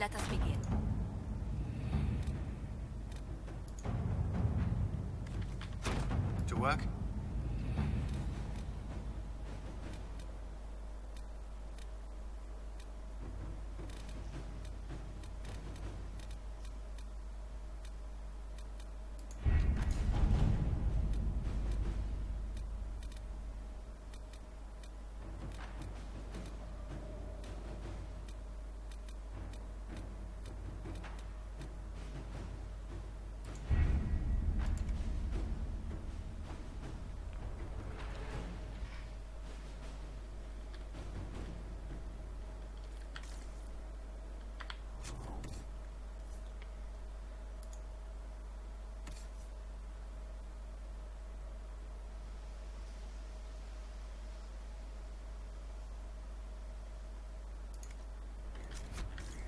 Let us begin. To work?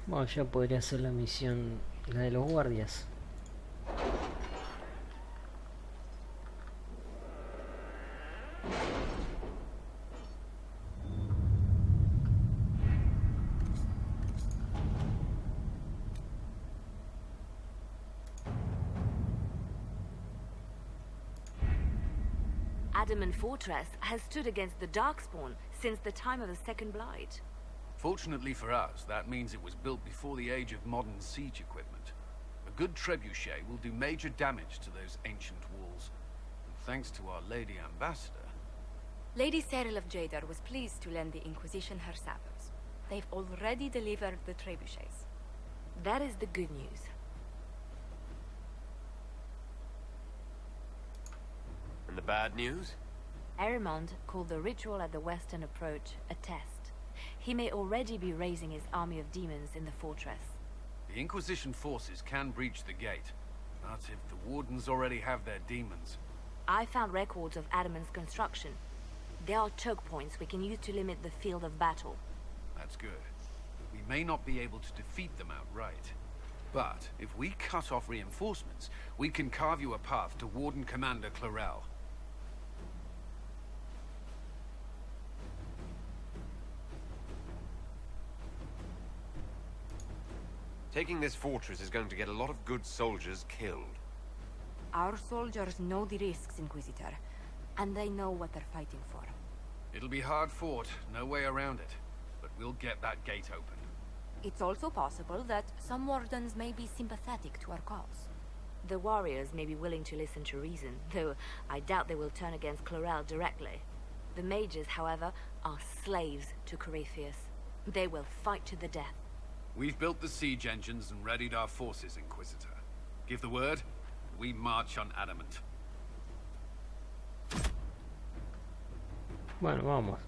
Bueno, ya podría hacer la misión, la de los guardias. Adamant Fortress has stood against the Darkspawn since the time of the Second Blight. Fortunately for us, that means it was built before the age of modern siege equipment. A good trebuchet will do major damage to those ancient walls. And thanks to our Lady Ambassador... Lady Cyril of Jadar was pleased to lend the Inquisition her sappers. They've already delivered the trebuchets. That is the good news. And the bad news? Arimond called the ritual at the western approach a test. He may already be raising his army of demons in the fortress. The Inquisition forces can breach the gate. But if the Wardens already have their demons... I found records of Adamant's construction. There are choke points we can use to limit the field of battle. That's good. We may not be able to defeat them outright. But if we cut off reinforcements, we can carve you a path to Warden Commander Clarel. Taking this fortress is going to get a lot of good soldiers killed. Our soldiers know the risks, Inquisitor, and they know what they're fighting for. It'll be hard fought, no way around it. But we'll get that gate open. It's also possible that some wardens may be sympathetic to our cause. The warriors may be willing to listen to reason, though I doubt they will turn against Clarel directly. The mages, however, are slaves to Corypheus. They will fight to the death. We've built the siege engines and readied our forces, Inquisitor. Give the word, we march on Adamant. Bueno, vamos.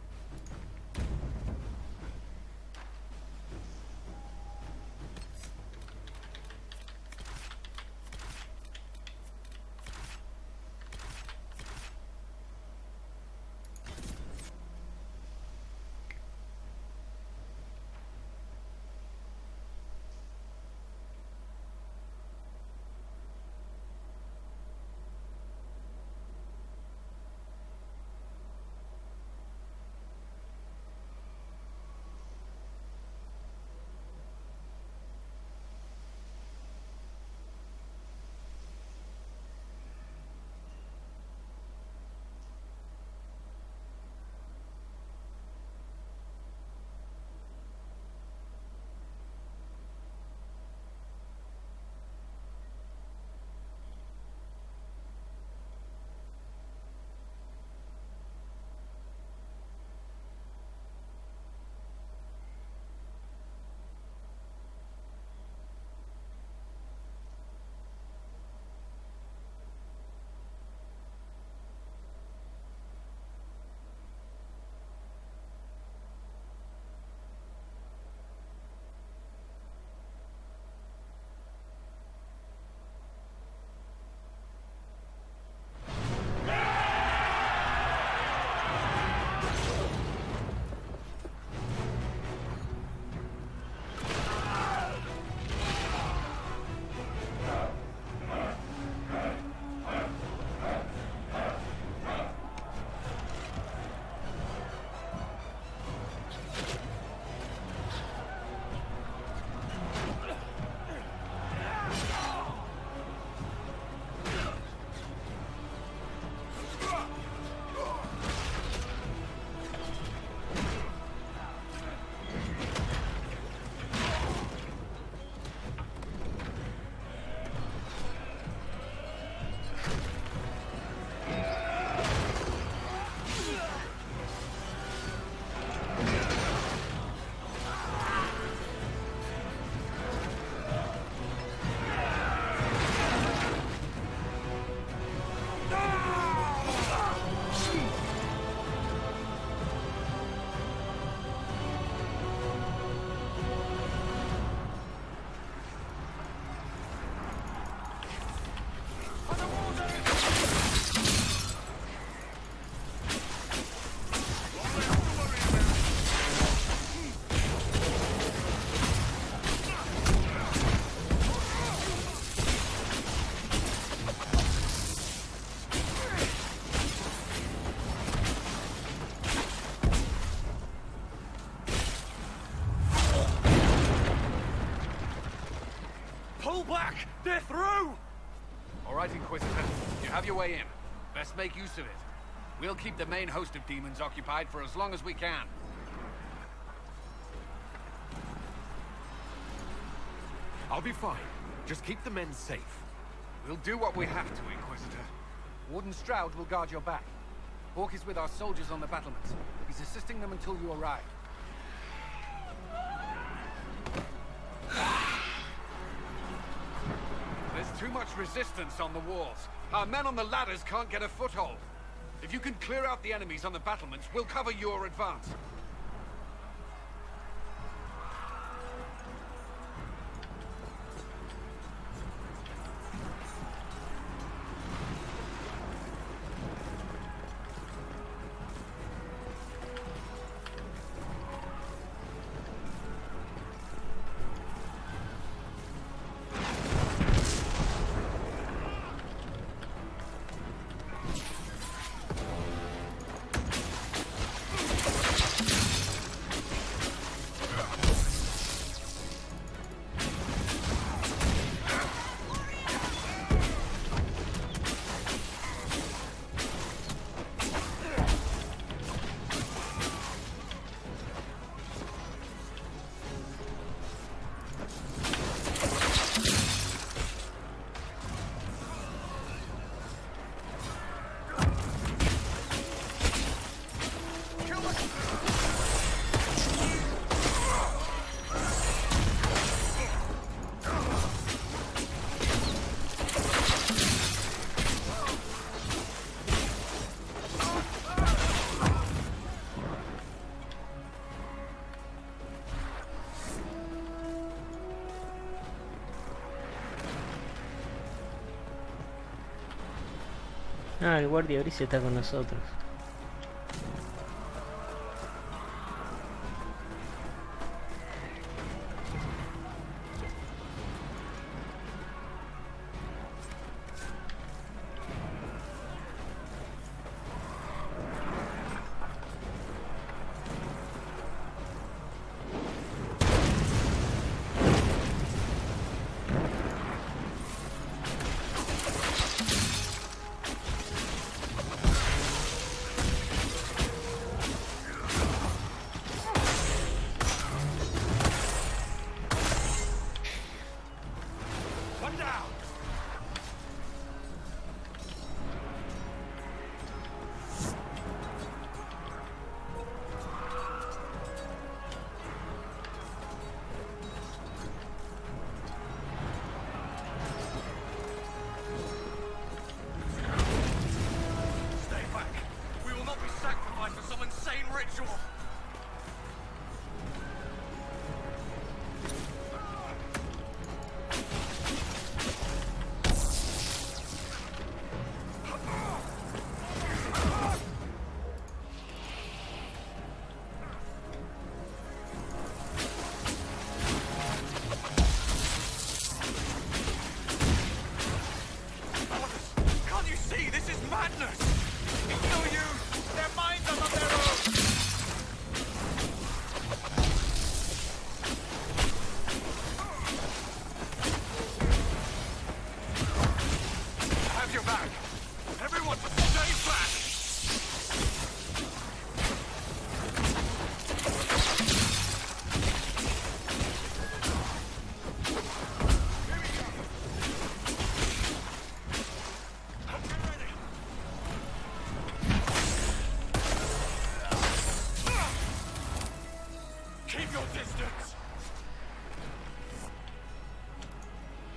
right, Inquisitor. You have your way in. Best make use of it. We'll keep the main host of demons occupied for as long as we can. I'll be fine. Just keep the men safe. We'll do what we have to, Inquisitor. Warden Stroud will guard your back. Hawk is with our soldiers on the battlements. He's assisting them until you arrive. There's too much resistance on the walls. Our men on the ladders can't get a foothold. If you can clear out the enemies on the battlements, we'll cover your advance. Ah, el guardia gris está con nosotros.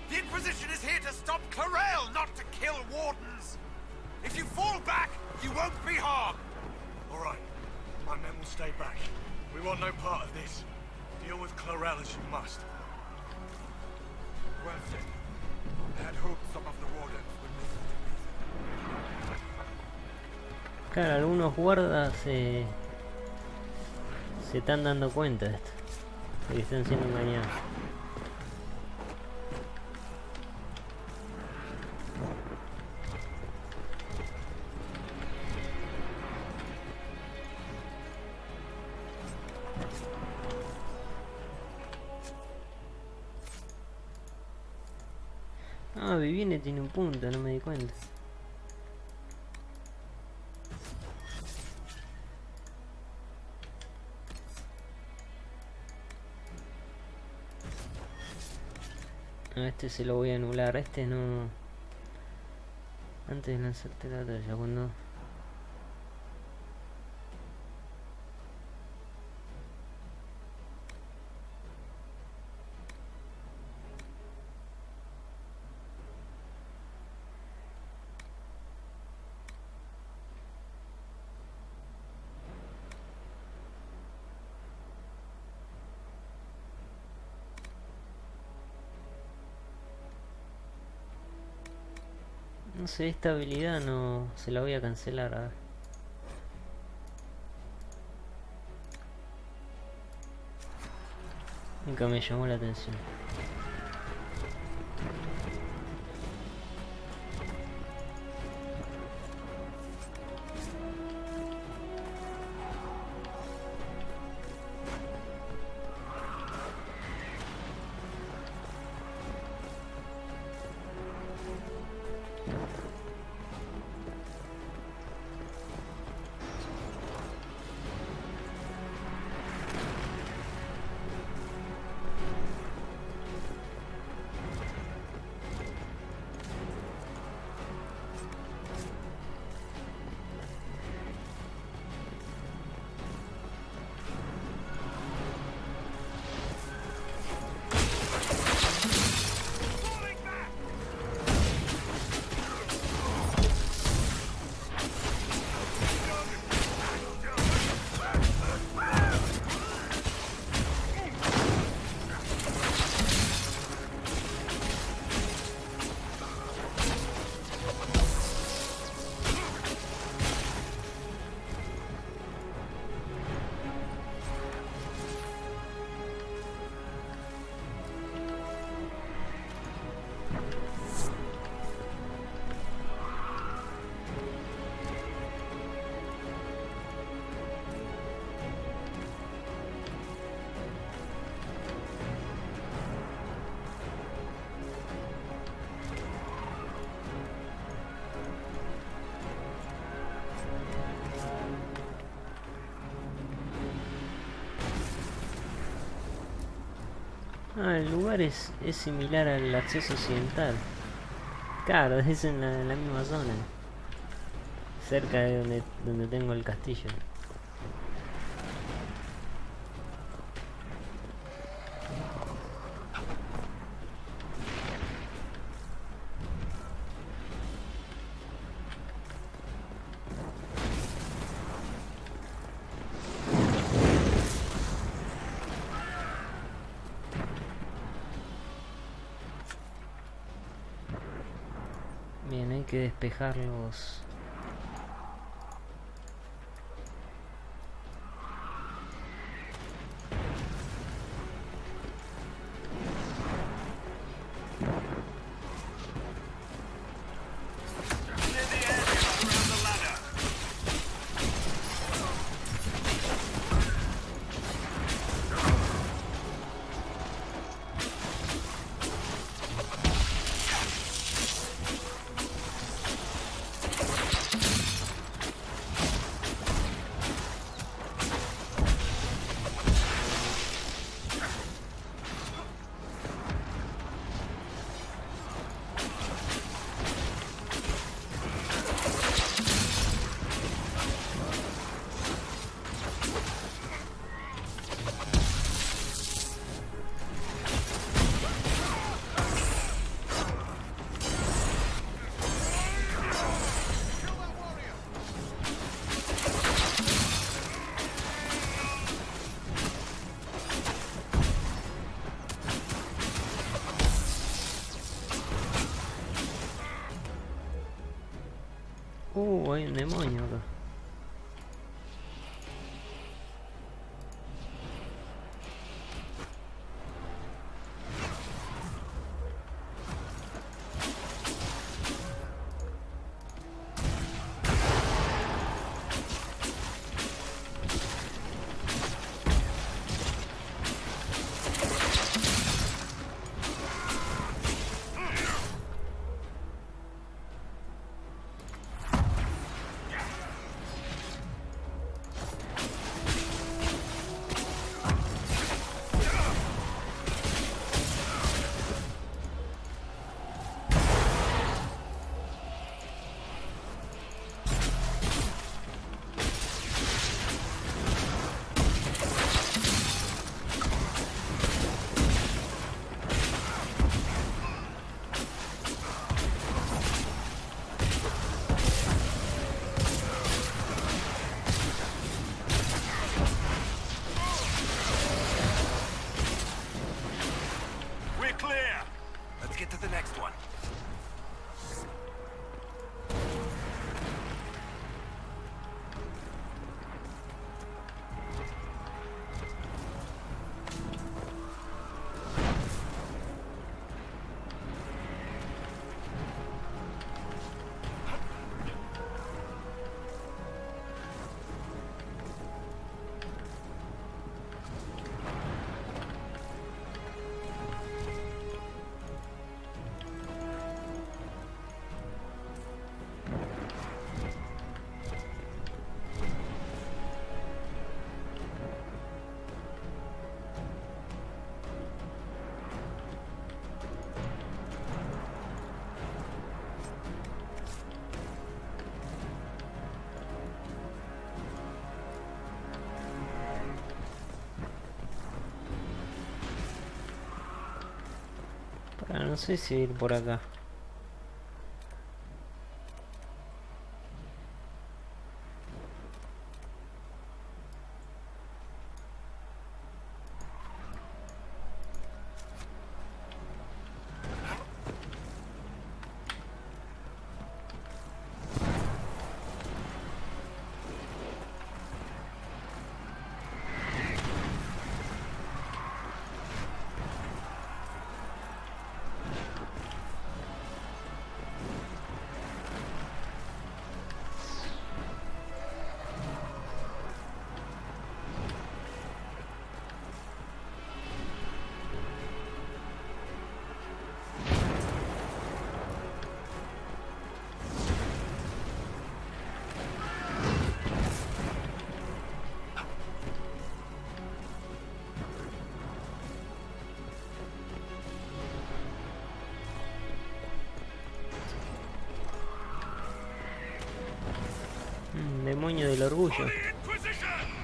The Inquisition is here to stop Clarel, not to kill wardens. If you fall back, you won't be harmed. All right. My men will stay back. We want no part of this. Deal with Clarel as you must. Well said. I had hoped some of the wardens would listen to reason. Claro, algunos guardas se están dando cuenta de esto, de que están siendo engañados. Ah, Vivienne tiene un punto, no me di cuenta. A este se lo voy a anular, a este no. Antes de lanzarte la batalla, cuando... No sé, esta habilidad no... se la voy a cancelar, a ver. Nunca me llamó la atención. Ah, el lugar es similar al acceso occidental. Claro, es en la misma zona. Cerca de donde tengo el castillo. Bien, hay que despejarlos. Hay un demonio acá. No sé si ir por acá. Demonio del orgullo. Inquisition!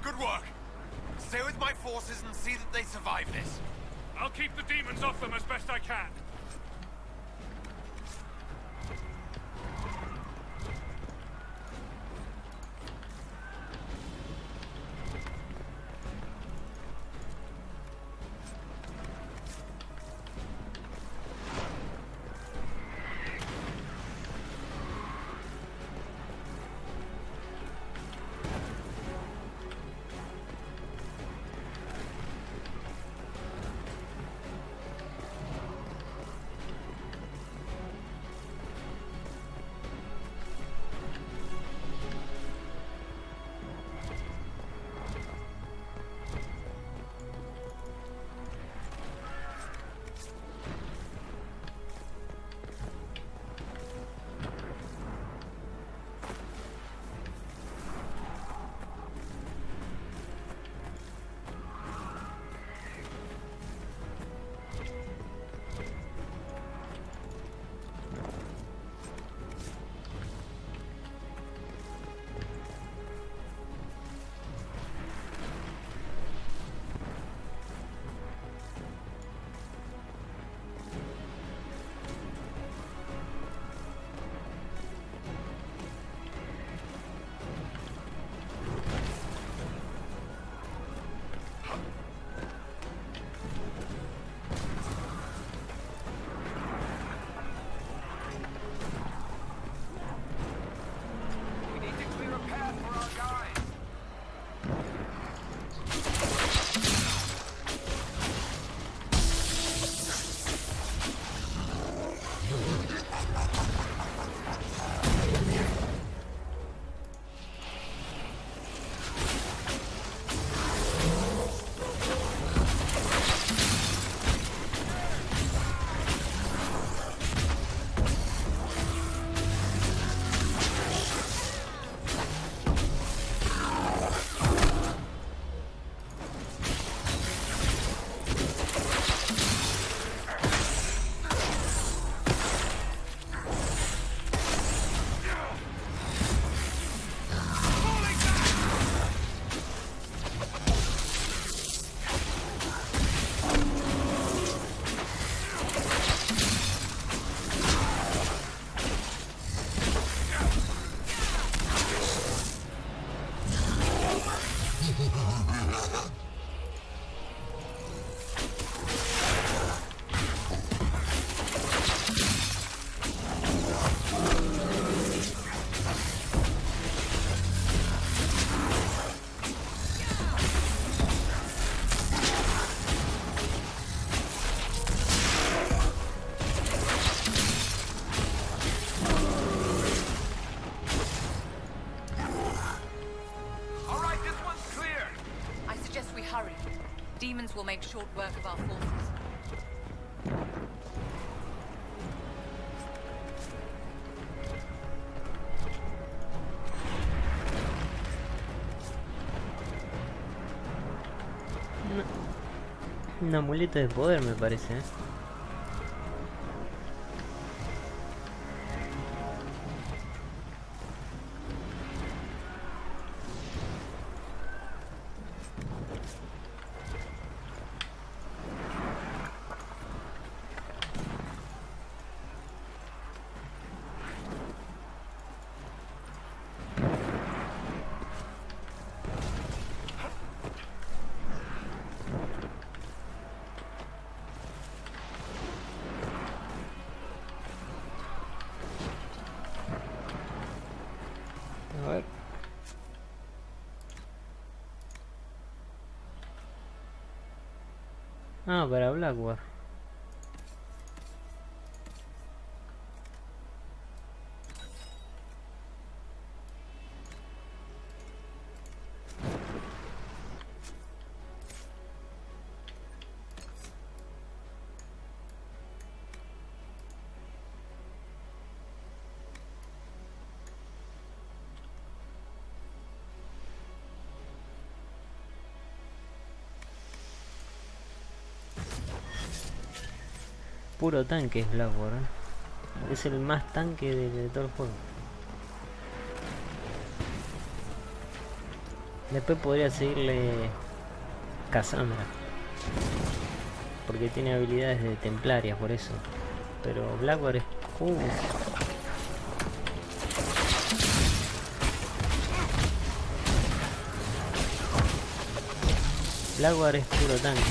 Good work. Stay with my forces and see that they survive this. I'll keep the demons off them as best I can. short work of our forces. Un amuleto de poder me parece, ¿eh? A ver. Ah, para Blackboard. Puro tanque es Blackboard, ¿eh? Es el más tanque de todo el juego. Después podría seguirle Cassandra, porque tiene habilidades de templaria, por eso. Pero Blackboard es... Blackboard es puro tanque.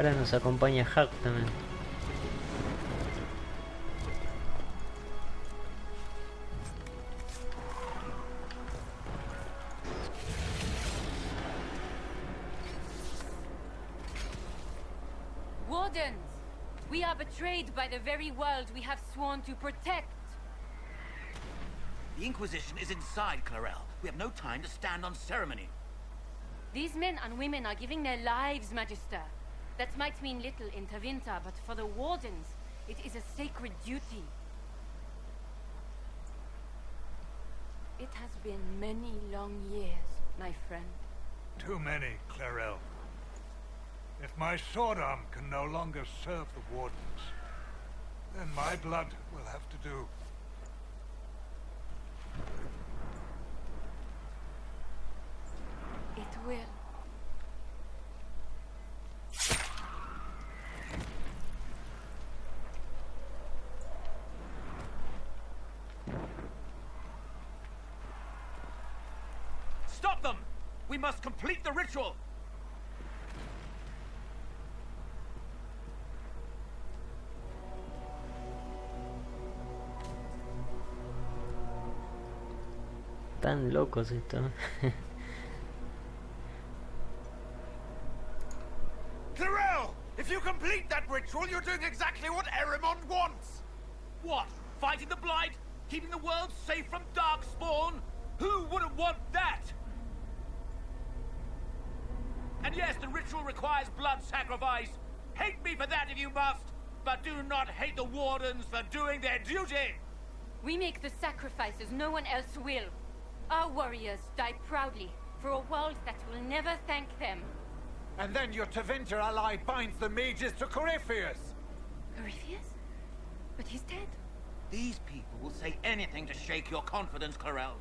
Ahora nos acompaña Hack también. Wardens! We are betrayed by the very world we have sworn to protect. The Inquisition is inside, Clarel. We have no time to stand on ceremony. These men and women are giving their lives, Magister. That might mean little in Tevinter, but for the Wardens, it is a sacred duty. It has been many long years, my friend. Too many, Clarel. If my sword arm can no longer serve the Wardens, then my blood will have to do. It will. Stop them! We must complete the ritual! Tan locos esto. Clarel! If you complete that ritual, you're doing exactly what Erimond wants! What? Fighting the Blight? Keeping the world safe from Darkspawn? Who wouldn't want that? And yes, the ritual requires blood sacrifice. Hate me for that if you must, but do not hate the Wardens for doing their duty! We make the sacrifices no one else will. Our warriors die proudly for a world that will never thank them. And then your Tevinter ally binds the mages to Corypheus! Corypheus? But he's dead. These people will say anything to shake your confidence, Clarel.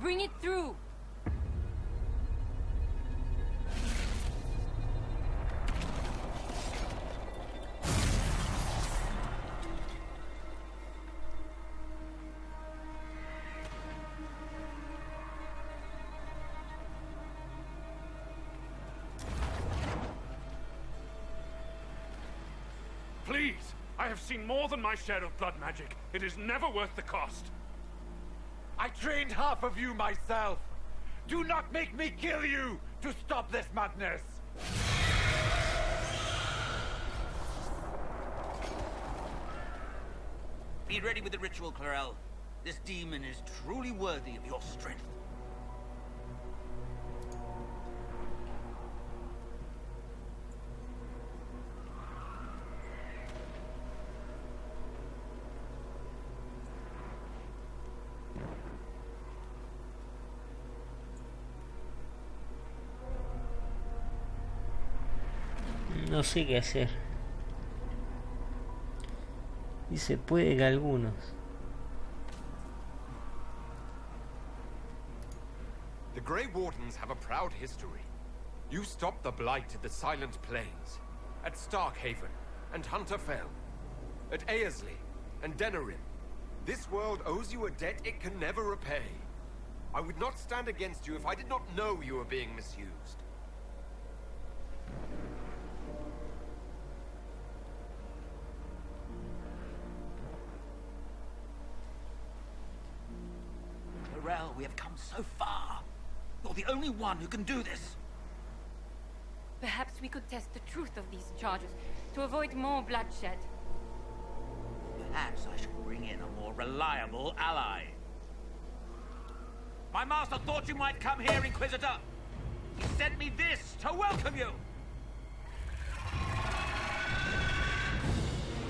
Bring it through! Please! I have seen more than my share of blood magic. It is never worth the cost. I trained half of you myself! Do not make me kill you to stop this madness! Be ready with the ritual, Clarel. This demon is truly worthy of your strength. No sé qué hacer. Dice puede que algunos. The Grey Wardens have a proud history. You stopped the Blight at the Silent Plains, at Starkhaven and Hunterfell, at Aesley and Denerim. This world owes you a debt it can never repay. I would not stand against you if I did not know you were being misused. Clarel, we have come so far. You're the only one who can do this. Perhaps we could test the truth of these charges to avoid more bloodshed. Perhaps I should bring in a more reliable ally. My master thought you might come here, Inquisitor. He sent me this to welcome you.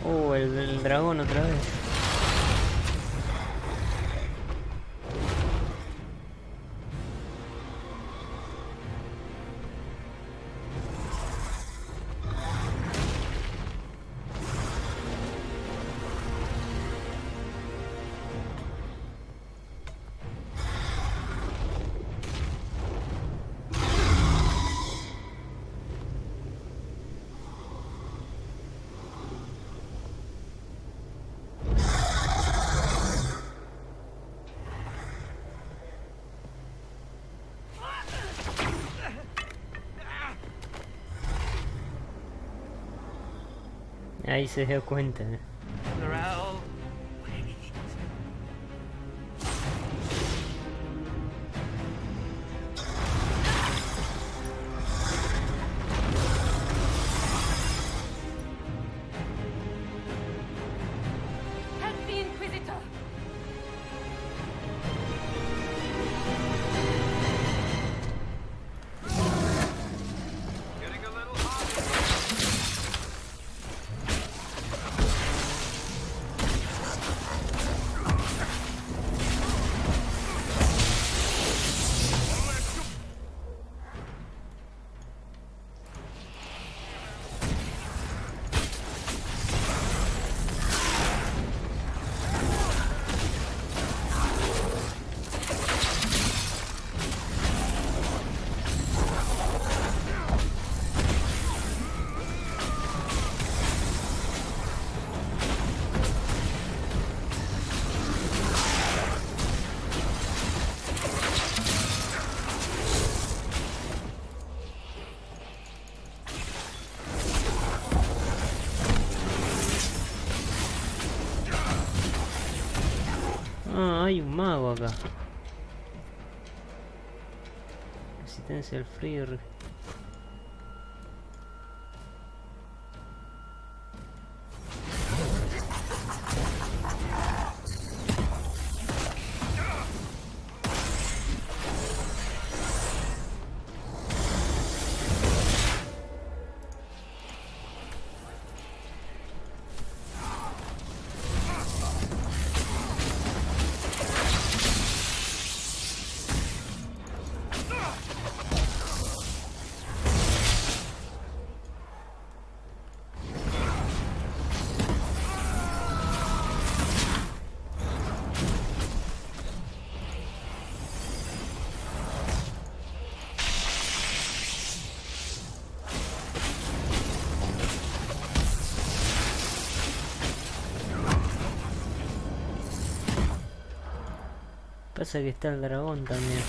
Oh, el dragón otra vez. Ahí se dio cuenta. Clarel, wait. Help the Inquisitor! Getting a little hot. Ah, hay un mago acá. Resistencia al frío. Pasa que está el dragón también.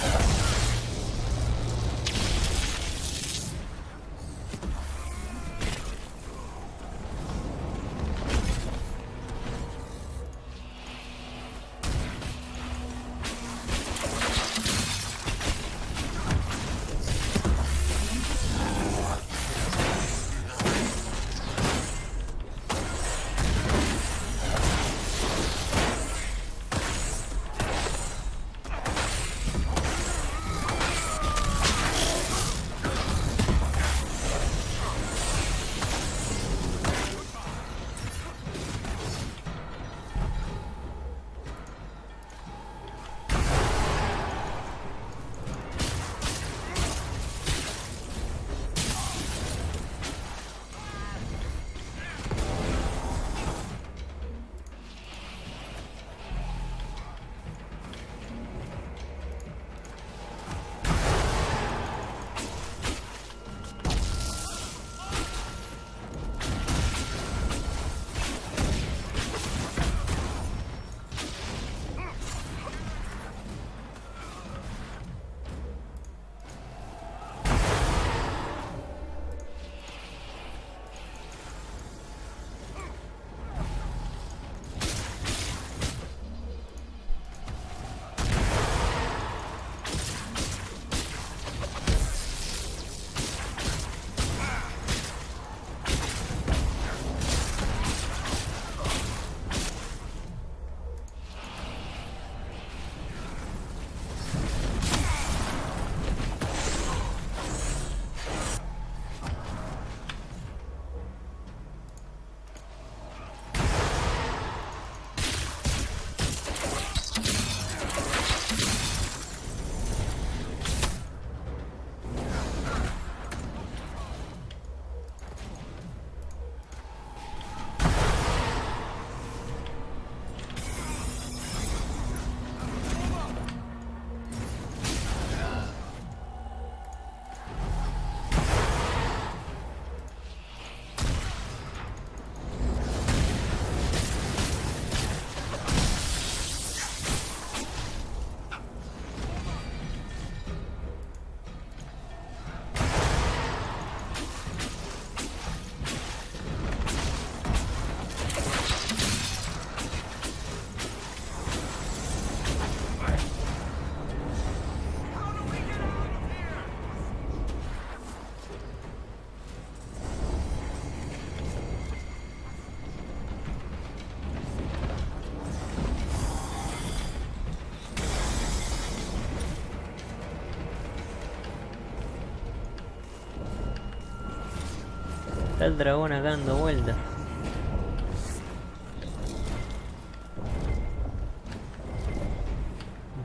Está el dragón acá dando vueltas.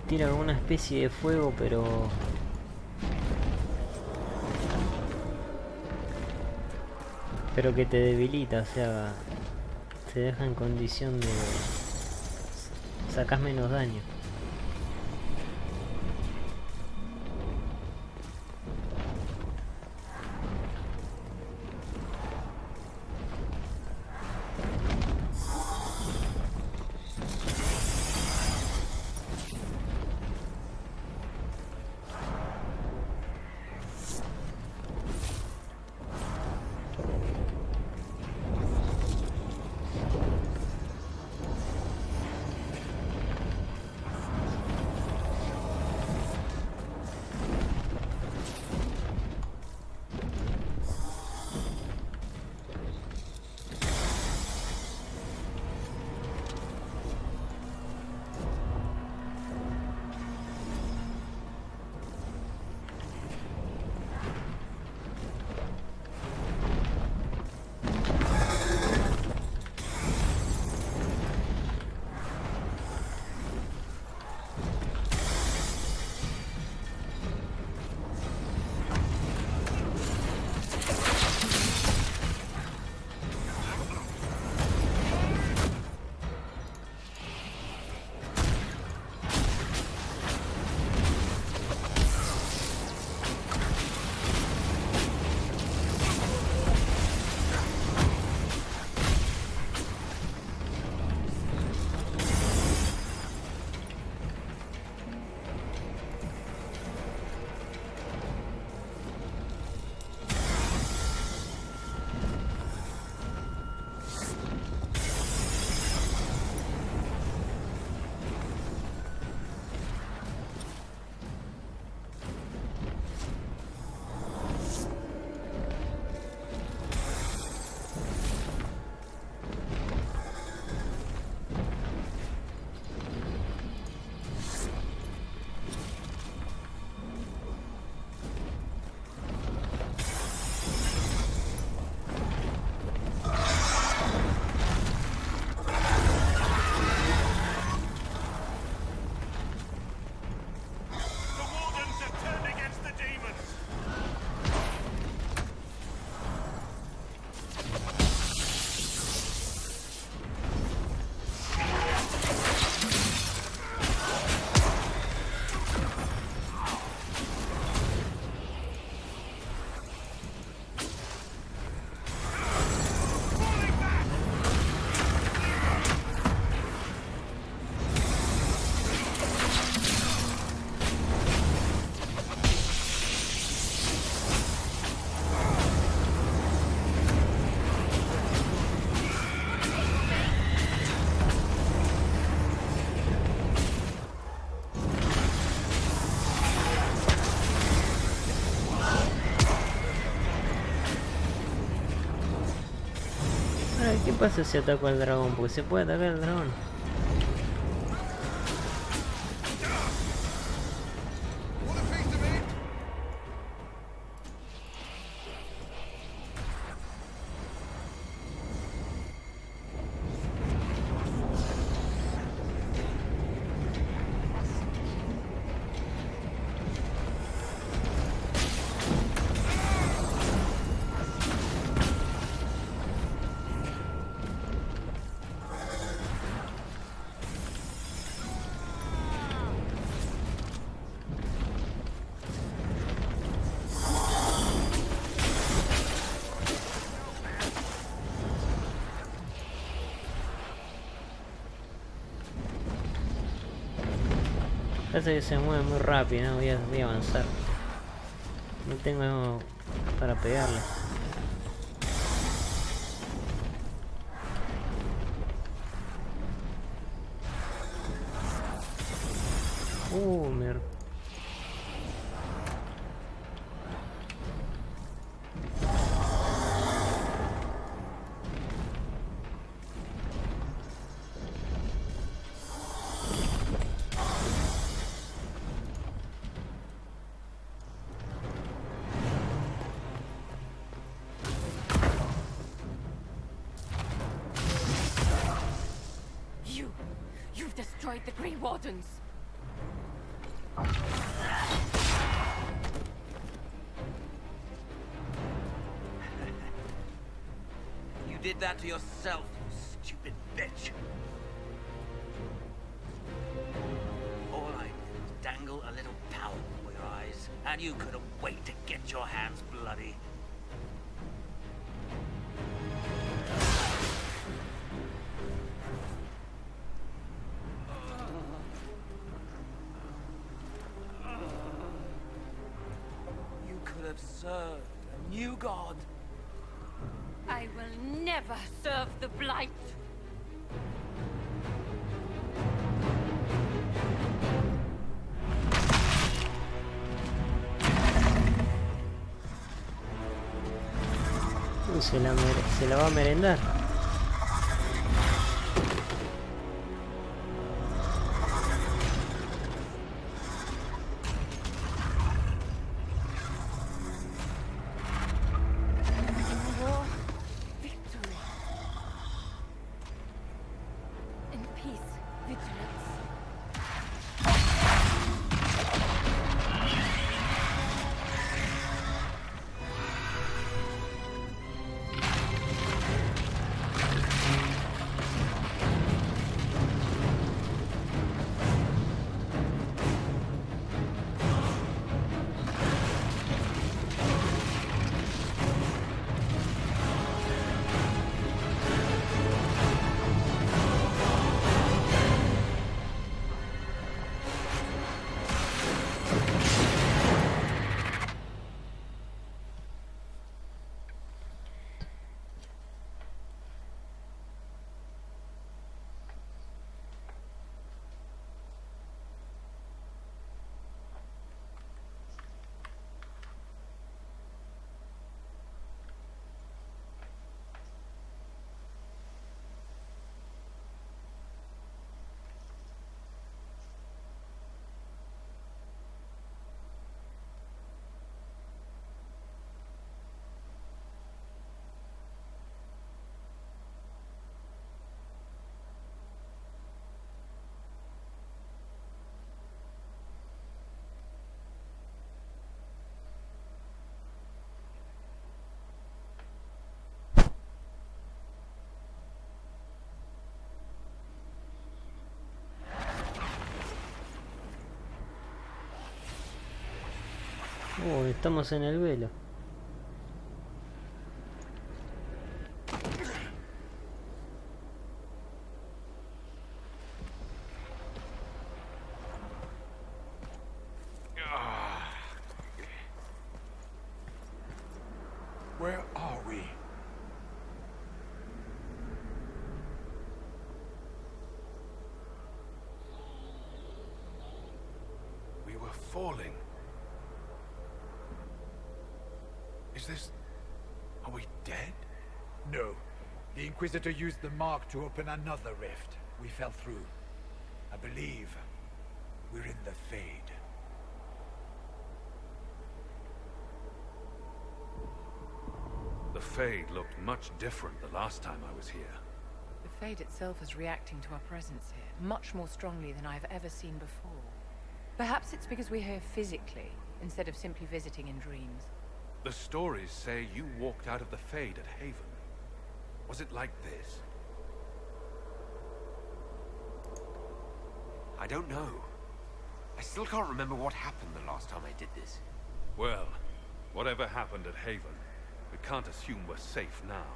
Tira como una especie de fuego, pero que te debilita, o sea, te deja en condición de sacas menos daño. ¿Qué pasa si ataco al dragón? Porque se puede atacar al dragón. Parece que se mueve muy rápido, ¿no? Voy a avanzar. No tengo para pegarle. Me... Grey Wardens! You did that to yourself, you stupid bitch. All I did was dangle a little towel before your eyes, and you couldn't wait to get your hands bloody. You could have served a new god. I will never serve the Blight! Se la va a merendar. War, victory. In peace, vigilance. Oh, estamos en el velo. Where are we? We were falling. Is this... Are we dead? No. The Inquisitor used the mark to open another rift. We fell through. I believe we're in the Fade. The Fade looked much different the last time I was here. The Fade itself is reacting to our presence here, much more strongly than I've ever seen before. Perhaps it's because we're here physically, instead of simply visiting in dreams. The stories say you walked out of the Fade at Haven. Was it like this? I don't know. I still can't remember what happened the last time I did this. Well, whatever happened at Haven, we can't assume we're safe now.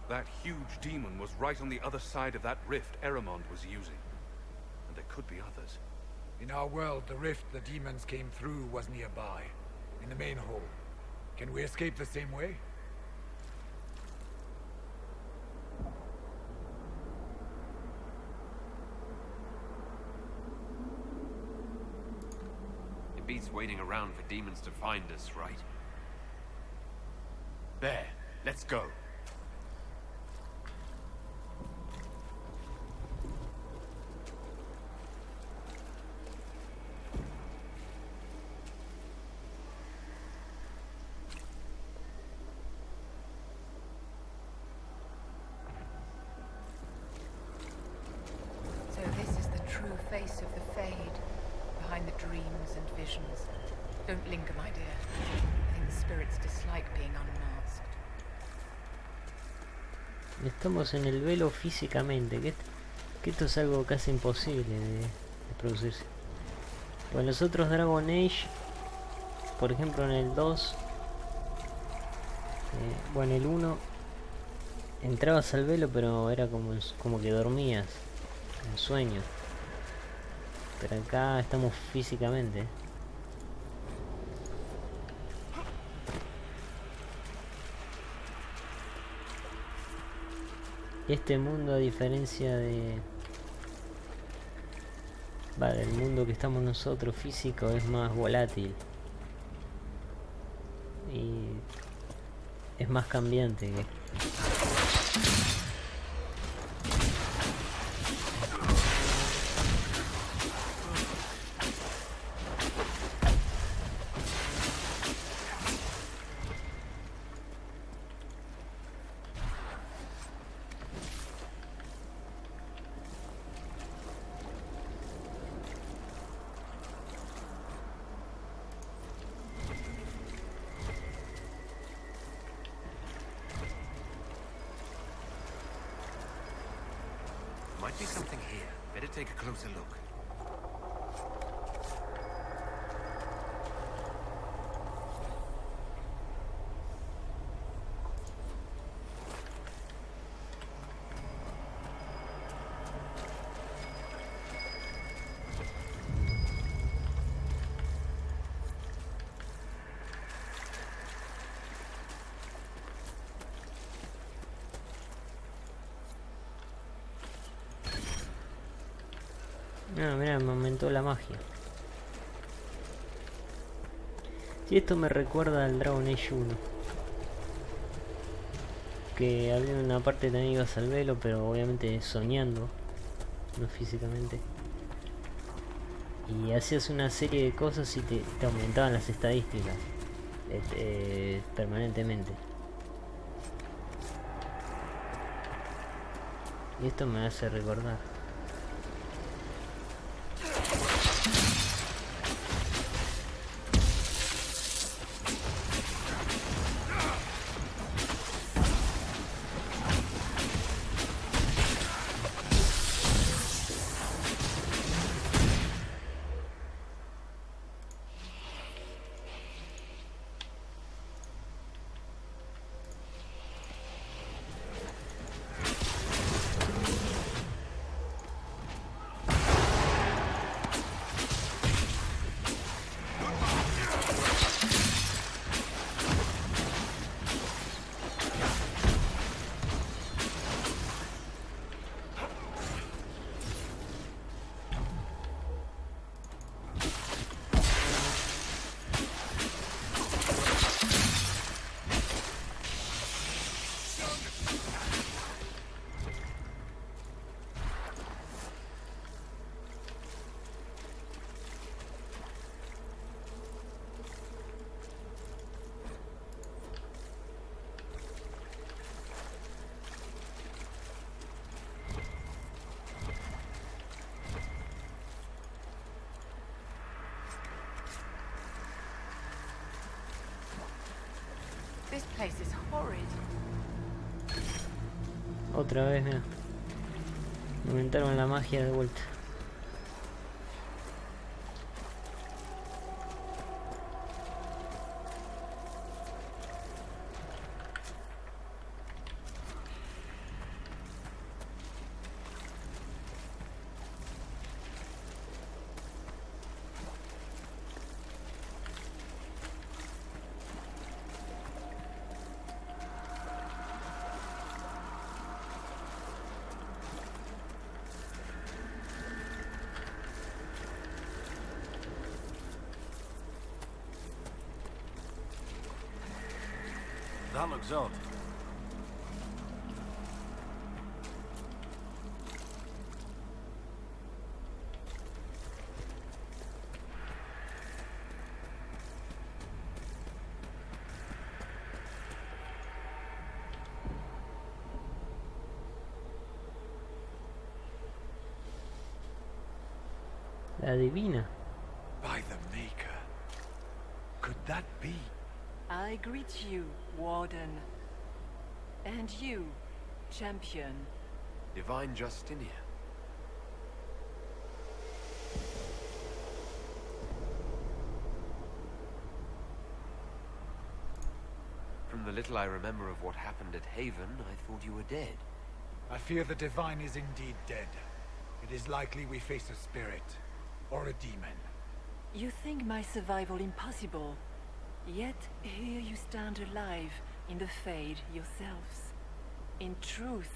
That huge demon was right on the other side of that rift Eramond was using. And there could be others. In our world, the rift the demons came through was nearby, in the main hall. Can we escape the same way? It beats waiting around for demons to find us, right? There, let's go. So this is the true true face of the Fade, behind the dreams and visions. Don't linger, my dear. I think the spirits dislike being unmasked. Estamos en el velo físicamente, que esto es algo casi imposible de producirse. Bueno, los otros Dragon Age, por ejemplo en el 2, bueno, el 1, entrabas al velo pero era como que dormías, en sueño. Pero acá estamos físicamente. Este mundo, a diferencia del mundo que estamos nosotros físico, es más volátil y es más cambiante. Might be something here. Better take a closer look. Ah, mirá, me aumentó la magia. Sí, esto me recuerda al Dragon Age 1. Que había una parte también ibas al velo, pero obviamente soñando, no físicamente. Y hacías una serie de cosas y te aumentaban las estadísticas permanentemente. Y esto me hace recordar. This place is horrid. Otra vez, mira. Aumentaron la magia de vuelta. That looks odd. La divina. By the Maker. Could that be? I greet you, Warden. And you, Champion. Divine Justinian. From the little I remember of what happened at Haven, I thought you were dead. I fear the Divine is indeed dead. It is likely we face a spirit. Or a demon. You think my survival impossible. Yet here you stand alive in the Fade yourselves. In truth,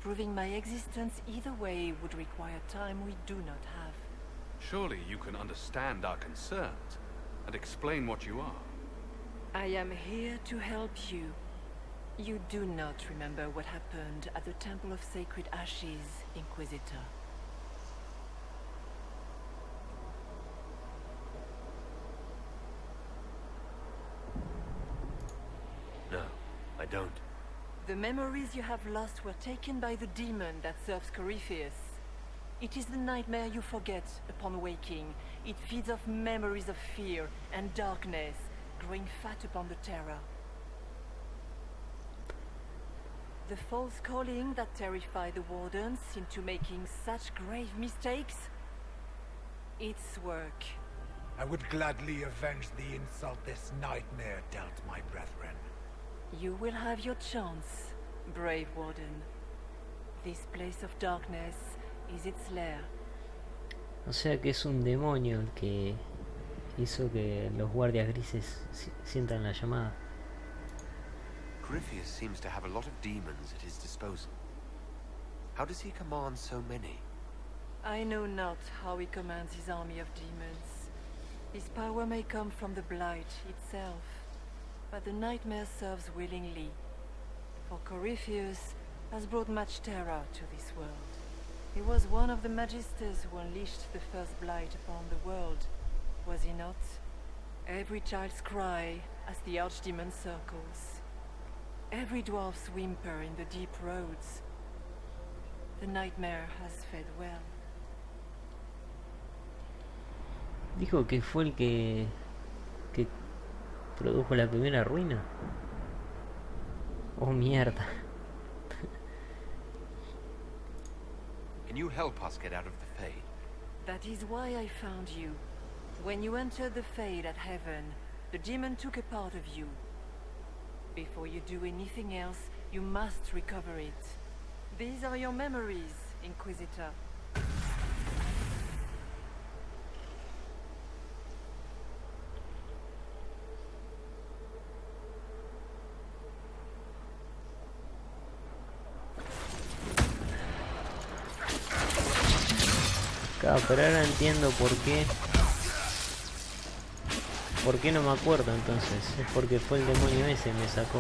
proving my existence either way would require time we do not have. Surely you can understand our concerns and explain what you are. I am here to help you. You do not remember what happened at the Temple of Sacred Ashes, Inquisitor. No, I don't. The memories you have lost were taken by the demon that serves Corypheus. It is the nightmare you forget upon waking. It feeds off memories of fear and darkness, growing fat upon the terror. The false calling that terrified the Wardens into making such grave mistakes? Its work. I would gladly avenge the insult this nightmare dealt my brethren. You will have your chance, brave Warden. This place of darkness is its lair. O sea que es un demonio el que hizo que los guardias grises sientan la llamada. Corypheus seems to have a lot of demons at his disposal. How does he command so many? I know not how he commands his army of demons. His power may come from the Blight itself, but the nightmare serves willingly. For Corypheus has brought much terror to this world. He was one of the Magisters who unleashed the first Blight upon the world, was he not? Every child's cry as the Archdemon circles. Every dwarf's whimper in the deep roads. The nightmare has fed well. Dijo que fue el que produjo la primera ruina. Oh mierda. Can you help us get out of the Fade? That is why I found you. When you entered the Fade at Heaven, the demon took a part of you. Before you do anything else, you must recover it. These are your memories, Inquisitor. Claro, pero ahora entiendo por qué. ¿Por qué no me acuerdo entonces? Es porque fue el demonio ese que me sacó.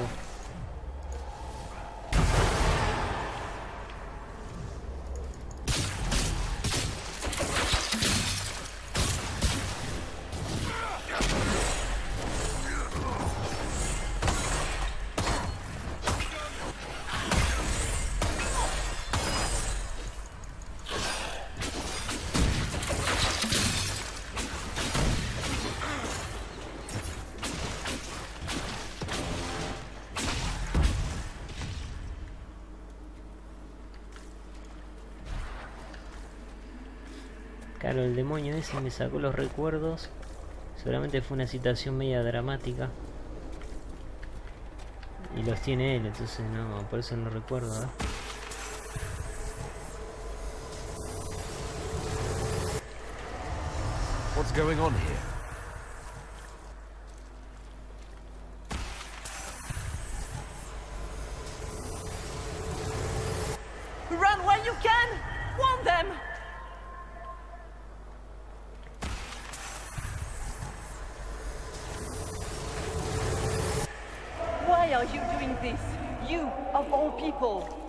Claro, el demonio ese me sacó los recuerdos. Seguramente fue una situación media dramática. Y los tiene él, entonces no, por eso no recuerdo, ¿eh? What's going on here? Run while you can! Warn them! Why are you doing this? You, of all people!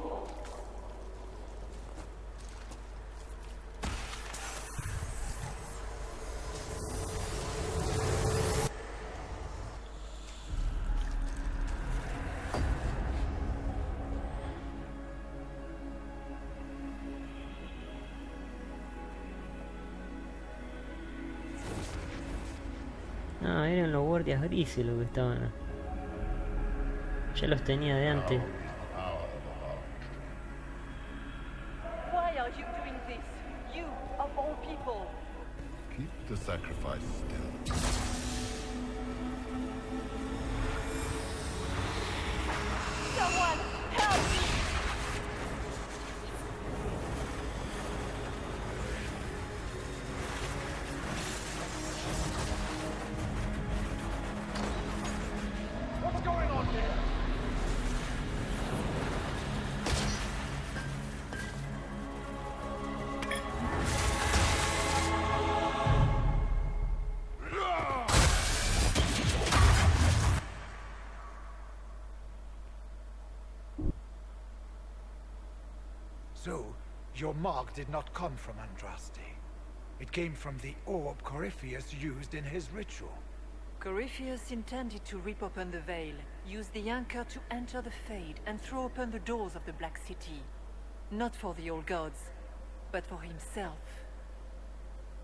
No, eran los guardias grises los que estaban. Ya los tenía de antes. Why are you doing this? You, of all people. Keep the sacrifice still. Someone help me! What's going on here? So, your mark did not come from Andraste. It came from the orb Corypheus used in his ritual. Corypheus intended to rip open the veil, use the anchor to enter the Fade, and throw open the doors of the Black City. Not for the old gods, but for himself.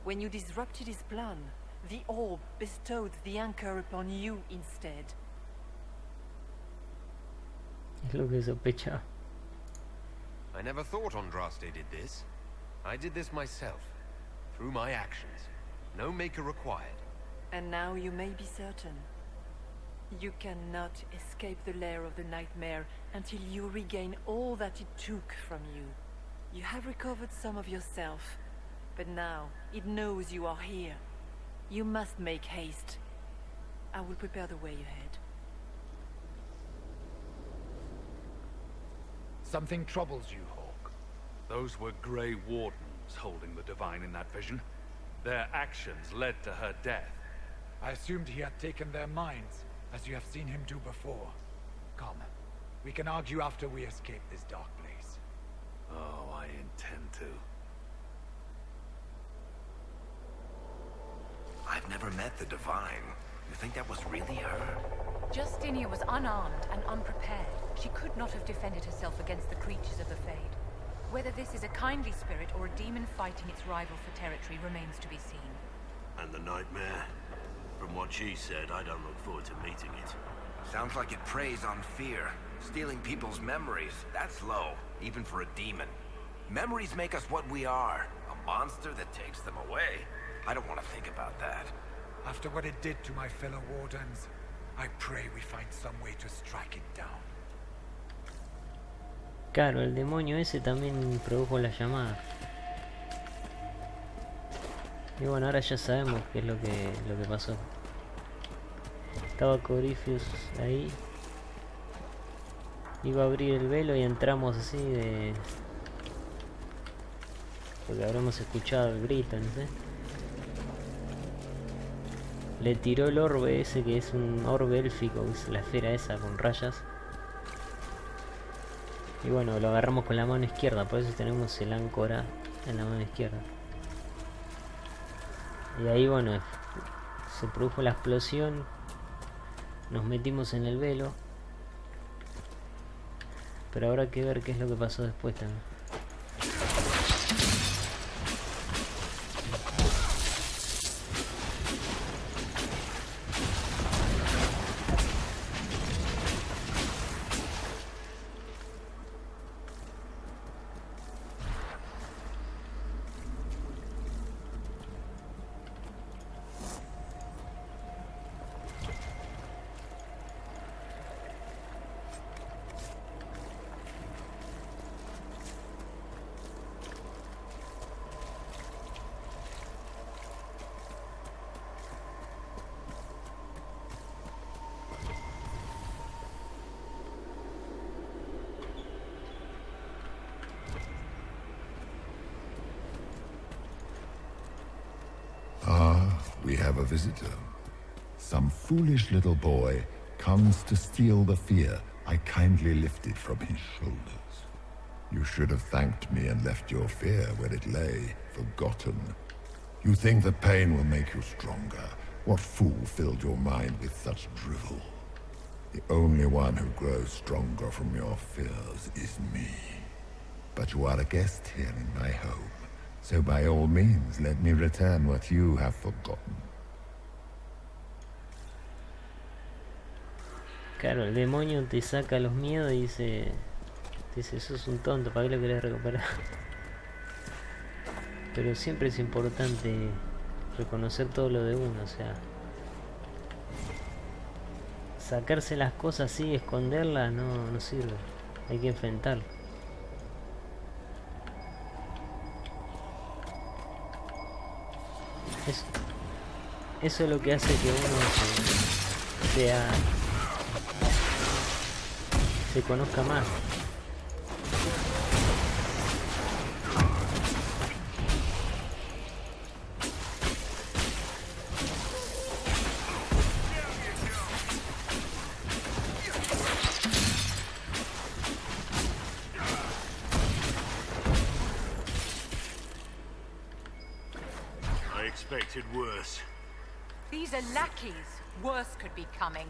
When you disrupted his plan, the orb bestowed the anchor upon you instead. Es lo que sospechaba. I never thought Andraste did this. I did this myself, through my actions. No maker required. And now you may be certain. You cannot escape the lair of the nightmare until you regain all that it took from you. You have recovered some of yourself, but now it knows you are here. You must make haste. I will prepare the way ahead. Something troubles you, Hawk. Those were Grey Wardens holding the Divine in that vision. Their actions led to her death. I assumed he had taken their minds, as you have seen him do before. Come, we can argue after we escape this dark place. Oh, I intend to. I've never met the Divine. You think that was really her? Justinia was unarmed and unprepared. She could not have defended herself against the creatures of the Fade. Whether this is a kindly spirit or a demon fighting its rival for territory remains to be seen. And the nightmare? From what she said, I don't look forward to meeting it. Sounds like it preys on fear. Stealing people's memories. That's low, even for a demon. Memories make us what we are. A monster that takes them away. I don't want to think about that. After what it did to my fellow Wardens, I pray we find some way to strike it down. Claro, el demonio ese también produjo la llamada. Y bueno, ahora ya sabemos qué es lo que pasó. Estaba Corypheus ahí. Iba a abrir el velo y entramos así de... porque habremos escuchado el grito, no sé. Le tiró el orbe ese, que es un orbe élfico, que es la esfera esa con rayas. Y bueno, lo agarramos con la mano izquierda, por eso tenemos el áncora en la mano izquierda. Y ahí bueno, se produjo la explosión. Nos metimos en el velo. Pero habrá que ver qué es lo que pasó después también. We have a visitor. Some foolish little boy comes to steal the fear I kindly lifted from his shoulders. You should have thanked me and left your fear where it lay, forgotten. You think the pain will make you stronger. What fool filled your mind with such drivel? The only one who grows stronger from your fears is me. But you are a guest here in my home. So by all means, let me return what you have forgotten. Claro, el demonio te saca los miedos y dice, sos un tonto, ¿para qué lo querés recuperar? Pero siempre es importante reconocer todo lo de uno, o sea, sacarse las cosas así, esconderlas, no sirve, hay que enfrentarlo. Eso es lo que hace que uno se conozca más. I expected worse. These are lackeys. Worse could be coming.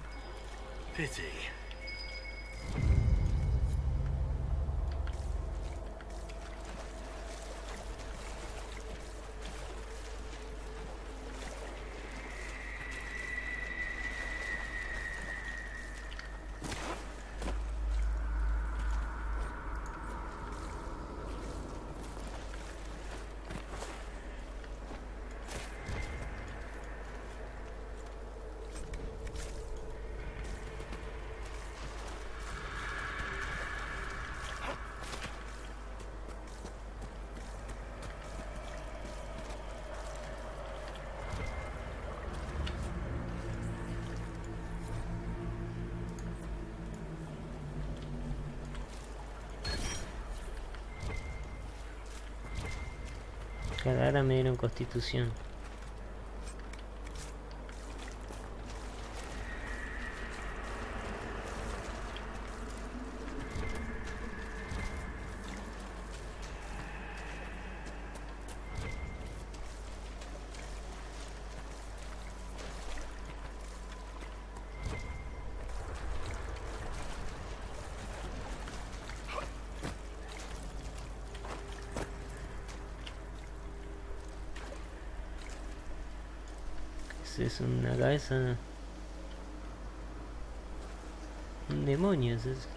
Pity. Claro, ahora me dieron constitución. Es una cabeza, un demonio es eso.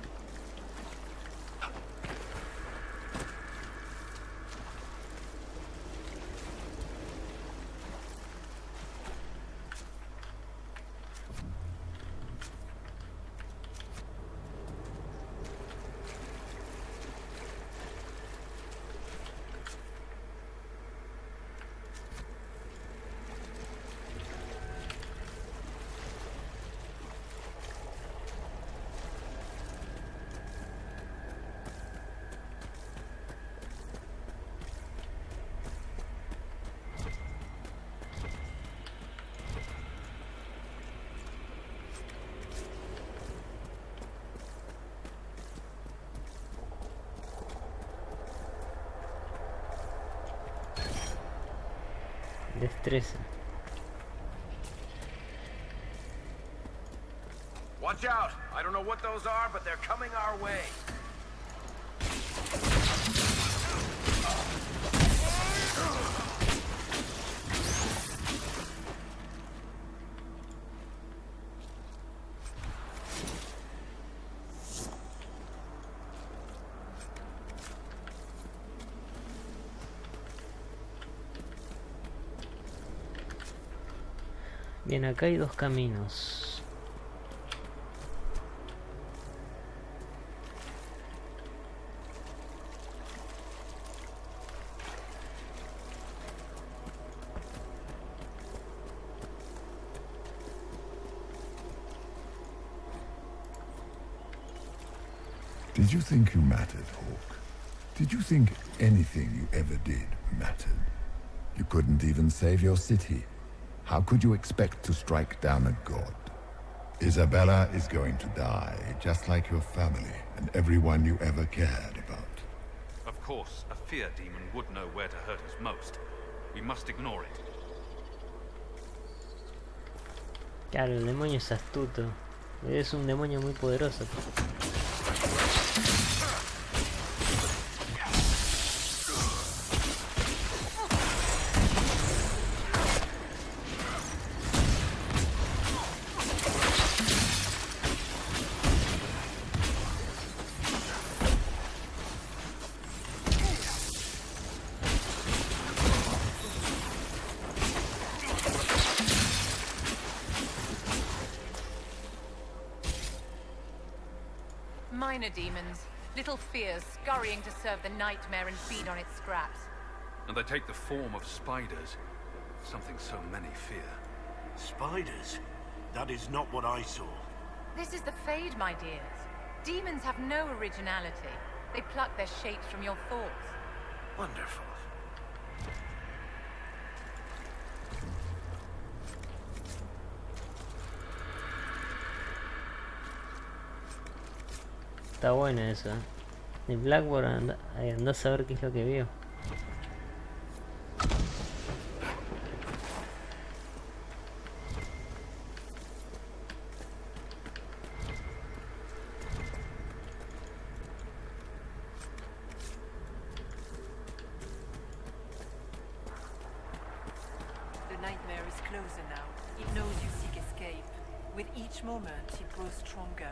Destreza. Watch out! I don't know what those are, but they're coming our way. Bien, acá hay dos caminos. Did you think you mattered, Hawk? Did you think anything you ever did mattered? You couldn't even save your city. How could you expect to strike down a god? Isabella is going to die, just like your family and everyone you ever cared about. Of course, a fear demon would know where to hurt us most. We must ignore it. Claro, el demonio es astuto. Es un demonio muy poderoso. minor demons. Little fears scurrying to serve the nightmare and feed on its scraps. And they take the form of spiders. Something so many fear. Spiders? That is not what I saw. This is the Fade, my dears. Demons have no originality. They pluck their shapes from your thoughts. Wonderful. Está buena esa. El Blackboard anda a saber qué es lo que veo. The nightmare is closer now. It knows you seek escape. With each moment, it grows stronger.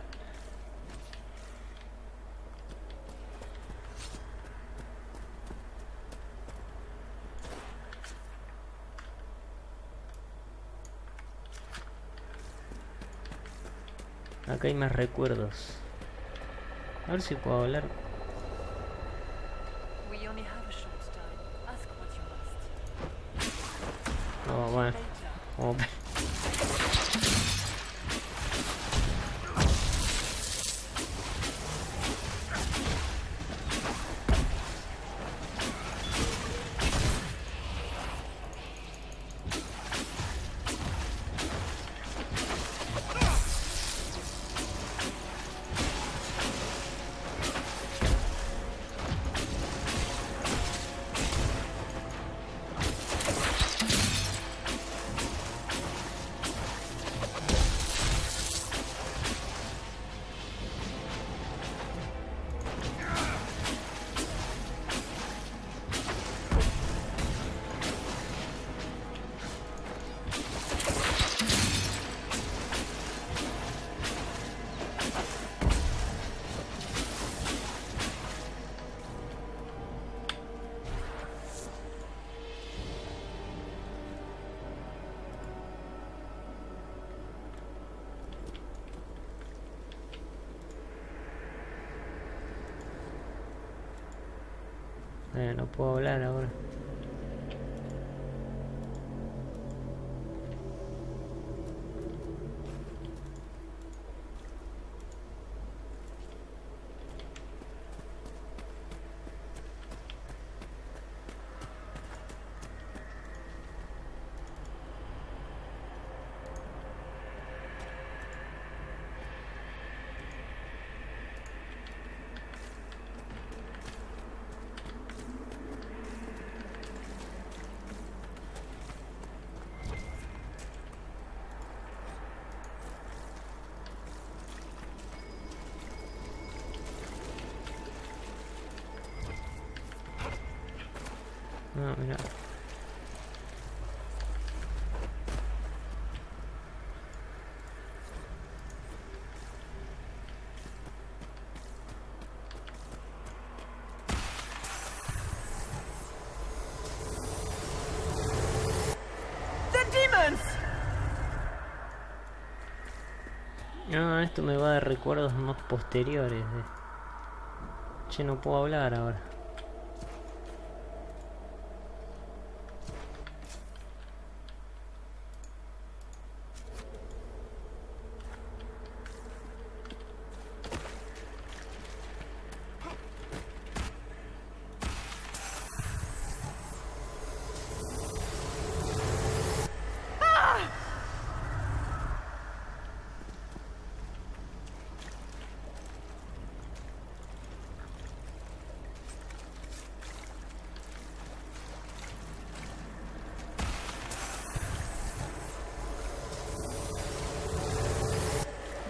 Acá hay más recuerdos. A ver si puedo hablar. We only have a short time. Ask what you must. No, bueno. Como... no puedo hablar ahora. No, mira. No, esto me va a dar recuerdos más posteriores. Che, no puedo hablar ahora.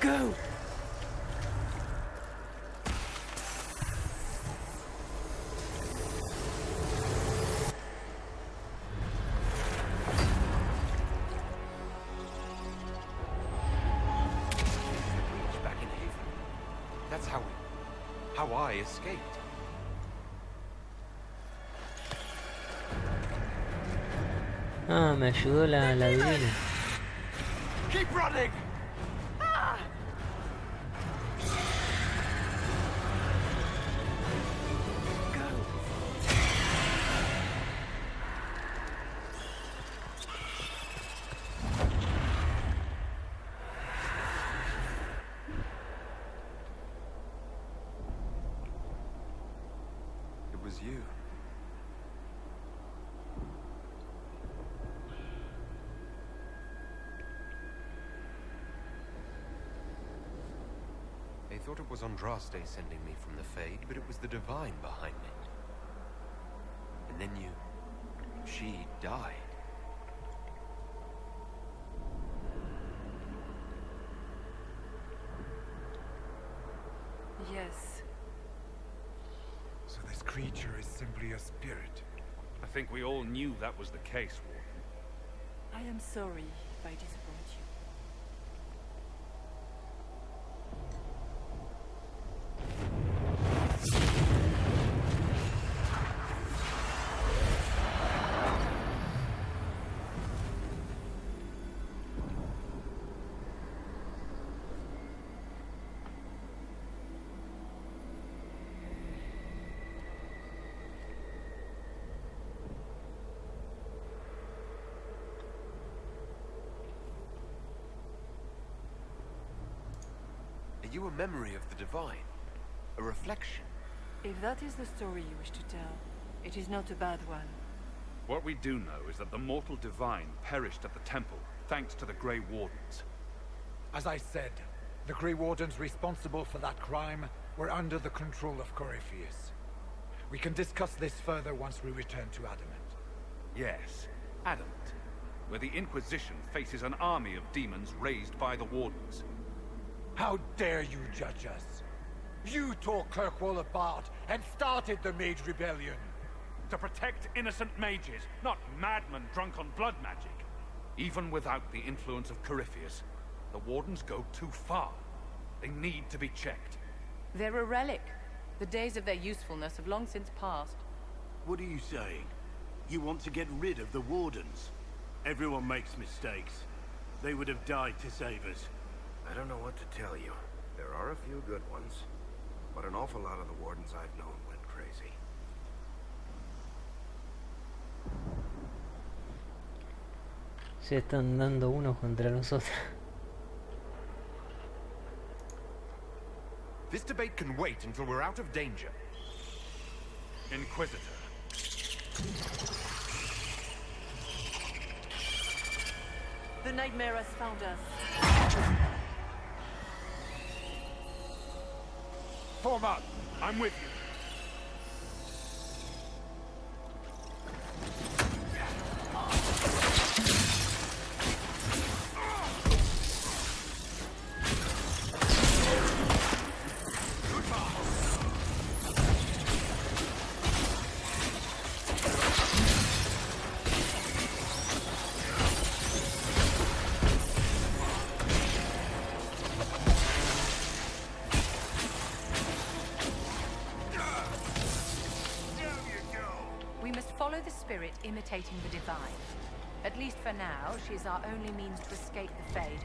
Go! Back in Haven. That's how I escaped. Ah, me ayudó la divina. Keep running! you. They thought it was Andraste sending me from the Fade, but it was the Divine behind me. And then she died. Yes. So this creature is simply a spirit. I think we all knew that was the case, Warden. I am sorry if I disappoint you. Are you a memory of the Divine? A reflection? If that is the story you wish to tell, it is not a bad one. What we do know is that the mortal Divine perished at the temple, thanks to the Grey Wardens. As I said, the Grey Wardens responsible for that crime were under the control of Corypheus. We can discuss this further once we return to Adamant. Yes, Adamant, where the Inquisition faces an army of demons raised by the Wardens. How dare you judge us? You tore Kirkwall apart and started the Mage Rebellion. To protect innocent mages, not madmen drunk on blood magic. Even without the influence of Corypheus, the Wardens go too far. They need to be checked. They're a relic. The days of their usefulness have long since passed. What are you saying? You want to get rid of the Wardens? Everyone makes mistakes. They would have died to save us. I don't know what to tell you. There are a few good ones, but an awful lot of the Wardens I've known went crazy. Se están dando unos contra los otros. This debate can wait until we're out of danger. Inquisitor. The nightmare has found us. Form up. I'm with you. Imitating the Divine. At least for now, she is our only means to escape the Fade.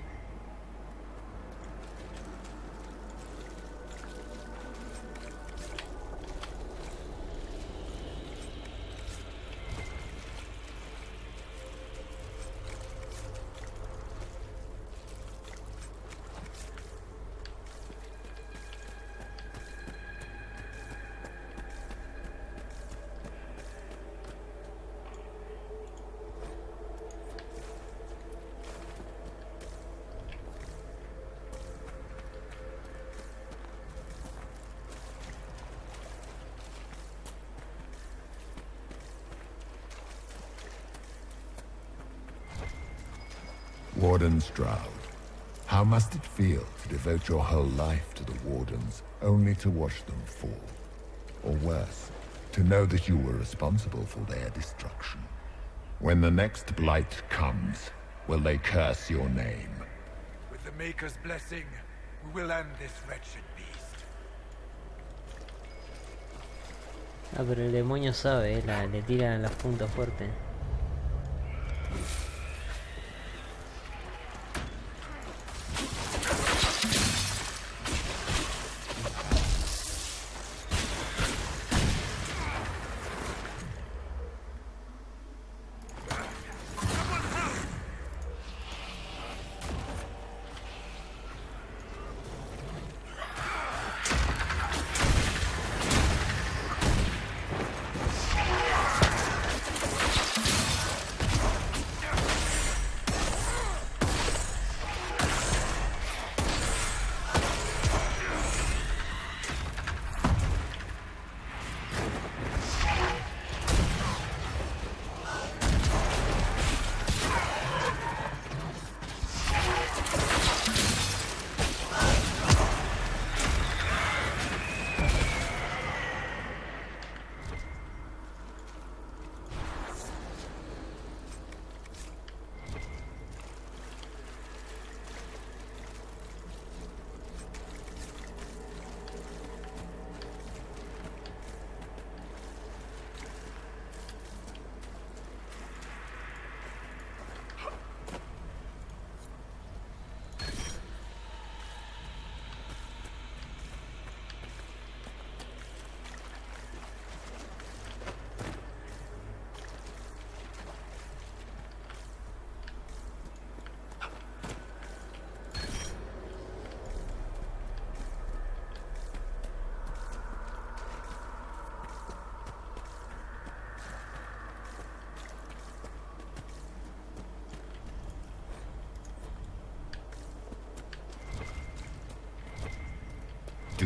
Warden Stroud, how must it feel to devote your whole life to the Wardens, only to watch them fall? Or worse, to know that you were responsible for their destruction? When the next blight comes, will they curse your name? With the Maker's blessing, we will end this wretched beast. Ah, pero el demonio sabe, le tira las puntas fuertes.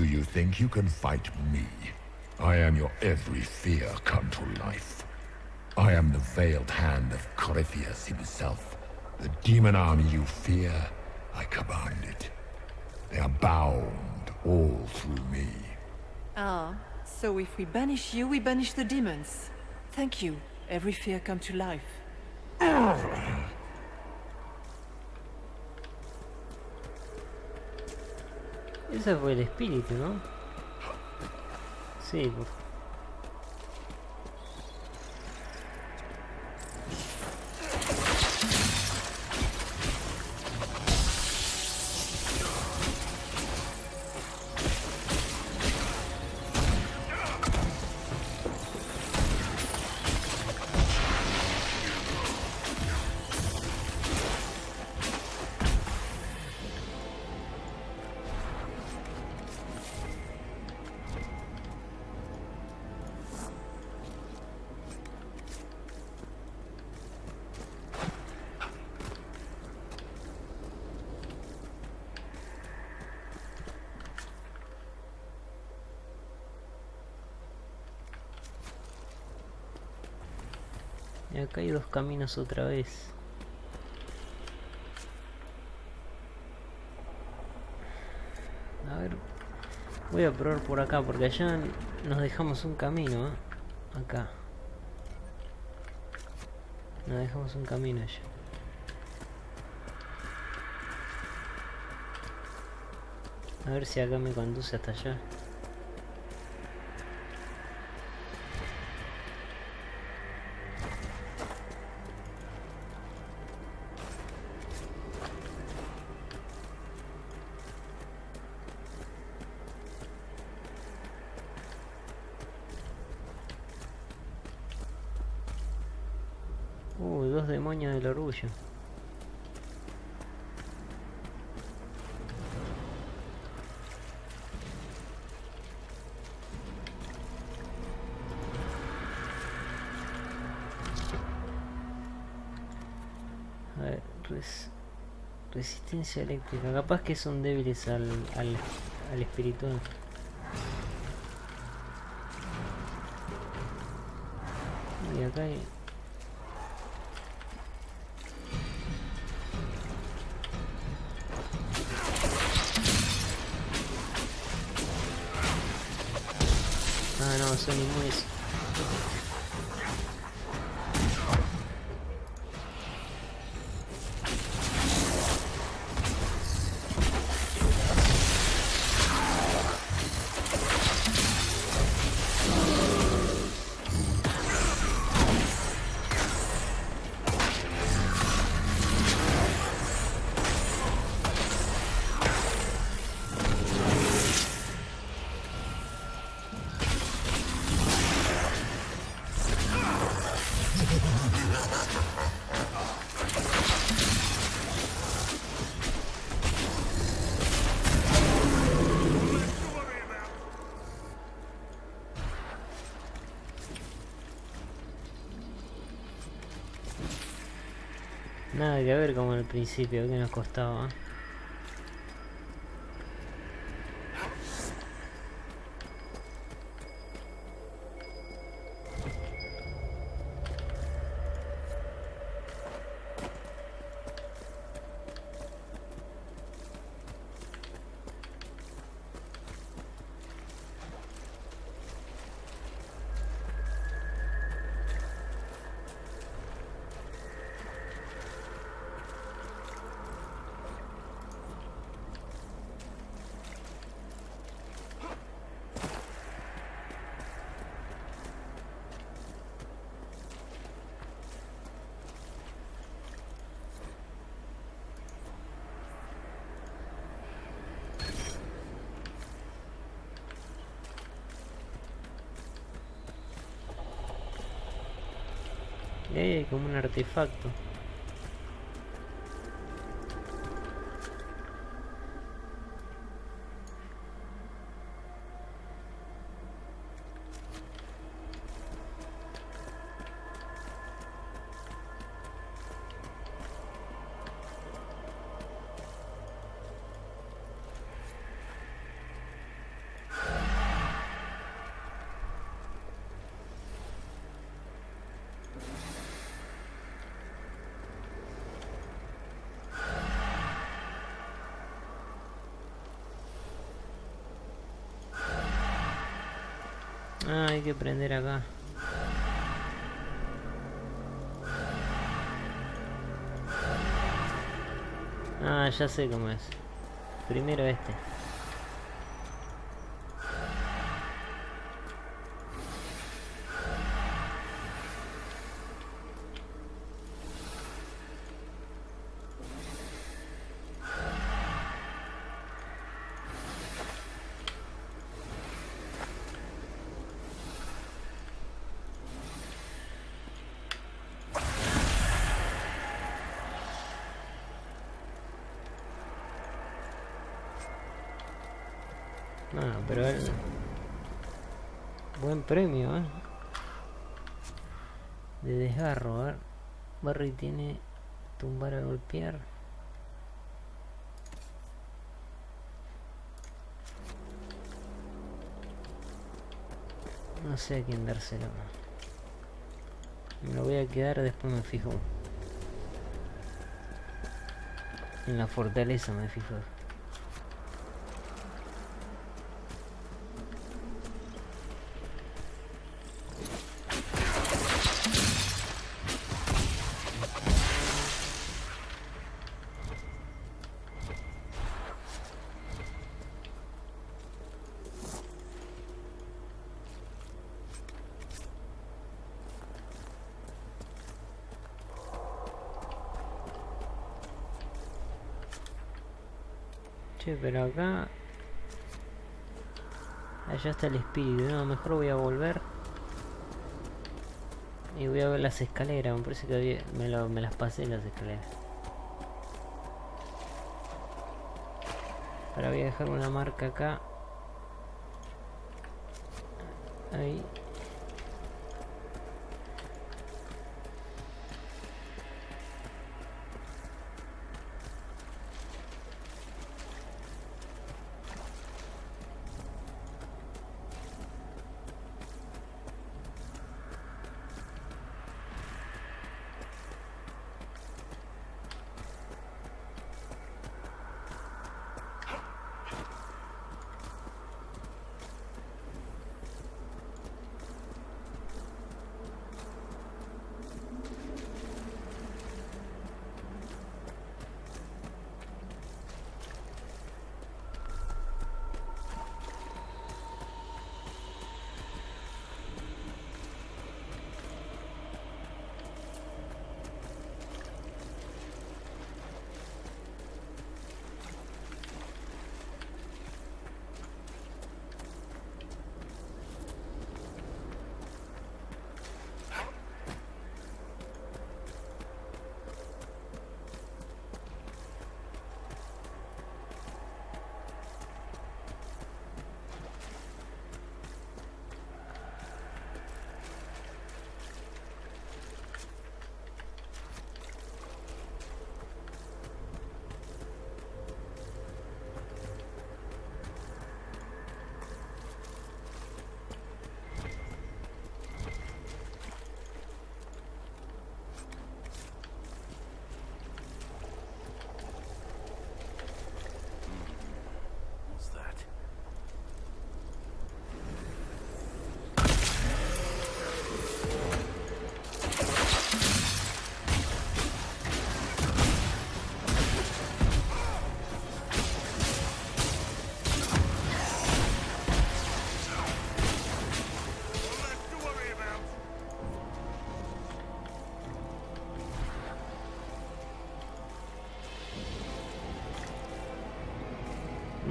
do you think you can fight me? I am your every fear come to life. I am the veiled hand of Corypheus himself. The demon army you fear, I command it. They are bound all through me. Ah, so if we banish you, we banish the demons. Thank you. Every fear come to life. Ese fue el espíritu, ¿no? Sí, y acá hay dos caminos otra vez. A ver, voy a probar por acá porque allá nos dejamos un camino, ¿eh? Acá nos dejamos un camino allá. A ver si acá me conduce hasta allá. Dos demonios del orgullo. A ver, resistencia eléctrica. Capaz que son débiles al espiritual. Y acá hay... Ah, no, son inmunes. Nada que ver como al principio, que nos costaba. Y ahí hay como un artefacto. Ah, hay que prender acá. Ah, ya sé cómo es. Primero este. Ah, pero buen premio, de desgarro. A ver, Barry tiene tumbar a golpear. No sé a quién dárselo. Me lo voy a quedar, después me fijo. En la fortaleza me fijo. Che, pero acá... Allá está el espíritu, no, mejor voy a volver. Y voy a ver las escaleras, me parece que me las pasé las escaleras. Ahora voy a dejar una marca acá. Ahí.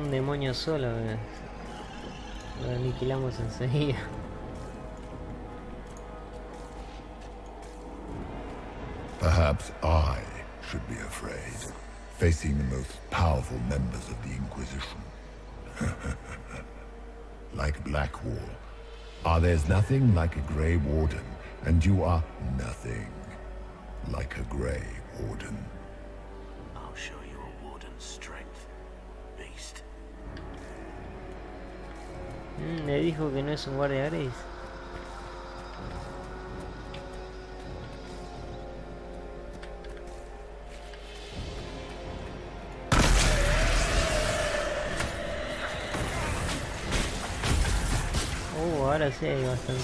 Un demonio solo, lo aniquilamos enseguida. Perhaps I should be afraid, facing the most powerful members of the Inquisition. Like Blackwall. There's nothing like a Grey Warden, and you are nothing like a Grey Warden. I'll show you a Warden's strength, beast. Le dijo que no es un guardia gris. ahora sí hay bastante.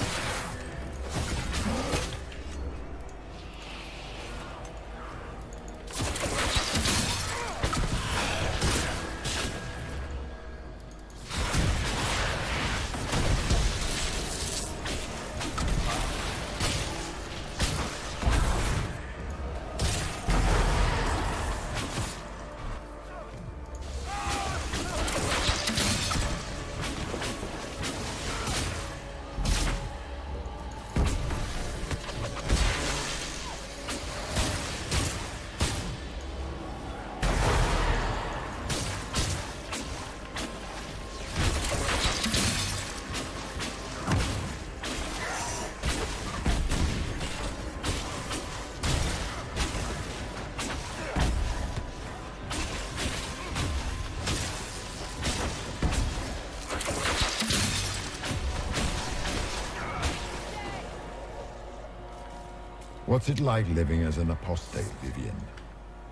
What's it like living as an apostate, Vivian?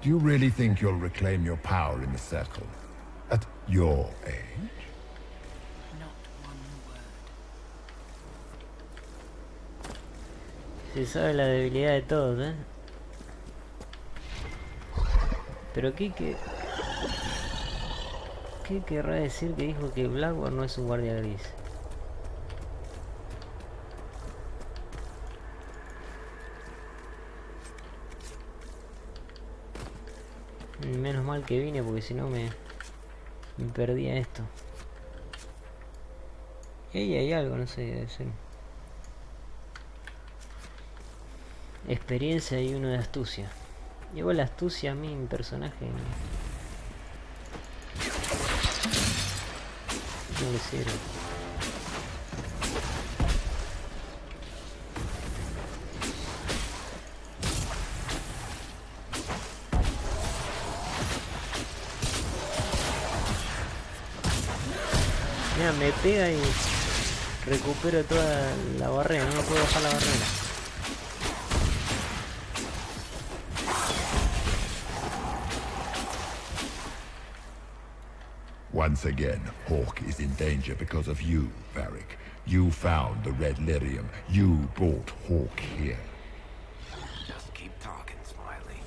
Do you really think you'll reclaim your power in the Circle? At your age? Not one word. Se sabe la debilidad de todos, ¿eh? Pero ¿qué querrá decir que dijo que Blackboard no es un guardia gris? Menos mal que vine porque si no me perdía esto. Y hay algo, no sé, debe ser experiencia y uno de astucia. Igual la astucia a mí, mi personaje no le sirve. Mira, me pega y recupero toda la barrera, no me puedo bajar la barrera. Once again, Hawk is in danger because of you, Varric. You found the Red Lyrium. You brought Hawk here. Just keep talking, Smiley.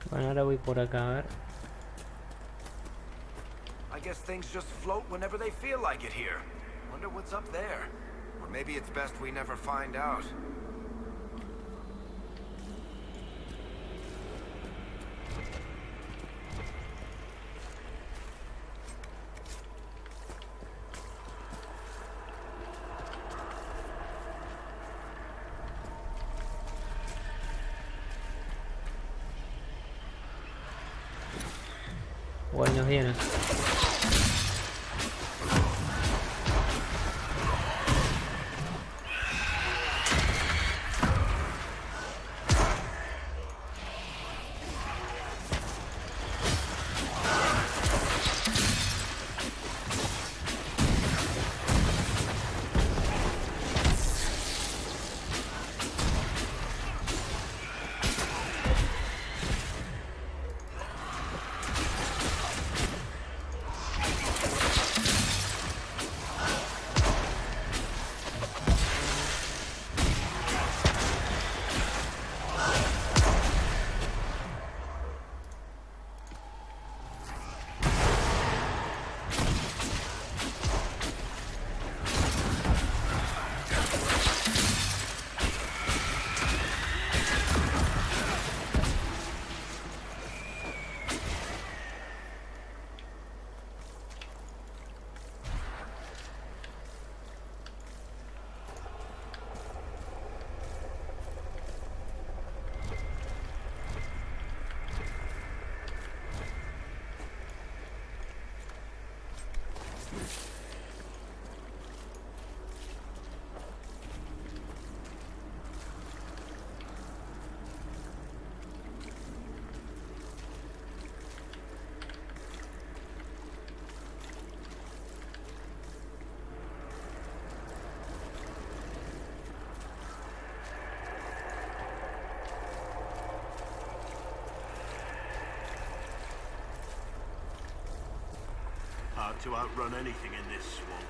Bueno, ahora voy por acá, a ver. I guess things just float whenever they feel like it here. Wonder what's up there. Or maybe it's best we never find out. Igual nos vienen. to outrun anything in this swamp.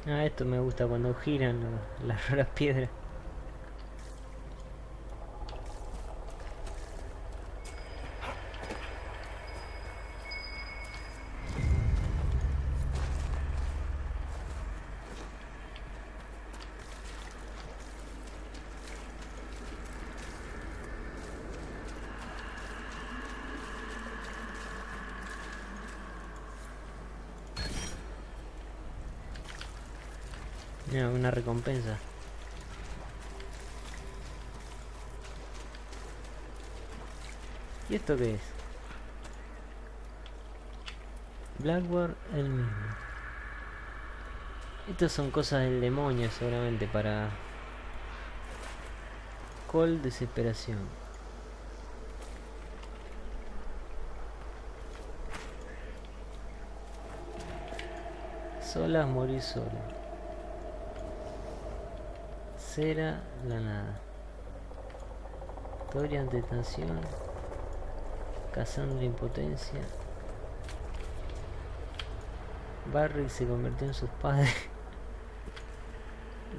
Ah, esto me gusta cuando giran las piedras. Mira, una recompensa. ¿Y esto qué es? Blackboard el mismo. Estas son cosas del demonio seguramente para... Call desesperación. Solas morir sola. Cera la nada. Historia ante tensión. Cazando impotencia. Barrick se convirtió en sus padres.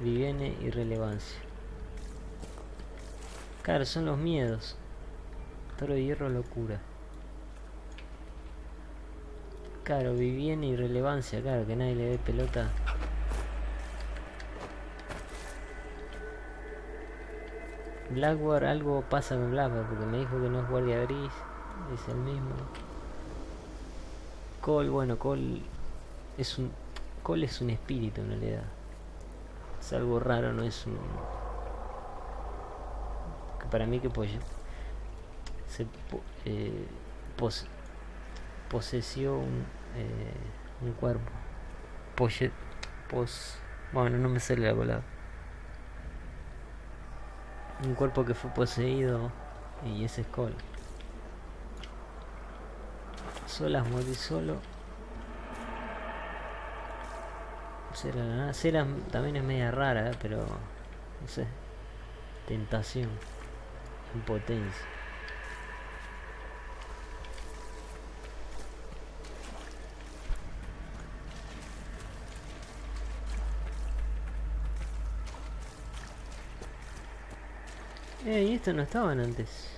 Viviene y relevancia. Claro, son los miedos. Toro de hierro, locura. Claro, viviene y relevancia, claro, que nadie le dé pelota. Blackboard, algo pasa con Blackboard, porque me dijo que no es guardia gris, es el mismo. Cole, bueno, Cole es un espíritu en realidad. Es algo raro, no es un... Que para mí que pollo. Se posesió un cuerpo. Bueno, no me sale la palabra. Un cuerpo que fue poseído y ese es Cole. Solas, morir solo. Cera también es media rara, pero no sé. Tentación. Impotencia. Y estos no estaban antes.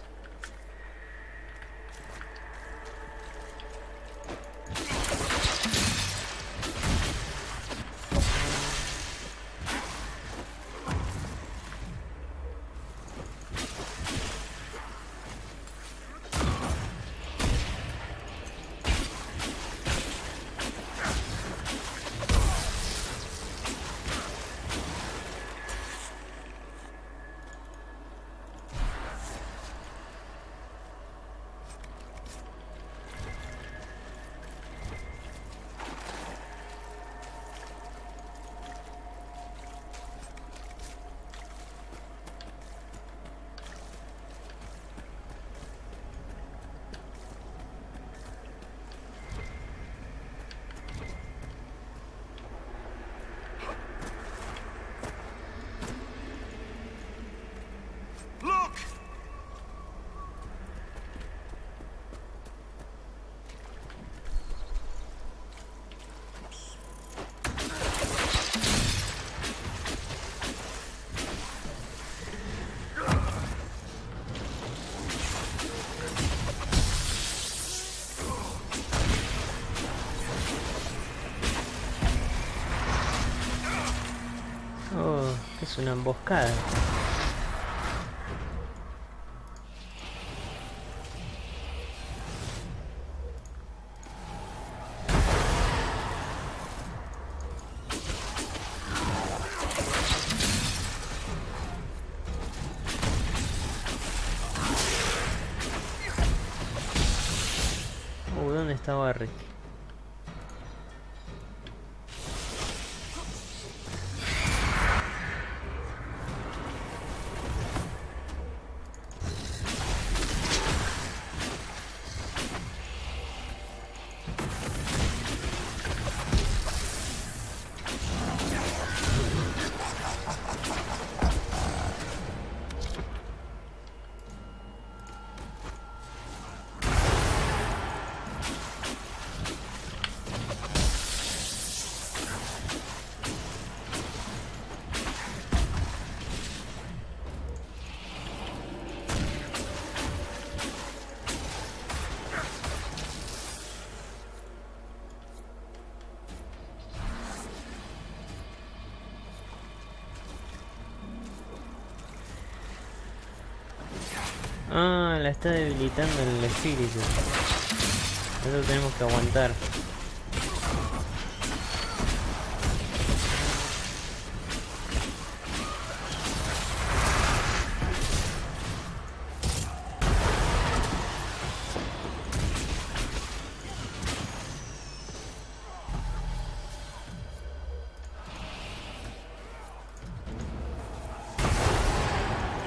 Es una emboscada. ¿Dónde está Barrick? Ah, la está debilitando el espíritu. Eso tenemos que aguantar.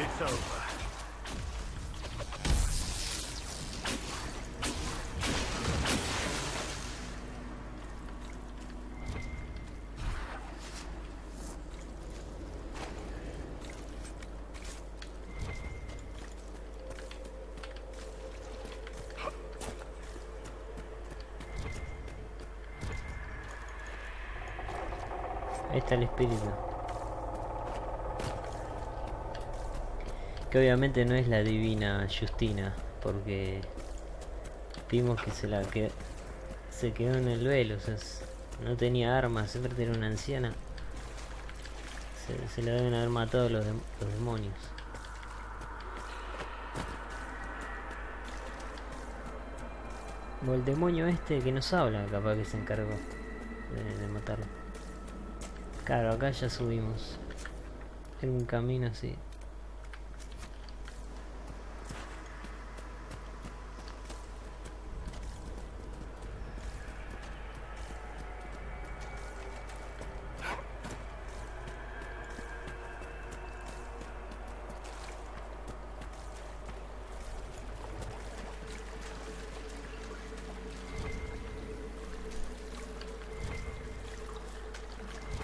It's over. Ahí está el espíritu. Que obviamente no es la divina Justina, porque vimos que se quedó en el velo, o sea, no tenía armas, siempre era una anciana. Se la deben haber matado los demonios. O el demonio este que nos habla, capaz que se encargó de matarlo. Claro, acá ya subimos. En un camino así.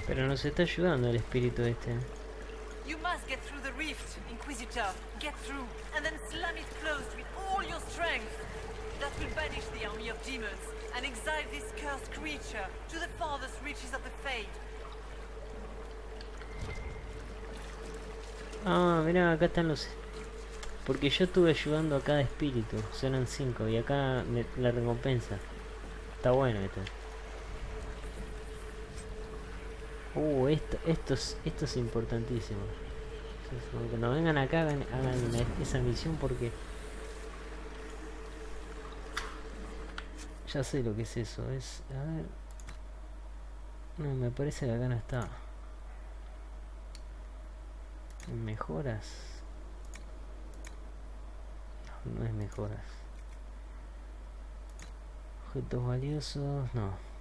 Pero nos está ayudando el espíritu este. You must get through the rift, Inquisitor. Get through, and then slam it closed with all your strength. That will banish the army of demons and exile this cursed creature to the farthest reaches of the Fade. Ah, mirá, acá están los... Porque yo estuve ayudando a cada espíritu. Eran 5 y acá la recompensa. Está bueno esto. Esto es importantísimo. Cuando vengan acá hagan esa misión porque... Ya sé lo que es eso. Es... A ver... No, me parece que acá no está. Mejoras. No es mejoras. Objetos valiosos. No.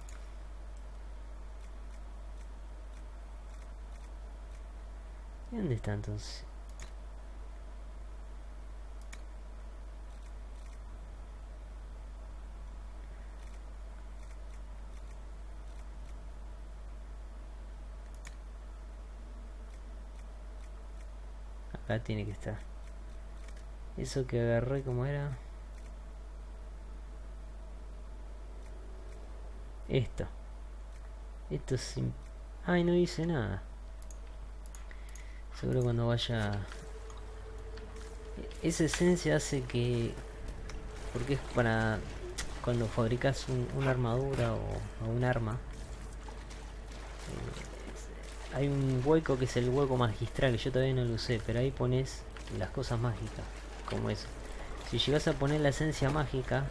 ¿Y dónde está entonces? Acá tiene que estar. Eso que agarré, ¿cómo era? Esto es... Ay, no hice nada. Seguro cuando vaya... Esa esencia hace que... Porque es para... Cuando fabricas una armadura o un arma, hay un hueco que es el hueco magistral, que yo todavía no lo usé, pero ahí pones las cosas mágicas, como eso. Si llegas a poner la esencia mágica,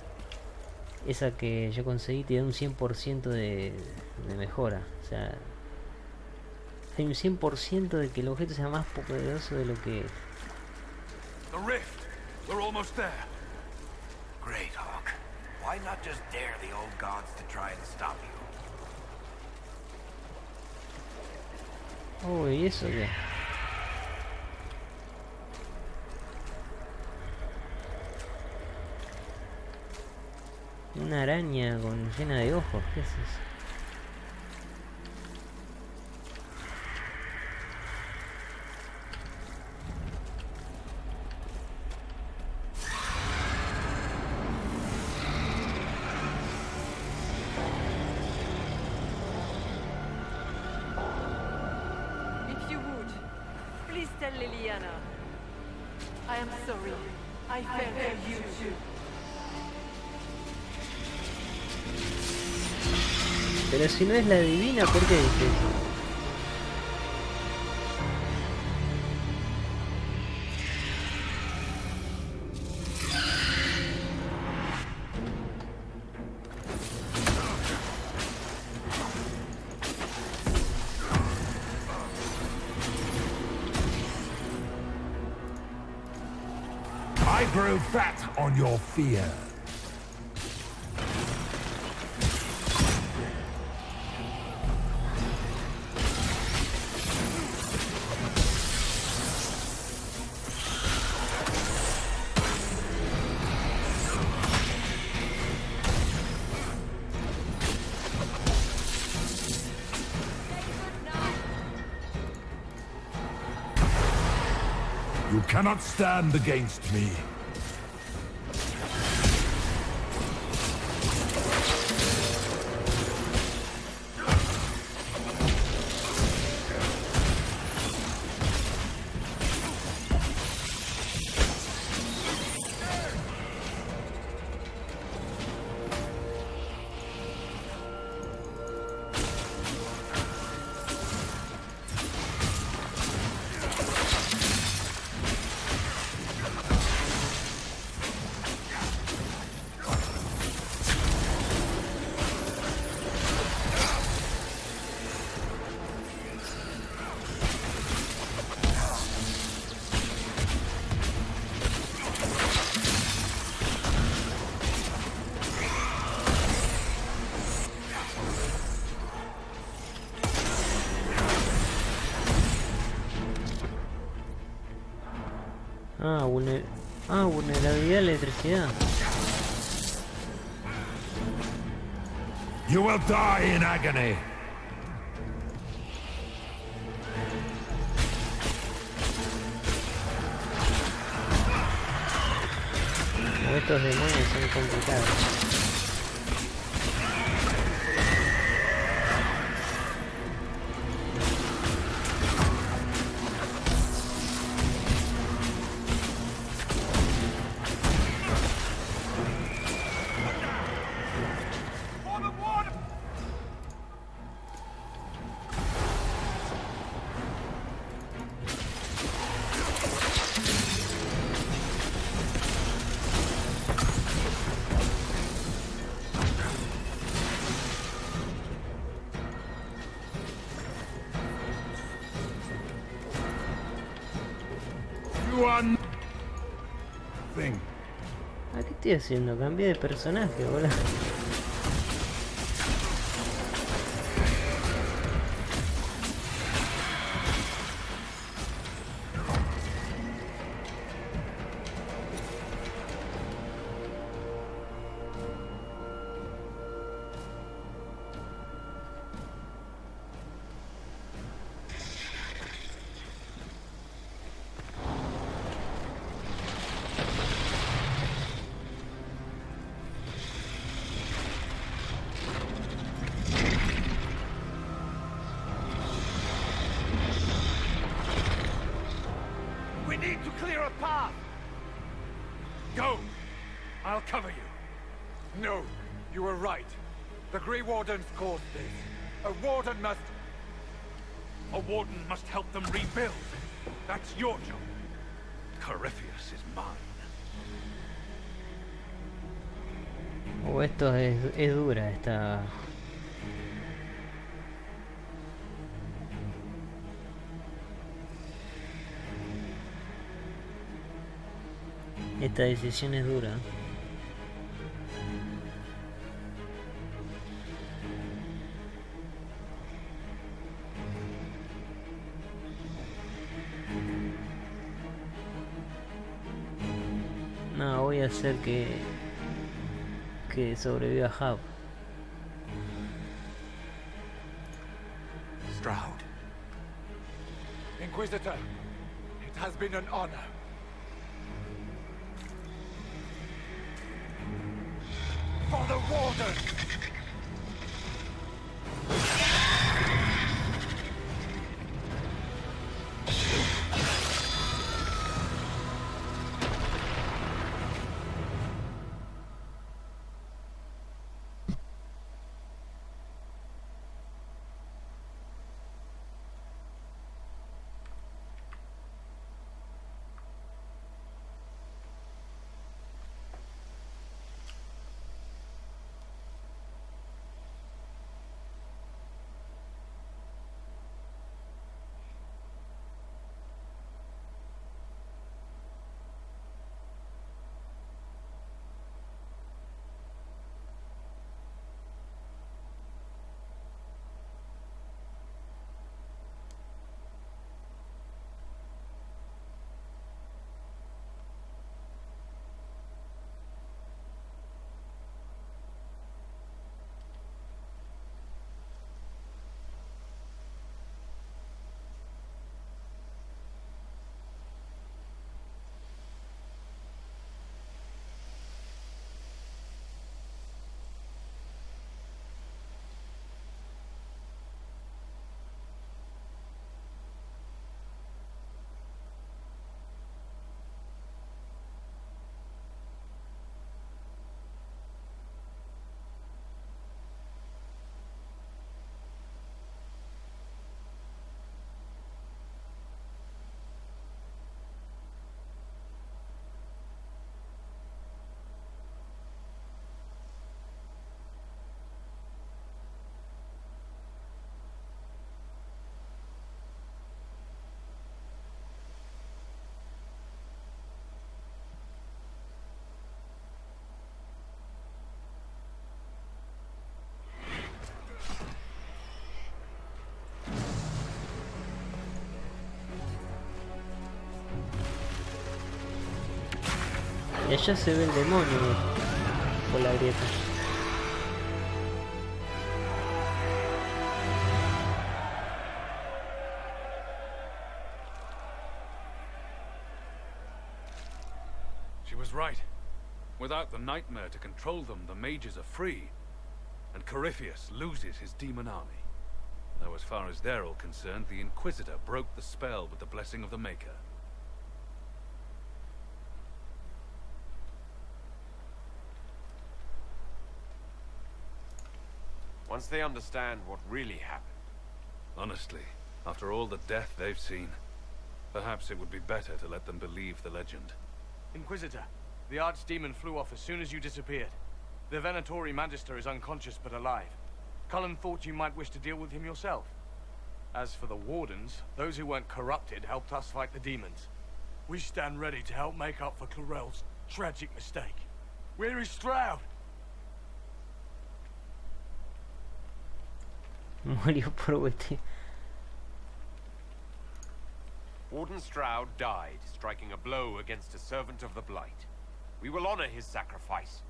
esa que yo conseguí te da un 100% de mejora. O sea, hay un 100% de que el objeto sea más poderoso de lo que... The rift. We're almost there. Great, Hawk. Why not just dare the old gods to try and stop you? Oh, ¿y eso qué? Una araña llena de ojos, ¿qué es eso? Pero si no es la divina, ¿por qué dice eso? I grow fat on your fear. You cannot stand against me. Vulnerabilidad a la electricidad. You will die in agony. Estos demonios son complicados. ¿Qué estoy haciendo? Cambié de personaje, boludo. We need to clear a path! Go! I'll cover you. No, you were right. The Grey Wardens caused this. A warden must... A warden must help them rebuild. That's your job. Corypheus is mine. Esto es dura esta decisión es dura. No, voy a hacer que sobreviva Hub. Stroud. Inquisitor, it has been an honor. For the Warden! Y allá se ve el demonio por la grieta. She was right. Without the nightmare to control them, the mages are free. And Corypheus loses his demon army. Though as far as they're all concerned, the Inquisitor broke the spell with the blessing of the Maker. Once they understand what really happened. Honestly, after all the death they've seen, perhaps it would be better to let them believe the legend. Inquisitor, the Archdemon flew off as soon as you disappeared. The Venatori Magister is unconscious but alive. Cullen thought you might wish to deal with him yourself. As for the Wardens, those who weren't corrupted helped us fight the demons. We stand ready to help make up for Clarel's tragic mistake. Where is Stroud? Murió por Wete. Warden Stroud died, striking a blow against a servant of the Blight. We will honor his sacrifice,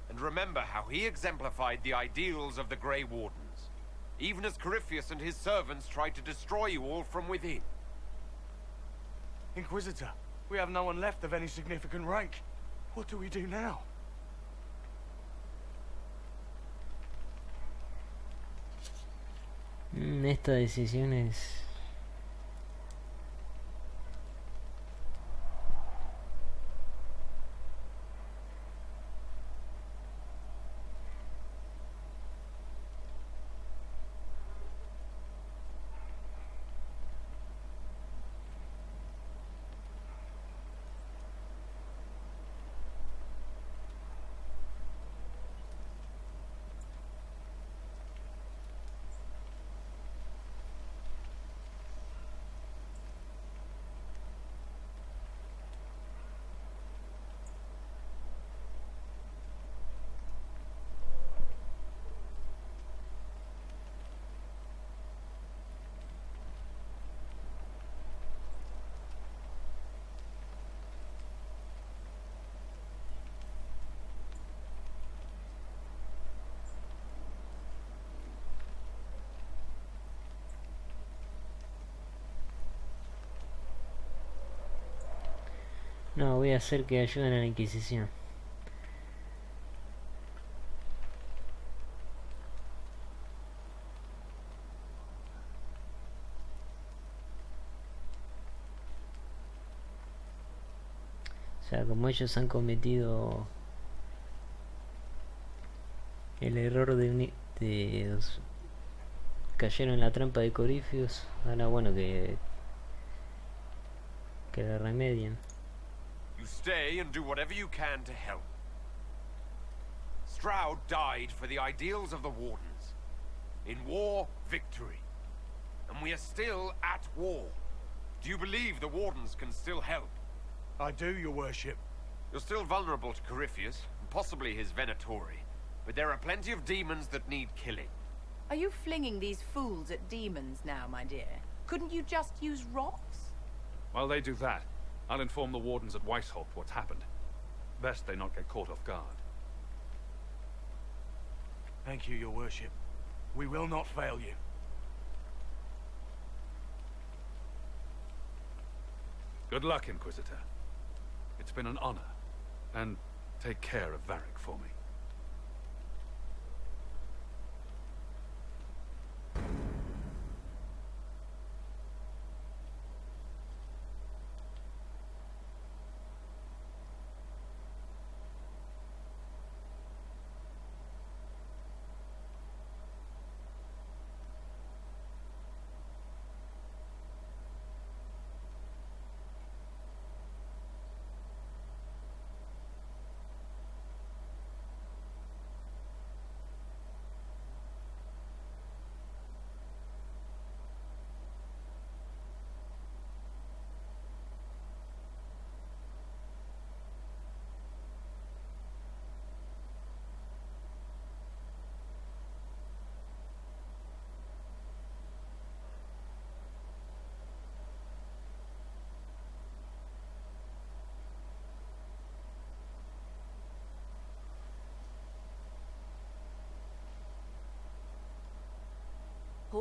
and remember how he exemplified the ideals of the Grey Wardens, even as Corypheus and his servants tried to destroy you all from within. Inquisitor, we have no one left of any significant rank. What do we do now? Esta decisión es... No, voy a hacer que ayuden a la Inquisición. O sea, como ellos han cometido el error cayeron en la trampa de Corypheus, ahora bueno que la remedien. You stay and do whatever you can to help. Stroud died for the ideals of the Wardens. In war, victory. And we are still at war. Do you believe the Wardens can still help? I do, your worship. You're still vulnerable to Corypheus, and possibly his Venatori. But there are plenty of demons that need killing. Are you flinging these fools at demons now, my dear? Couldn't you just use rocks? While they do that, I'll inform the Wardens at Weishaupt what's happened. Best they not get caught off guard. Thank you, your worship. We will not fail you. Good luck, Inquisitor. It's been an honor. And take care of Varric for me.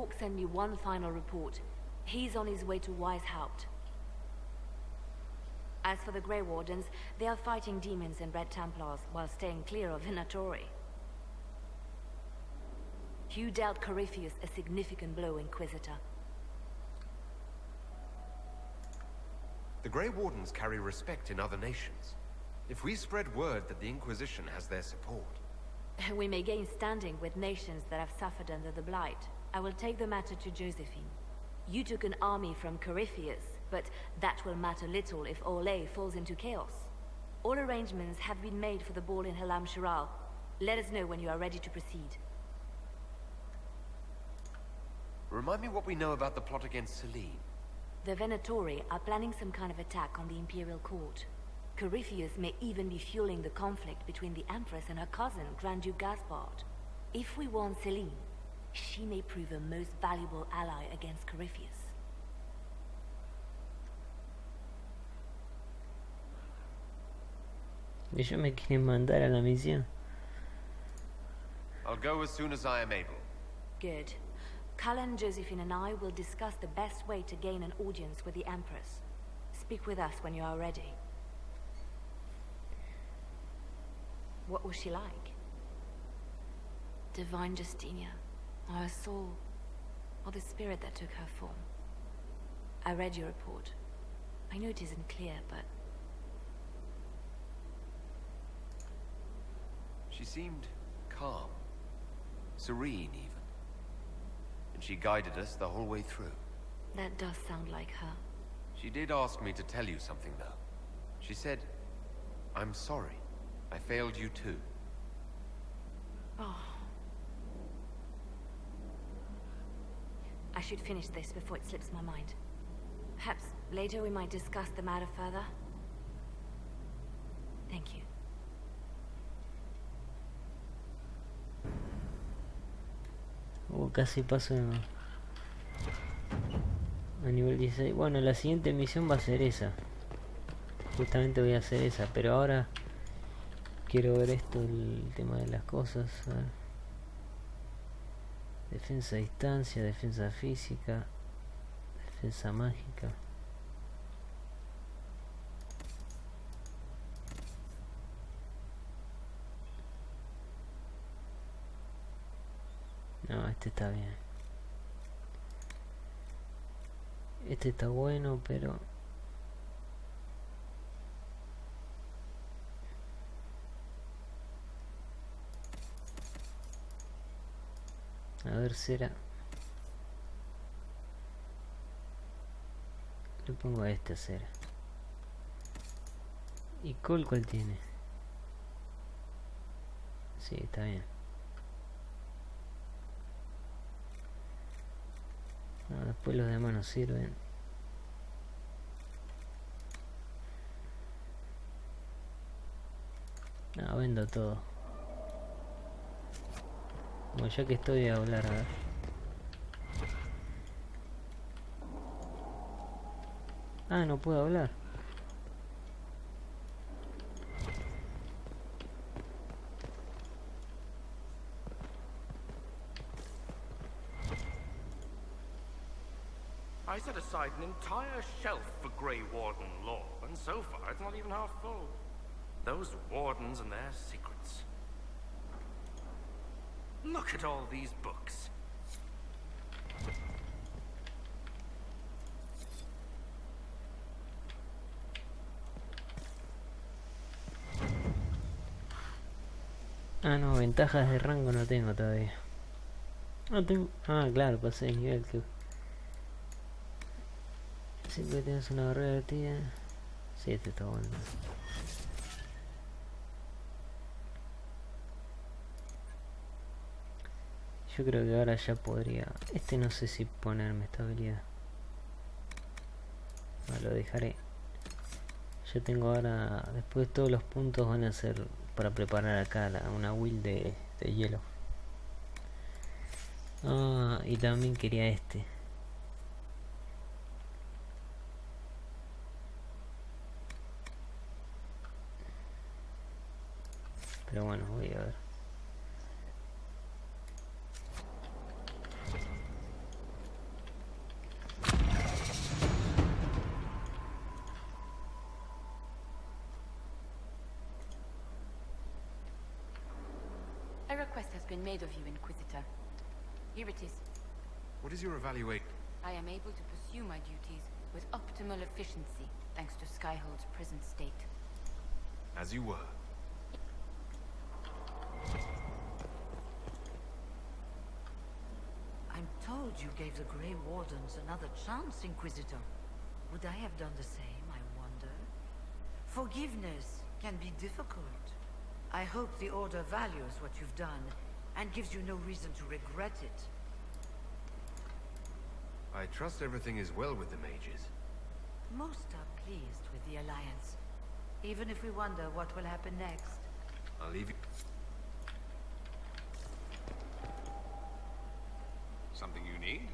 Hawk sent me one final report. He's on his way to Weishaupt. As for the Grey Wardens, they are fighting demons and Red Templars while staying clear of Venatori. You dealt Corypheus a significant blow, Inquisitor. The Grey Wardens carry respect in other nations. If we spread word that the Inquisition has their support... We may gain standing with nations that have suffered under the Blight. I will take the matter to Josephine. You took an army from Corypheus, but that will matter little if Orlais falls into chaos. All arrangements have been made for the ball in Halam Shiral. Let us know when you are ready to proceed. Remind me what we know about the plot against Selene. The Venatori are planning some kind of attack on the Imperial Court. Corypheus may even be fueling the conflict between the Empress and her cousin, Grand Duke Gaspard. If we warn Selene, she may prove a most valuable ally against Corypheus. Ellos me quieren mandar a la misión. I'll go as soon as I am able. Good. Cullen, Josephine and I will discuss the best way to gain an audience with the Empress. Speak with us when you are ready. What was she like? Divine Justinia, or her soul, or the spirit that took her form. I read your report. I know it isn't clear, but... She seemed calm, serene even. And she guided us the whole way through. That does sound like her. She did ask me to tell you something, though. She said, "I'm sorry. I failed you too." Oh. I should finish this before it slips my mind. Perhaps later we might discuss the matter further. Thank you. Casi paso a nivel 16. Bueno, la siguiente misión va a ser esa. Justamente voy a hacer esa, pero ahora quiero ver esto, el tema de las cosas. A ver. Defensa a distancia, defensa física, defensa mágica. No, este está bien. Este está bueno, pero... A ver, será... Le pongo a este a cera. ¿Y Cole cuál tiene? Sí, está bien. No, después los demás no sirven. No, vendo todo. Bueno, ya que estoy a hablar, a ver. Ah, no puedo hablar. I set aside an entire shelf for Grey Warden lore, and so far it's not even half full. Those wardens and their secrets. Look at all these books. Ah, no, ventajas de rango no tengo todavía. No tengo... Ah, claro, pasé el nivel que... Siempre tienes una barrera de tía. Sí, este está bueno. Yo creo que ahora ya podría... Este no sé si ponerme esta habilidad. No, lo dejaré. Yo tengo ahora... Después todos los puntos van a ser para preparar acá una build de hielo. Ah, y también quería este. Pero bueno, voy a ver. request has been made of you, Inquisitor. Here it is. What is your evaluation? I am able to pursue my duties with optimal efficiency, thanks to Skyhold's present state. As you were. I'm told you gave the Grey Wardens another chance, Inquisitor. Would I have done the same, I wonder? Forgiveness can be difficult. I hope the Order values what you've done, and gives you no reason to regret it. I trust everything is well with the mages. Most are pleased with the Alliance, even if we wonder what will happen next. I'll leave you. Something you need?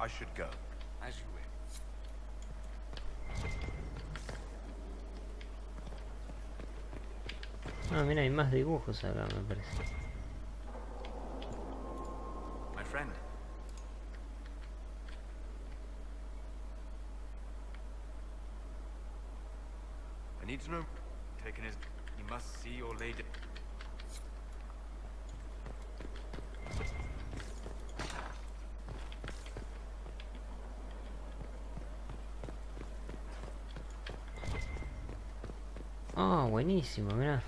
I should go. As you wish. Ah, mira, hay más dibujos acá, me parece. My friend. I need to know. Taken his. He must see your lady. Ah, buenísimo, mira.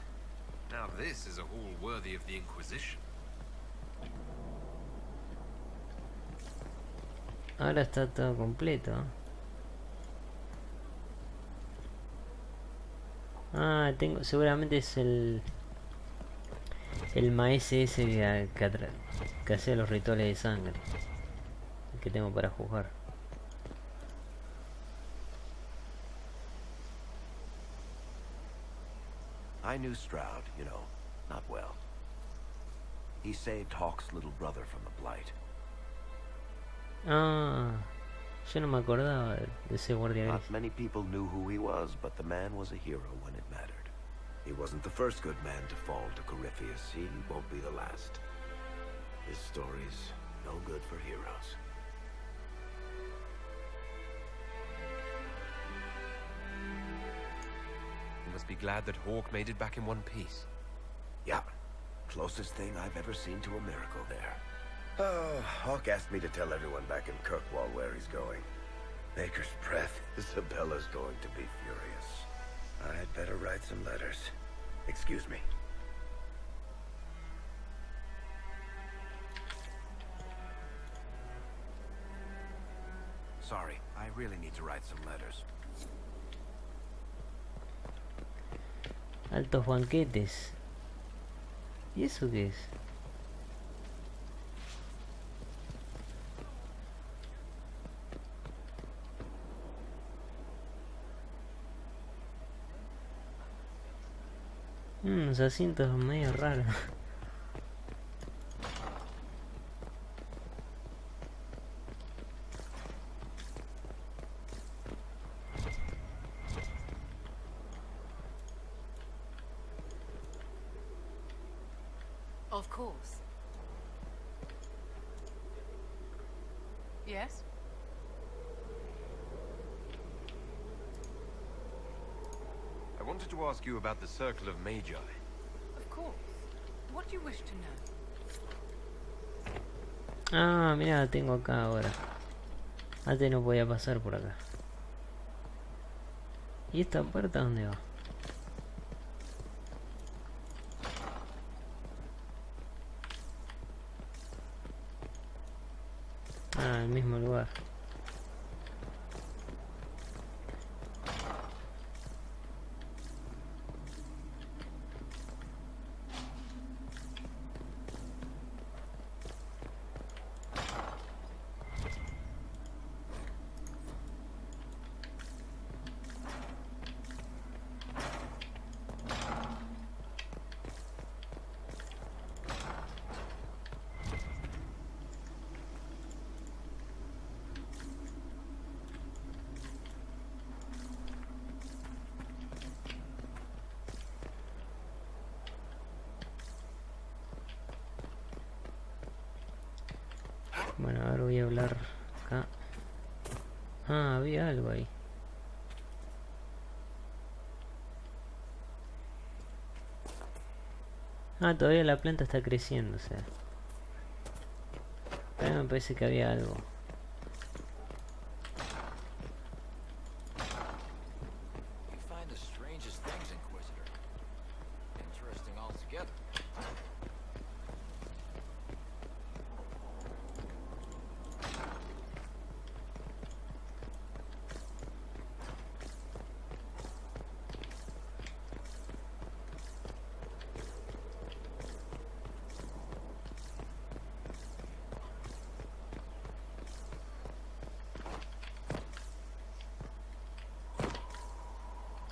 Now this is a hall worthy of the Inquisition. Ahora está todo completo. Ah, tengo, seguramente es el maese ese que hacía los rituales de sangre, el que tengo para jugar. I knew Stroud, you know, not well. He saved Hawk's little brother from the Blight. Ah, yo no me acordaba de ese guardia gris. Not many people knew who he was, but the man was a hero when it mattered. He wasn't the first good man to fall to Corypheus. He won't be the last. His story's no good for heroes. You must be glad that Hawk made it back in one piece. Yeah, closest thing I've ever seen to a miracle there. Oh, Hawk asked me to tell everyone back in Kirkwall where he's going. Maker's breath. Isabella's going to be furious. I'd better write some letters. Excuse me. Sorry, I really need to write some letters. Altos banquetes. ¿Y eso qué es? Unos asientos medio raros. Of course. Yes? I wanted to ask you about the Circle of Magi. Of course. What do you wish to know? Ah, mira, la tengo acá ahora. Antes no podía pasar por acá. ¿Y esta puerta dónde va? Ah, el mismo lugar. Bueno, ahora voy a hablar acá. Ah, había algo ahí. Ah, todavía la planta está creciendo, o sea. Todavía me parece que había algo. You find the strangest things, Inquisitor. Interesting altogether.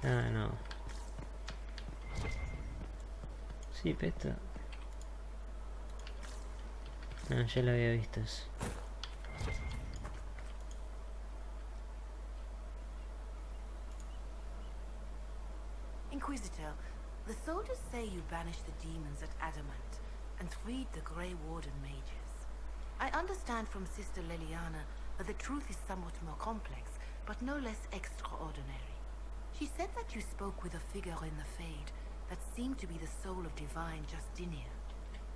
Ah, no. Sí, pero esto... Ah, ya lo había visto eso. Inquisitor, the soldiers say you banished the demons at Adamant and freed the Grey Warden mages. I understand from Sister Leliana that the truth is somewhat more complex, but no less extraordinary. She said that you spoke with a figure in the Fade that seemed to be the soul of divine Justinia.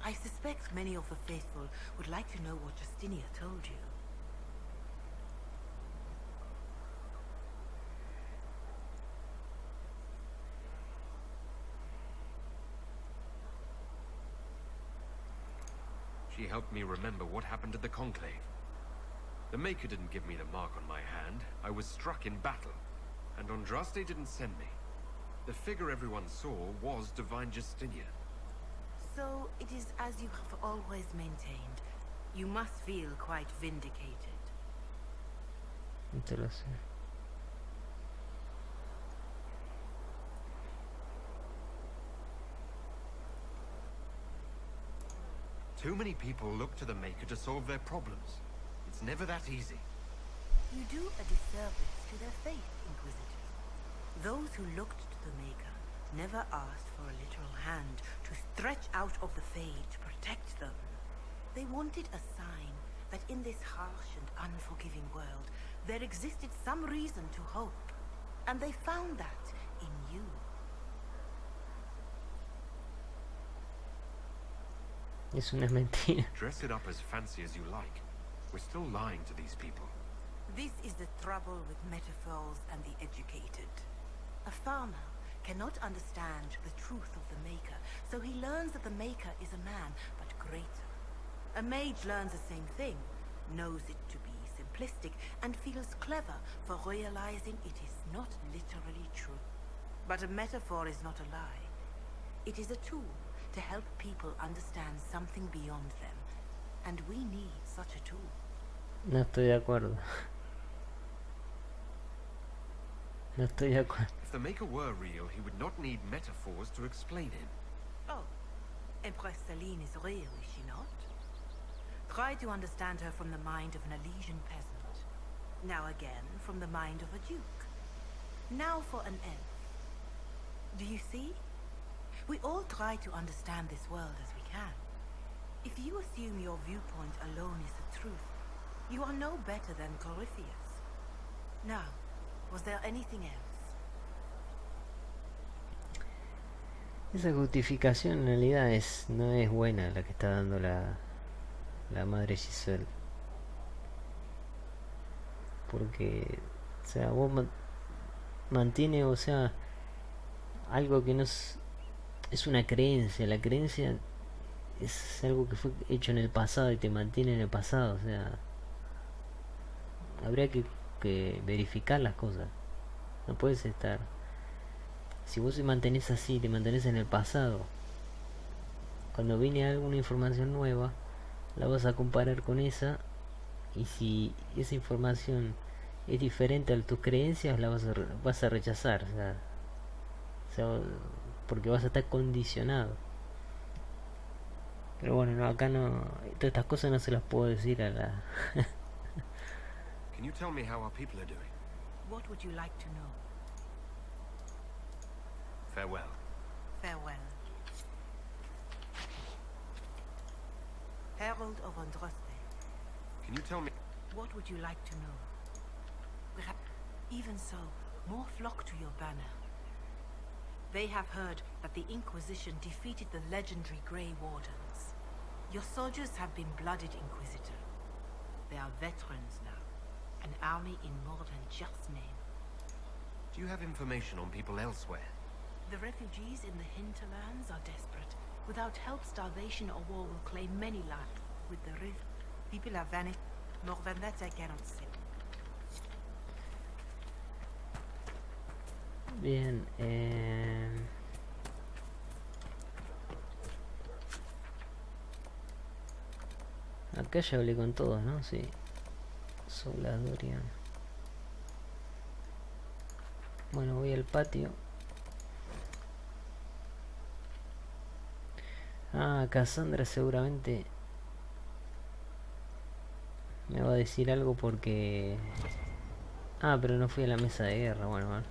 I suspect many of the faithful would like to know what Justinia told you. She helped me remember what happened at the Conclave. The Maker didn't give me the mark on my hand. I was struck in battle. And Andraste didn't send me. The figure everyone saw was Divine Justinia. So it is as you have always maintained. You must feel quite vindicated. No te lo sé. Too many people look to the Maker to solve their problems. It's never that easy. You do a disservice to their faith, Inquisitor. Those who looked to the Maker never asked for a literal hand to stretch out of the Fade to protect them. They wanted a sign that in this harsh and unforgiving world, there existed some reason to hope. And they found that in you. Es una mentira. Dress it up as fancy as you like. We're still lying to these people. This is the trouble with metaphors and the educated. A farmer cannot understand the truth of the Maker, so he learns that the Maker is a man, but greater. A mage learns the same thing, knows it to be simplistic, and feels clever for realizing it is not literally true. But a metaphor is not a lie. It is a tool to help people understand something beyond them, and we need such a tool. No estoy de acuerdo. No estoy de acuerdo. If the Maker were real, he would not need metaphors to explain him. Oh, Empress Celine is real, is she not? Try to understand her from the mind of an Elysian peasant. Now again, from the mind of a duke. Now for an elf. Do you see? We all try to understand this world as we can. If you assume your viewpoint alone is the truth, you are no better than Corypheus. Now, was there anything else? Esa justificación en realidad no es buena la que está dando la madre Giselle. Porque, o sea, vos mantiene, o sea, algo que no es una creencia. La creencia es algo que fue hecho en el pasado y te mantiene en el pasado. O sea, habría que verificar las cosas. No puedes estar... Si vos te mantenés así, te mantenés en el pasado, cuando viene alguna información nueva, la vas a comparar con esa, y si esa información es diferente a tus creencias, la vas a rechazar. O sea, porque vas a estar condicionado. Pero bueno, no, acá no, todas estas cosas no se las puedo decir a la... Can you tell me how our people are doing? What would you like to know? Farewell. Farewell. Herald of Andraste. Can you tell me... What would you like to know? Even so, more flock to your banner. They have heard that the Inquisition defeated the legendary Grey Wardens. Your soldiers have been blooded, Inquisitor. They are veterans now. An army in more than just name. Do you have information on people elsewhere? The refugees in the hinterlands are desperate. Without help, starvation or war will claim many lives. With the rift, people have vanished. More than that, I cannot say. Bien, acá ya hablé con todos, ¿no? Sí. Soladorian. Bueno, voy al patio. Ah, Cassandra seguramente me va a decir algo porque... Ah, pero no fui a la mesa de guerra, bueno.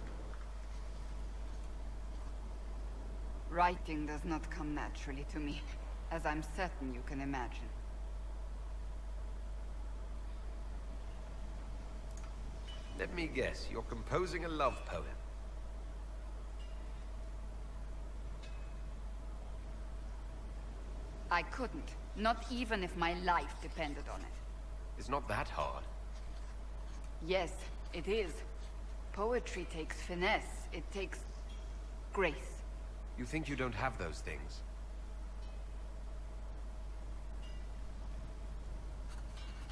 Writing does not come naturally to me, as I'm certain you can imagine. Let me guess, you're composing a love poem. I couldn't, not even if my life depended on it. It's not that hard. Yes, it is. Poetry takes finesse, it takes grace. You think you don't have those things?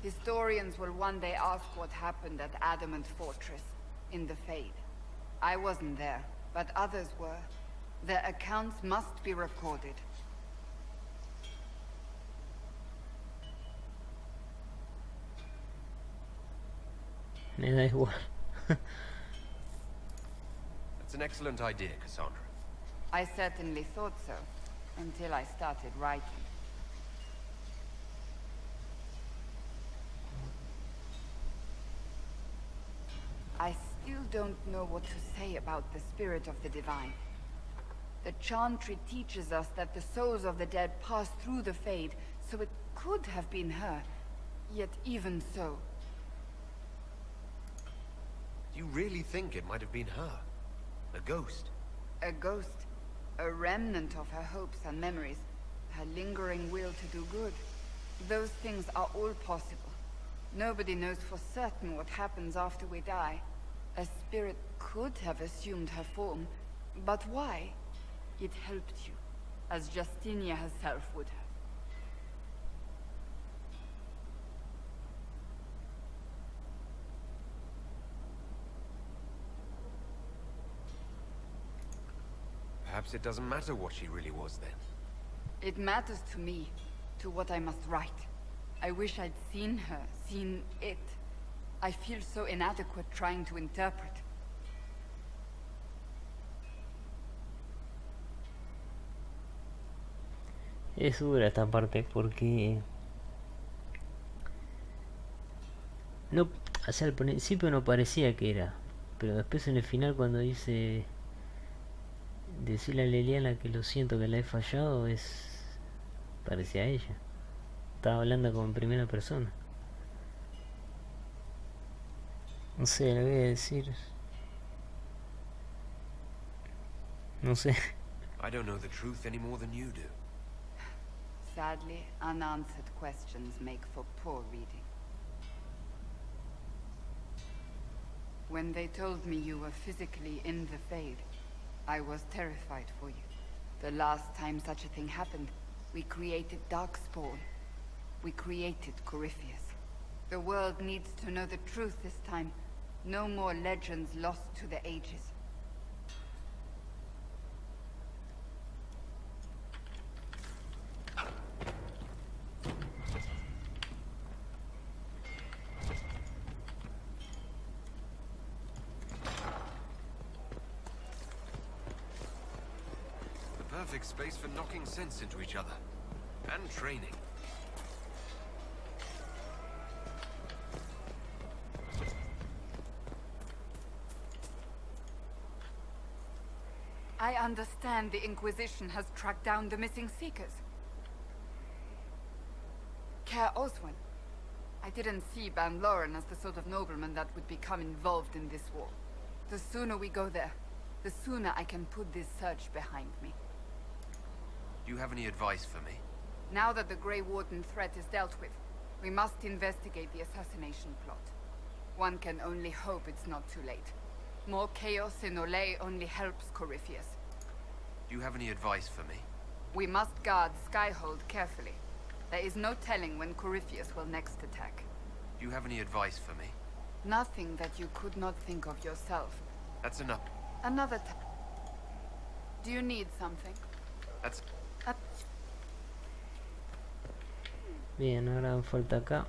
Historians will one day ask what happened at Adamant Fortress, in the Fade. I wasn't there, but others were. Their accounts must be recorded. Me da igual. That's an excellent idea, Cassandra. I certainly thought so, until I started writing. I still don't know what to say about the spirit of the divine. The Chantry teaches us that the souls of the dead pass through the Fade, so it could have been her. Yet even so... Do you really think it might have been her? A ghost? A ghost. A remnant of her hopes and memories. Her lingering will to do good. Those things are all possible. Nobody knows for certain what happens after we die. A spirit could have assumed her form, but why? It helped you, as Justinia herself would have. Perhaps it doesn't matter what she really was then. It matters to me, to what I must write. I wish I'd seen her, seen it. I feel so inadequate trying to interpret. Es dura esta parte porque no, o sea, al principio no parecía que era, pero después en el final cuando dice decirle a Leliana que lo siento que la he fallado, parecía a ella. Estaba hablando como en primera persona. No sé, le voy a decir. No sé. I don't know the truth any more than you do. Sadly, unanswered questions make for poor reading. When they told me you were physically in the Fade, I was terrified for you. The last time such a thing happened, we created Darkspawn. We created Corypheus. The world needs to know the truth this time. No more legends lost to the ages. The perfect space for knocking sense into each other. And training. I understand the Inquisition has tracked down the missing Seekers. Care Oswin. I didn't see Ban Loren as the sort of nobleman that would become involved in this war. The sooner we go there, the sooner I can put this search behind me. Do you have any advice for me? Now that the Grey Warden threat is dealt with, we must investigate the assassination plot. One can only hope it's not too late. More chaos in Olay only helps Corypheus. Do you have any advice for me? We must guard Skyhold carefully. There is no telling when Corypheus will next attack. Do you have any advice for me? Nothing that you could not think of yourself. That's enough. Another time. Do you need something? That's... Bien, ahora falta acá.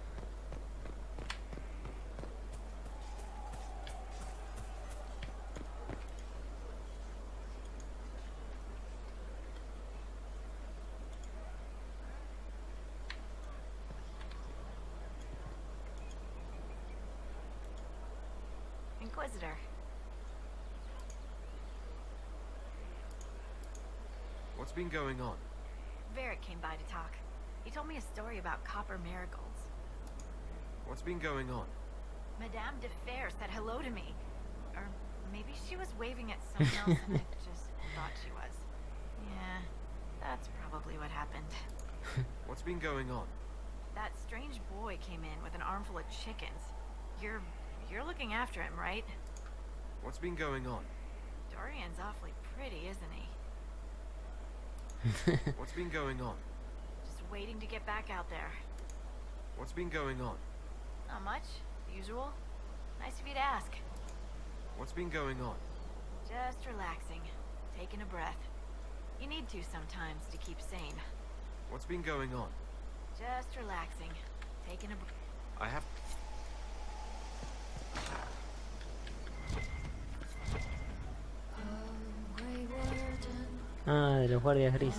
Inquisitor. What's been going on? Varric came by to talk. He told me a story about copper marigolds. What's been going on? Madame de Fer said hello to me. Or maybe she was waving at someone else and I just thought she was. Yeah, that's probably what happened. What's been going on? That strange boy came in with an armful of chickens. You're looking after him, right? What's been going on? Dorian's awfully pretty, isn't he? What's been going on? Just waiting to get back out there. What's been going on? Not much. The usual. Nice of you to ask. What's been going on? Just relaxing. Taking a breath. You need to sometimes to keep sane. What's been going on? Just relaxing. Taking a breath. I have... Ah, de los guardias grises.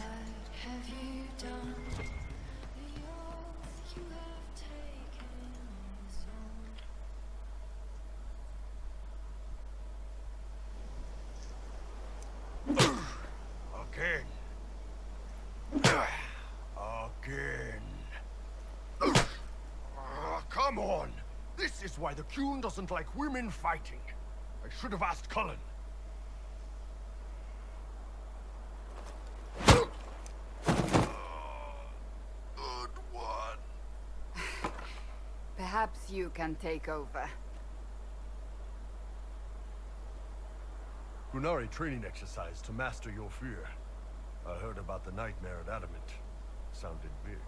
Again. Again. Come on! This is why the Qun doesn't like women fighting. I should have asked Cullen. Perhaps you can take over. Qunari training exercise to master your fear. I heard about the nightmare at Adamant. Sounded big.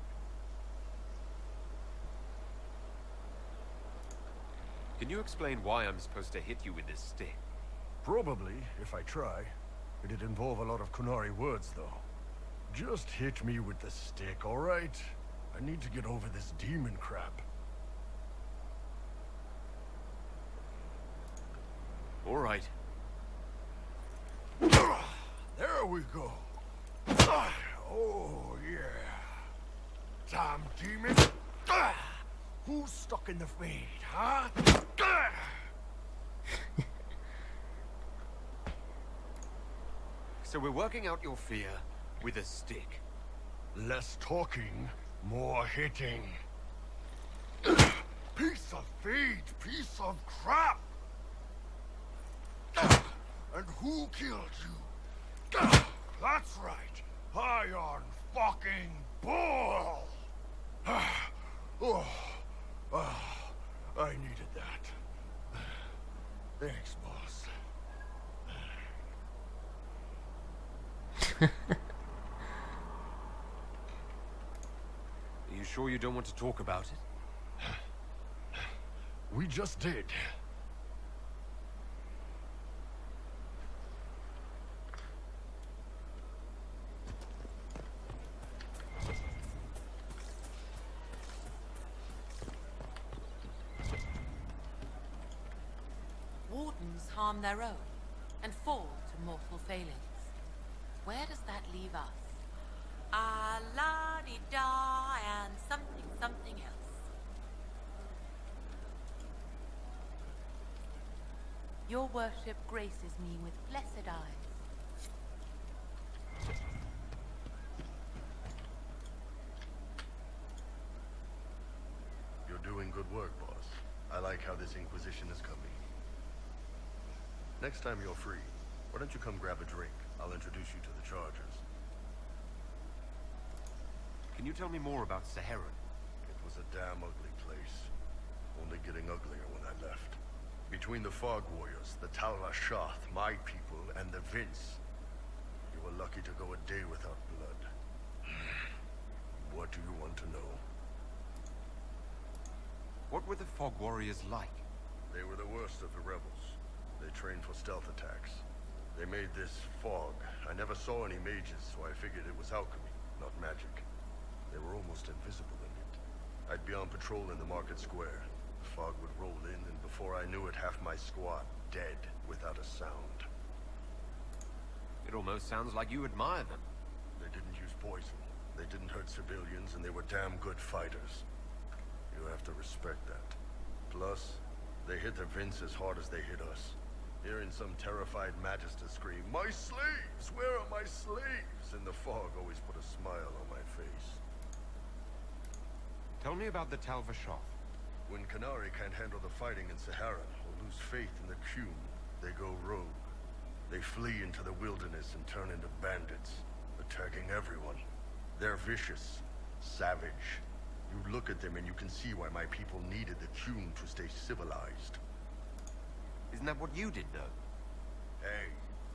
Can you explain why I'm supposed to hit you with this stick? Probably, if I try. It'd involve a lot of Qunari words, though. Just hit me with the stick, alright? I need to get over this demon crap. Alright. There we go. Oh, yeah. Damn demon. Who's stuck in the fade, huh? So we're working out your fear with a stick. Less talking, more hitting. Piece of fade, piece of crap! And who killed you? That's right, Iron fucking Bull! I needed that. Thanks, boss. Are you sure you don't want to talk about it? We just did. Wardens harm their own and fall to mortal failings. Where does that leave us? La-di-da and something else. Your worship graces me with blessed eyes. You're doing good work, boss. I like how this Inquisition is coming. Next time you're free, Why don't you come grab a drink? I'll introduce you to the Chargers. Can you tell me more about Saharan? It was a damn ugly place. Only getting uglier when I left. Between the Fog Warriors, the Tal-Rashath, my people, and the Vince, you were lucky to go a day without blood. What do you want to know? What were the Fog Warriors like? They were the worst of the rebels. They trained for stealth attacks. They made this fog. I never saw any mages, so I figured it was alchemy, not magic. They were almost invisible in it. I'd be on patrol in the market square. The fog would roll in, and before I knew it, half my squad dead without a sound. It almost sounds like you admire them. They didn't use poison. They didn't hurt civilians, and they were damn good fighters. You have to respect that. Plus, they hit the Vince as hard as they hit us. Hearing some terrified Magister scream, "My slaves! Where are my slaves?" in the fog always put a smile on my face. Tell me about the Tal-Rashath. When Qunari can't handle the fighting in Saharan or lose faith in the Qun, they go rogue. They flee into the wilderness and turn into bandits, attacking everyone. They're vicious, savage. You look at them and you can see why my people needed the Qun to stay civilized. Isn't that what you did, though? Hey,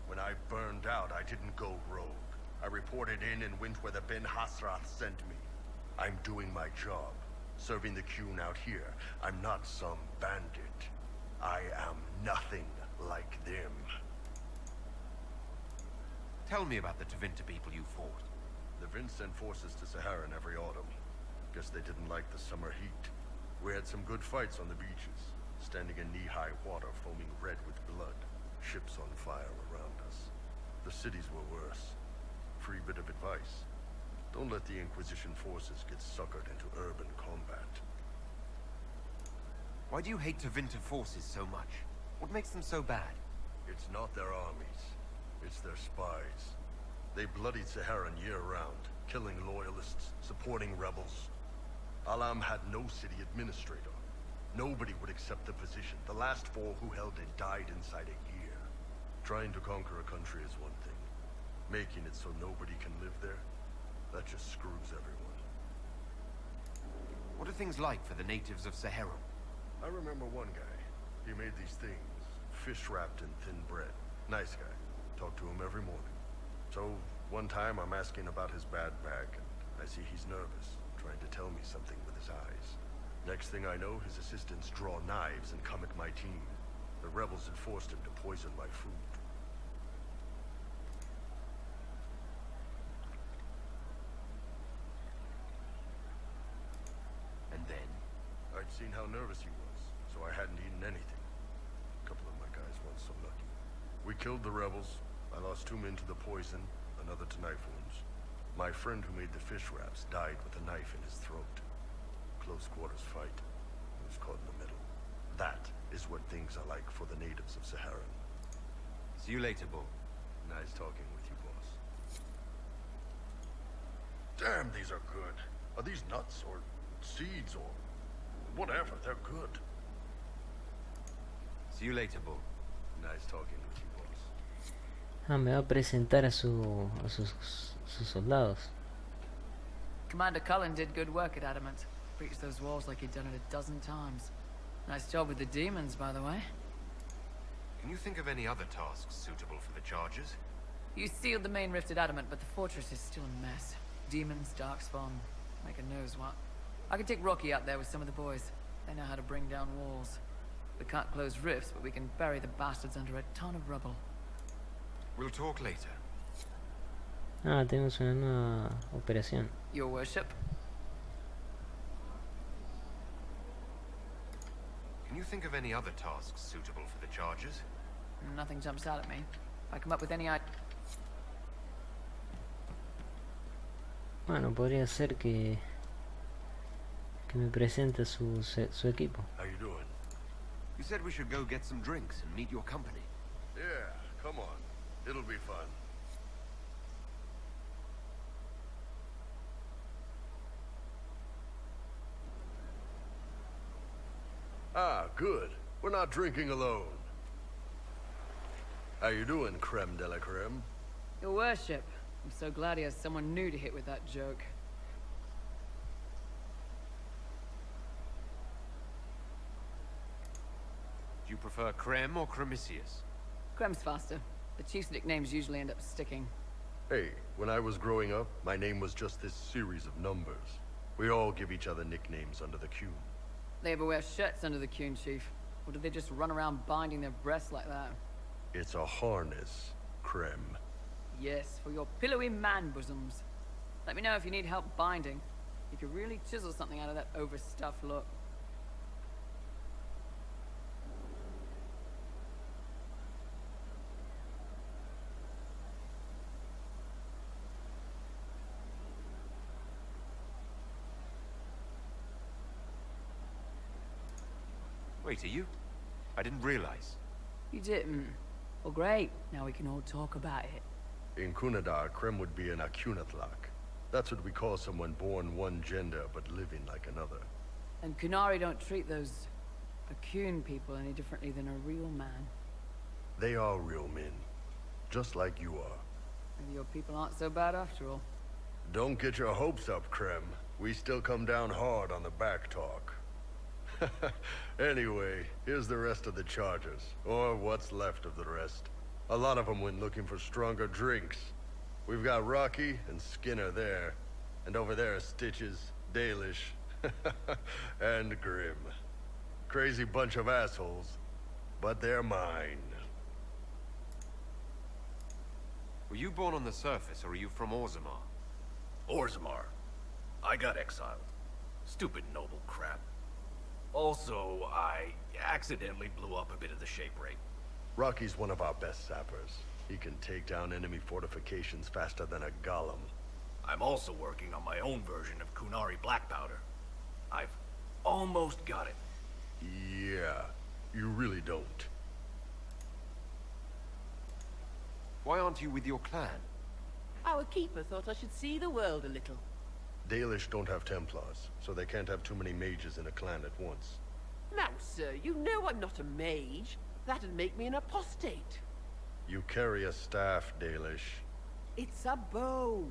when I burned out, I didn't go rogue. I reported in and went where the Ben Hasrath sent me. I'm doing my job, serving the Qun out here. I'm not some bandit. I am nothing like them. Tell me about the Tevinter people you fought. The Vince sent forces to Saharan every autumn. Guess they didn't like the summer heat. We had some good fights on the beaches, standing in knee-high water foaming red with blood, ships on fire around us. The cities were worse. Free bit of advice. Don't let the Inquisition forces get suckered into urban combat. Why do you hate Tevinter forces so much? What makes them so bad? It's not their armies. It's their spies. They bloodied Saharan year-round, killing loyalists, supporting rebels. Alam had no city administrator. Nobody would accept the position. The last 4 who held it died inside a year. Trying to conquer a country is one thing. Making it so nobody can live there, that just screws everyone. What are things like for the natives of Saharan? I remember one guy. He made these things, fish wrapped in thin bread. Nice guy. Talk to him every morning. So, one time I'm asking about his bad back, and I see he's nervous, trying to tell me something with his eyes. Next thing I know, his assistants draw knives and come at my team. The rebels had forced him to poison my food. And then? I'd seen how nervous he was, so I hadn't eaten anything. A couple of my guys weren't so lucky. We killed the rebels. I lost 2 men to the poison, another to knife wounds. My friend who made the fish wraps died with a knife in his throat. Close quarters fight. He was caught in the middle. That is what things are like for the natives of Saharan. See you later, Bull. Nice talking with you, boss. Damn, these are good. Are these nuts or seeds or whatever? They're good. See you later, Bull. Nice talking with you, boss. Ah, me va a presentar a sus soldados. Commander Cullen did good work at Adamant. Breached those walls like he'd done it a dozen times. Nice job with the demons, by the way. Can you think of any other tasks suitable for the Chargers? You sealed the main rift at Adamant, but the fortress is still a mess. Demons, darkspawn, making knows what. I can take Rocky out there with some of the boys. They know how to bring down walls. We can't close rifts, but we can bury the bastards under a ton of rubble. We'll talk later. Ah, tenemos una nueva operación. Your worship. Can you think of any other tasks suitable for the Chargers? Nothing jumps out at me. If I come up with any Bueno, podría ser que me presente su equipo. How you doing? You said we should go get some drinks and meet your company. Yeah, come on. It'll be fun. Ah, good. We're not drinking alone. How you doing, creme de la creme? Your worship. I'm so glad he has someone new to hit with that joke. Do you prefer Creme or Cremisius? Crem's faster. The chief's nicknames usually end up sticking. Hey, when I was growing up, my name was just this series of numbers. We all give each other nicknames under the Qun. They ever wear shirts under the Qun, Chief? Or do they just run around binding their breasts like that? It's a harness, creme. Yes, for your pillowy man bosoms. Let me know if you need help binding. You could really chisel something out of that overstuffed look. Wait, are you? I didn't realize. You didn't? Well, great. Now we can all talk about it. In Kunadar, creme would be an Akunatlak. That's what we call someone born one gender but living like another. And Kunari don't treat those Akun people any differently than a real man. They are real men, just like you are. Maybe your people aren't so bad after all. Don't get your hopes up, creme. We still come down hard on the back talk. Anyway, here's the rest of the charges, or what's left of the rest. A lot of them went looking for stronger drinks. We've got Rocky and Skinner there, and over there are Stitches, Dalish, and Grim. Crazy bunch of assholes, but they're mine. Were you born on the surface, or are you from Orzammar? Orzammar. I got exiled. Stupid noble crap. Also, I accidentally blew up a bit of the shape ray. Rocky's one of our best sappers. He can take down enemy fortifications faster than a golem. I'm also working on my own version of Kunari black powder. I've almost got it. Yeah, you really don't. Why aren't you with your clan? Our keeper thought I should see the world a little. Dalish don't have Templars, so they can't have too many mages in a clan at once. Now, sir, you know I'm not a mage. That'd make me an apostate. You carry a staff, Dalish. It's a bow.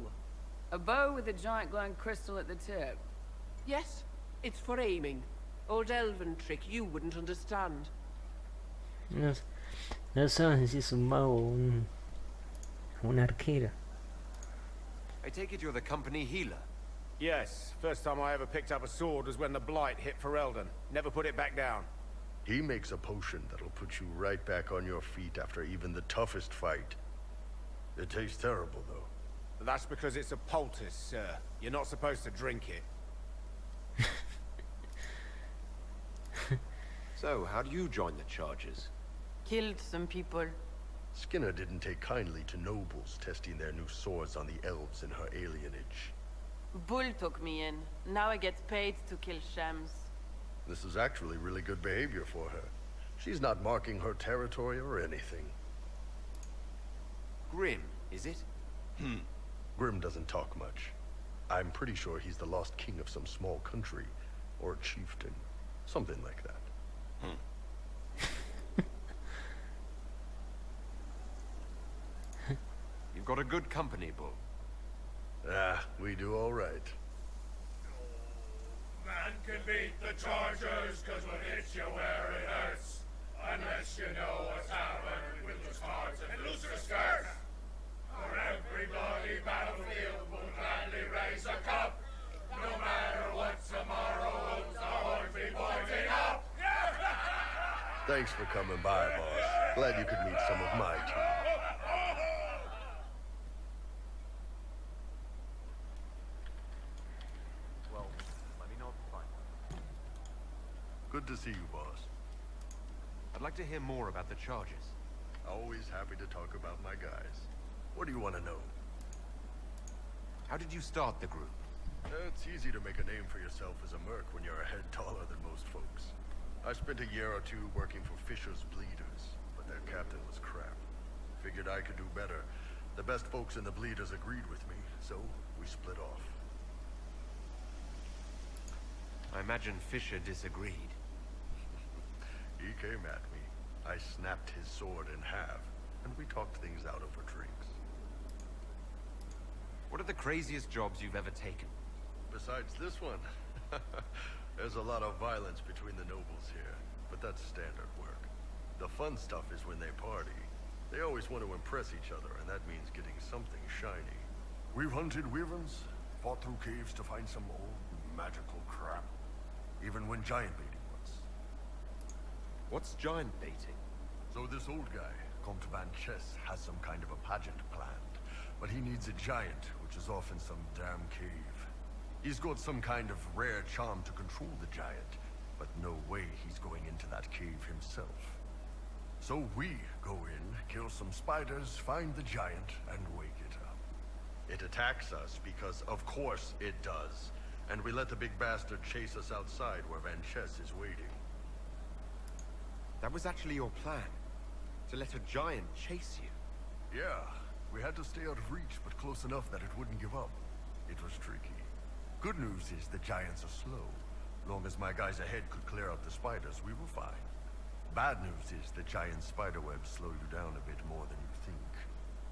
A bow with a giant glowing crystal at the tip. Yes, it's for aiming. Old elven trick you wouldn't understand. No, no saben si es un mago o una arquera. I take it you're the company healer. Yes, first time I ever picked up a sword was when the Blight hit Ferelden. Never put it back down. He makes a potion that'll put you right back on your feet after even the toughest fight. It tastes terrible, though. That's because it's a poultice, sir. You're not supposed to drink it. So, how do you join the charges? Killed some people. Skinner didn't take kindly to nobles testing their new swords on the elves in her alienage. Bull took me in. Now I get paid to kill shams. This is actually really good behavior for her. She's not marking her territory or anything. Grim, is it? Grim doesn't talk much. I'm pretty sure he's the lost king of some small country, or a chieftain. Something like that. You've got a good company, Bull. Ah, we do all right. Man can beat the chargers, cause what hits you where it hurts. Unless you know what's happened with the cards and lose your skirts. For every bloody battlefield will gladly raise a cup. No matter what tomorrow holds, the horn be pointing up. Thanks for coming by, boss. Glad you could meet some of my team. Well, let me know if you find them. Good to see you, boss. I'd like to hear more about the charges. Always happy to talk about my guys. What do you want to know? How did you start the group? It's easy to make a name for yourself as a merc when you're a head taller than most folks. I spent a year or two working for Fisher's Bleeders, but their captain was crap. Figured I could do better. The best folks in the Bleeders agreed with me, so we split off. I imagine Fisher disagreed. He came at me. I snapped his sword in half. and we talked things out over drinks. What are the craziest jobs you've ever taken? Besides this one, there's a lot of violence between the nobles here, but that's standard work. The fun stuff is when they party. They always want to impress each other, and that means getting something shiny. We've hunted wyverns, fought through caves to find some old magical crap. Even when giant baiting was. What's giant baiting? So this old guy, Comte Van Chess, has some kind of a pageant planned. But he needs a giant, which is off in some damn cave. He's got some kind of rare charm to control the giant, but no way he's going into that cave himself. So we go in, kill some spiders, find the giant, and wake it up. It attacks us because, of course, it does. And we let the big bastard chase us outside where Van Chess is waiting. That was actually your plan? To let a giant chase you? Yeah, we had to stay out of reach, but close enough that it wouldn't give up. It was tricky. Good news is the giants are slow. Long as my guys ahead could clear out the spiders, we were fine. Bad news is the giant spiderwebs slow you down a bit more than you think.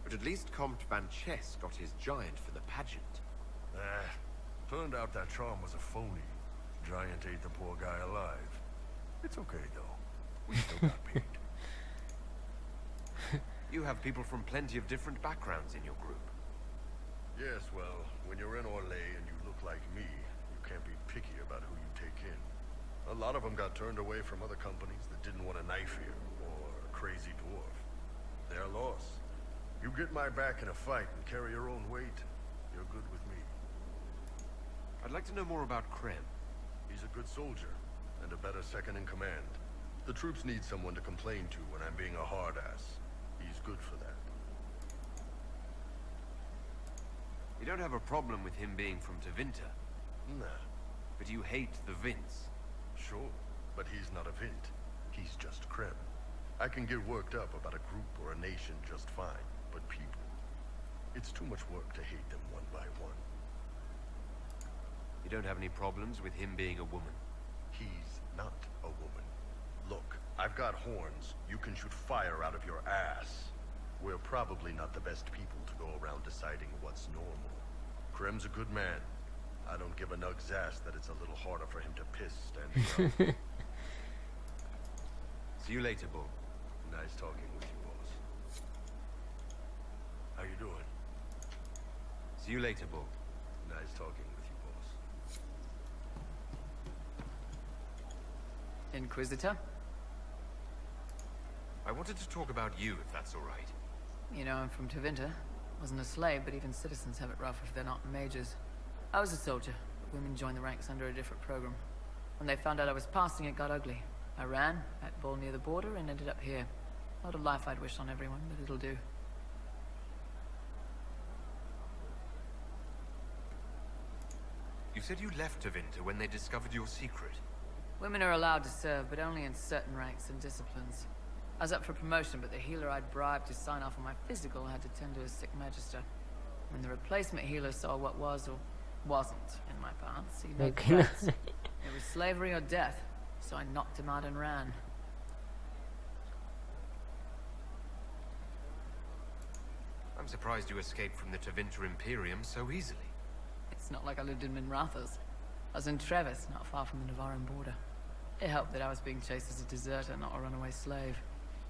But at least Comte Van Chess got his giant for the pageant. Turned out that charm was a phony. Giant ate the poor guy alive. It's okay, though. We still got paid. You have people from plenty of different backgrounds in your group. Yes, well, when you're in Orlais and you look like me, you can't be picky about who you take in. A lot of them got turned away from other companies that didn't want a knife here, or a crazy dwarf. Their loss. You get my back in a fight and carry your own weight, you're good with me. I'd like to know more about Krem. He's a good soldier, and a better second in command. The troops need someone to complain to when I'm being a hard-ass. He's good for that. You don't have a problem with him being from Tevinter? Nah. But you hate the Vince? Sure, but he's not a Vint. He's just Krem. I can get worked up about a group or a nation just fine, but people... It's too much work to hate them one by one. You don't have any problems with him being a woman? He's not a woman. Look, I've got horns. You can shoot fire out of your ass. We're probably not the best people to go around deciding what's normal. Krem's a good man. I don't give a nug's ass that it's a little harder for him to piss standing up. See you later, Bull. Nice talking with you, boss. How you doing? See you later, Bull. Nice talking with you, boss. Inquisitor? I wanted to talk about you, if that's all right. You know, I'm from Tevinter. Wasn't a slave, but even citizens have it rough if they're not majors. I was a soldier, but women joined the ranks under a different program. When they found out I was passing, it got ugly. I ran, at Bull near the border, and ended up here. Not a life I'd wish on everyone, but it'll do. You said you left Tevinter when they discovered your secret. Women are allowed to serve, but only in certain ranks and disciplines. I was up for promotion, but the healer I'd bribed to sign off on my physical had to tend to a sick magister. When the replacement healer saw what was or wasn't in my pants, he made threats. It was slavery or death, so I knocked him out and ran. I'm surprised you escaped from the Tevinter Imperium so easily. It's not like I lived in Minrathas. I was in Trevis, not far from the Navarran border. It helped that I was being chased as a deserter, not a runaway slave.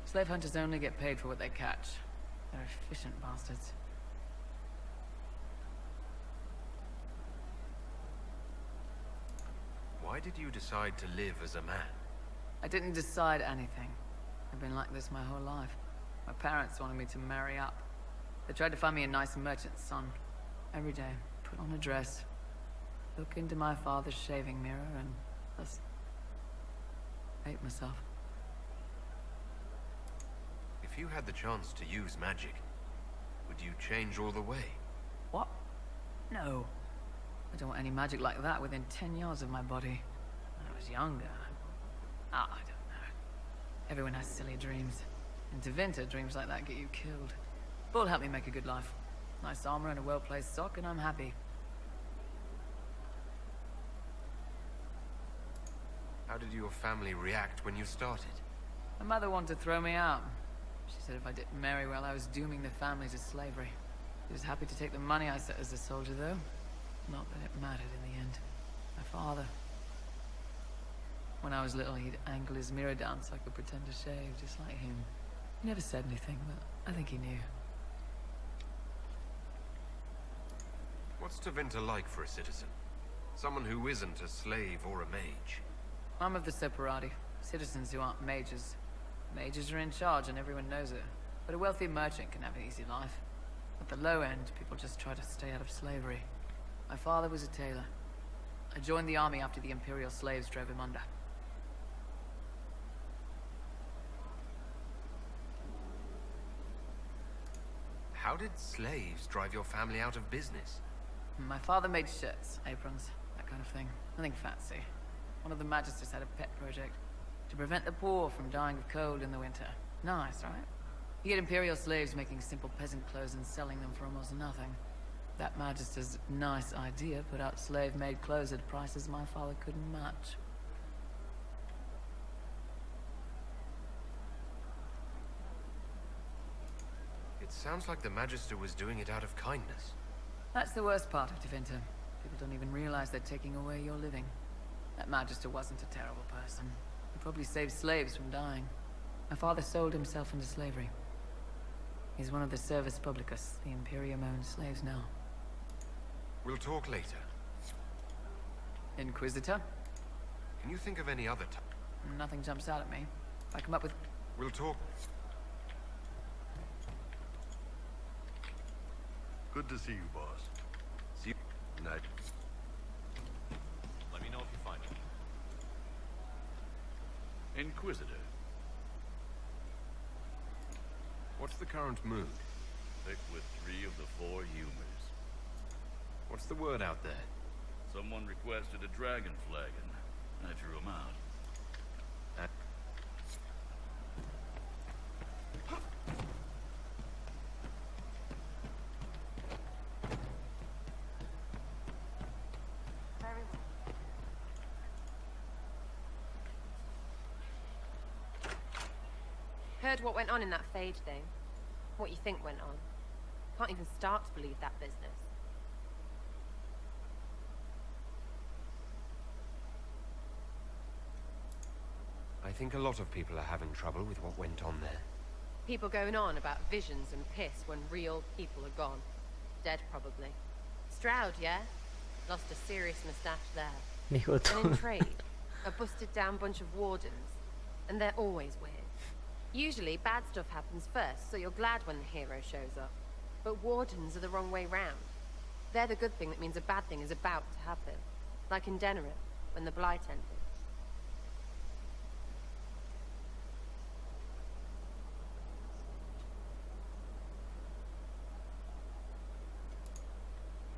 Slave hunters only get paid for what they catch. They're efficient bastards. Why did you decide to live as a man? I didn't decide anything. I've been like this my whole life. My parents wanted me to marry up. They tried to find me a nice merchant's son. Every day, put on a dress, look into my father's shaving mirror, and just hate myself. If you had the chance to use magic, would you change all the way? What? No. I don't want any magic like that within 10 yards of my body. When I was younger... I don't know. Everyone has silly dreams. In Tevinter, dreams like that get you killed. Bull helped me make a good life. Nice armor and a well-placed sock, and I'm happy. How did your family react when you started? My mother wanted to throw me out. She said if I didn't marry well, I was dooming the family to slavery. She was happy to take the money I set as a soldier, though. Not that it mattered in the end. My father. When I was little, he'd angle his mirror down so I could pretend to shave, just like him. He never said anything, but I think he knew. What's Tevinter like for a citizen? Someone who isn't a slave or a mage? I'm of the Separati. Citizens who aren't mages. Mages are in charge and everyone knows it. But a wealthy merchant can have an easy life. At the low end, people just try to stay out of slavery. My father was a tailor. I joined the army after the Imperial slaves drove him under. How did slaves drive your family out of business? My father made shirts, aprons, that kind of thing. Nothing fancy. One of the magisters had a pet project to prevent the poor from dying of cold in the winter. Nice, right? You get Imperial slaves making simple peasant clothes and selling them for almost nothing. That magister's nice idea put out slave-made clothes at prices my father couldn't match. It sounds like the Magister was doing it out of kindness. That's the worst part of Tevinter. People don't even realize they're taking away your living. That Magister wasn't a terrible person. He probably saved slaves from dying. My father sold himself into slavery. He's one of the Servus Publicus, the Imperium-owned slaves now. We'll talk later. Inquisitor? Can you think of any other time? Nothing jumps out at me. If I come up with... We'll talk. Good to see you, boss. See you. Night. Let me know if you find it. Inquisitor. What's the current mood? Thick with 3 of the 4 humors. What's the word out there? Someone requested a dragon flagon. I threw him out. Heard what went on in that Fade thing. What you think went on. Can't even start to believe that business. I think a lot of people are having trouble with what went on there. People going on about visions and piss when real people are gone. Dead, probably. Stroud, yeah? Lost a serious moustache there. Dijo And todo. in trade, a busted down bunch of wardens. And they're always weird. Usually, bad stuff happens first, so you're glad when the hero shows up. But wardens are the wrong way round. They're the good thing that means a bad thing is about to happen. Like in Denerim, when the Blight ended.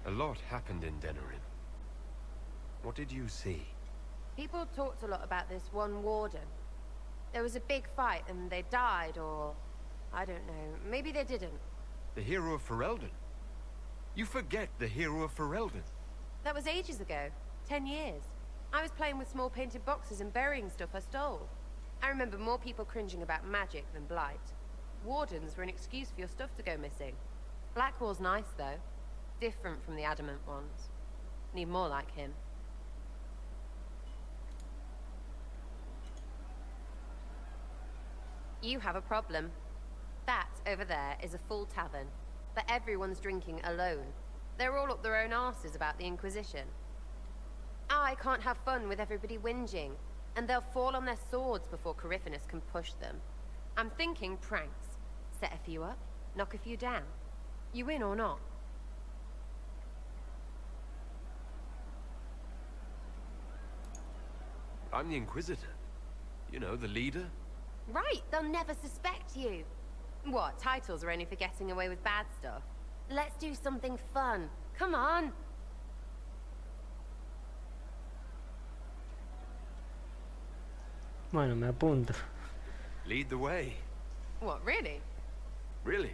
A lot happened in Denerim. What did you see? People talked a lot about this one warden. There was a big fight and they died, or... I don't know. Maybe they didn't. The hero of Ferelden? You forget the hero of Ferelden. That was ages ago. 10 years. I was playing with small painted boxes and burying stuff I stole. I remember more people cringing about magic than Blight. Wardens were an excuse for your stuff to go missing. Blackwall's nice, though. Different from the adamant ones. Need more like him. You have a problem. That, over there, is a full tavern. But everyone's drinking alone. They're all up their own arses about the Inquisition. I can't have fun with everybody whinging. And they'll fall on their swords before Corypheus can push them. I'm thinking pranks. Set a few up, knock a few down. You in or not? I'm the Inquisitor. You know, the leader. Right, they'll never suspect you. What, titles are only for getting away with bad stuff? Let's do something fun. Come on. Bueno, me apunto. Lead the way. What, really? Really?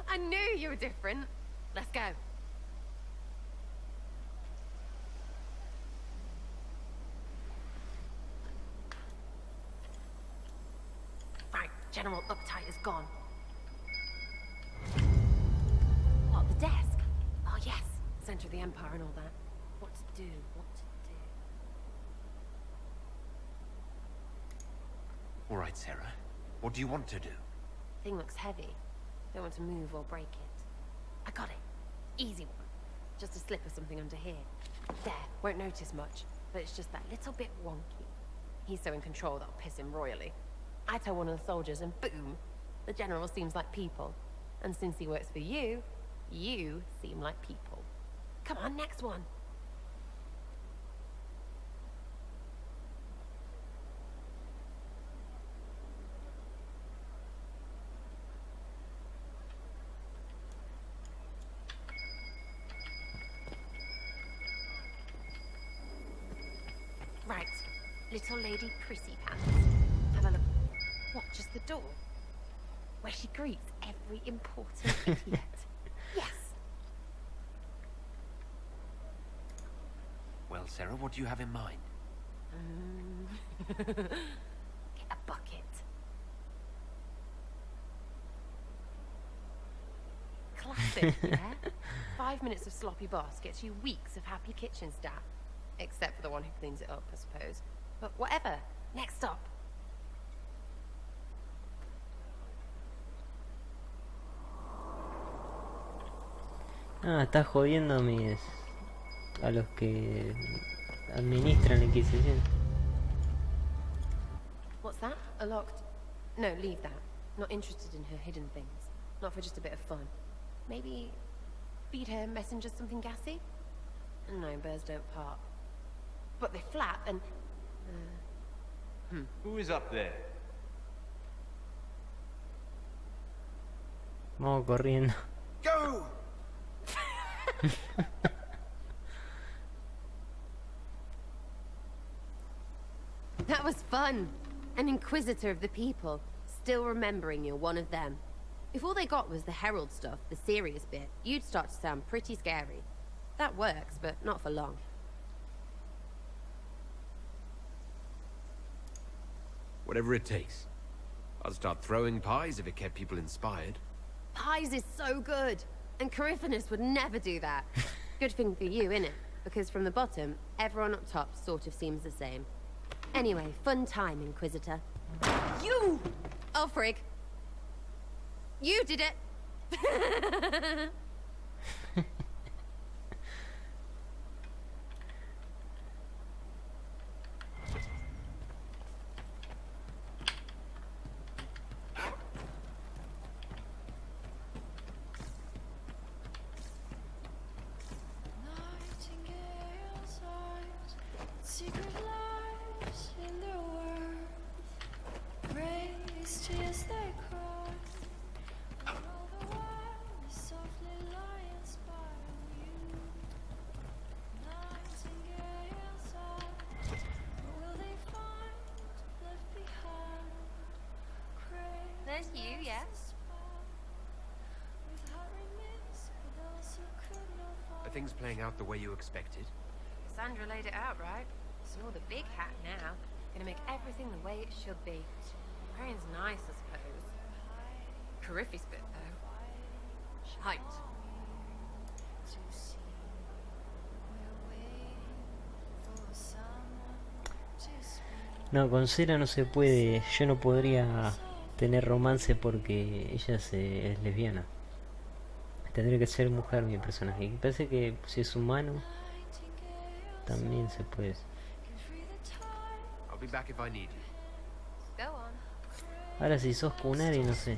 I knew you were different. Let's go. Right, General Uptight is gone. What, the desk? Oh yes, center of the Empire and all that. What to do, what to do. All right, Sarah. What do you want to do? Thing looks heavy. Don't want to move or break it. I got it. Easy one. Just a slip or something under here. There, won't notice much, but it's just that little bit wonky. He's so in control that'll piss him royally. I tell one of the soldiers and boom, the general seems like people. And since he works for you, you seem like people. Come on, next one. Right, little lady Prissy Pants. Have a look. What, just the door? Where she greets every important idiot. Yes. Well, Sarah, what do you have in mind? Get a bucket. Classic, yeah? 5 minutes of sloppy boss gets you weeks of happy kitchen staff. Except for the one who cleans it up, I suppose. But whatever. Next stop. Ah, está jodiendo a los que administran la Inquisición. What's that? A locked... No, leave that. Not interested in her hidden things. Not for just a bit of fun. Maybe... feed her messengers something gassy? No, birds don't part. But they flap and... Who is up there? Vamos corriendo. Go! That was fun. An inquisitor of the people, still remembering you're one of them. If all they got was the herald stuff, the serious bit, you'd start to sound pretty scary. That works, but not for long. Whatever it takes. I'll start throwing pies if it kept people inspired. Pies is so good, and Coryphanus would never do that. Good thing for you, innit? Because from the bottom, everyone up top sort of seems the same. Anyway, fun time, Inquisitor. You! Oh, frig. You did it! There's you, yes? Are things playing out the way you expected? Sandra laid it out, right? You're the big hat now. Gonna make everything the way it should be. Wearing's nice, I suppose. Coryphe's bit, though. Shite. No, con Cera no se puede. Yo no podría tener romance porque ella es lesbiana. Tendría que ser mujer mi personaje. Y parece que si es humano también se puede. I'll be back if I need you. Go on. Ahora si sos Kunari no sé.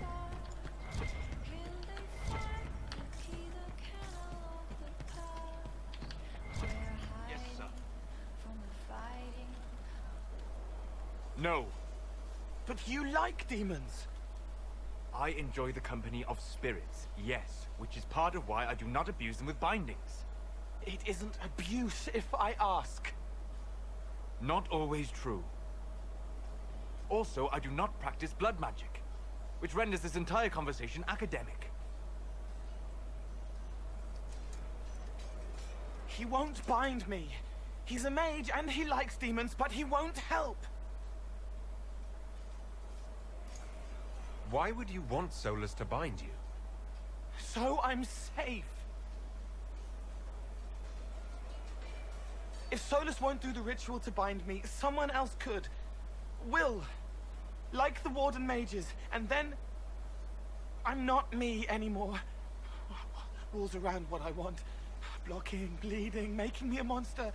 Yes, sir. No. But you like demons! I enjoy the company of spirits, yes, which is part of why I do not abuse them with bindings. It isn't abuse if I ask. Not always true. Also, I do not practice blood magic, which renders this entire conversation academic. He won't bind me. He's a mage and he likes demons, but he won't help. Why would you want Solus to bind you? So I'm safe. If Solus won't do the ritual to bind me, someone else could. Will. Like the Warden mages. And then... I'm not me anymore. Walls around what I want. Blocking, bleeding, making me a monster.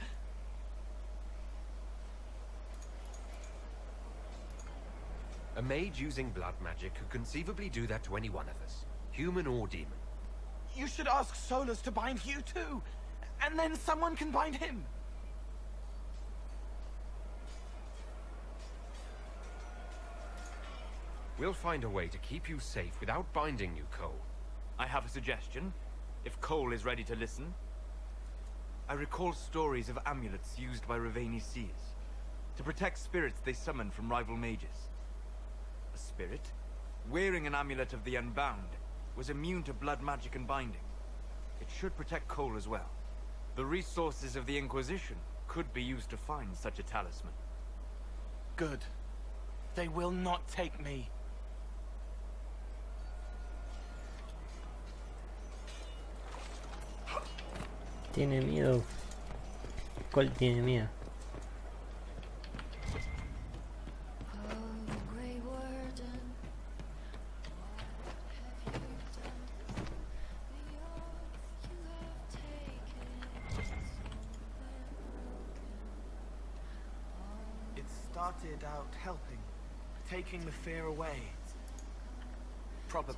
A mage using blood magic could conceivably do that to any one of us. Human or demon. You should ask Solus to bind you too. And then someone can bind him. We'll find a way to keep you safe without binding you, Cole. I have a suggestion, if Cole is ready to listen. I recall stories of amulets used by Raveni seers to protect spirits they summon from rival mages. A spirit, wearing an amulet of the Unbound, was immune to blood magic and binding. It should protect Cole as well. The resources of the Inquisition could be used to find such a talisman. Good. They will not take me. Tiene miedo. Cole tiene miedo. It started out helping, taking the fear away. Probably.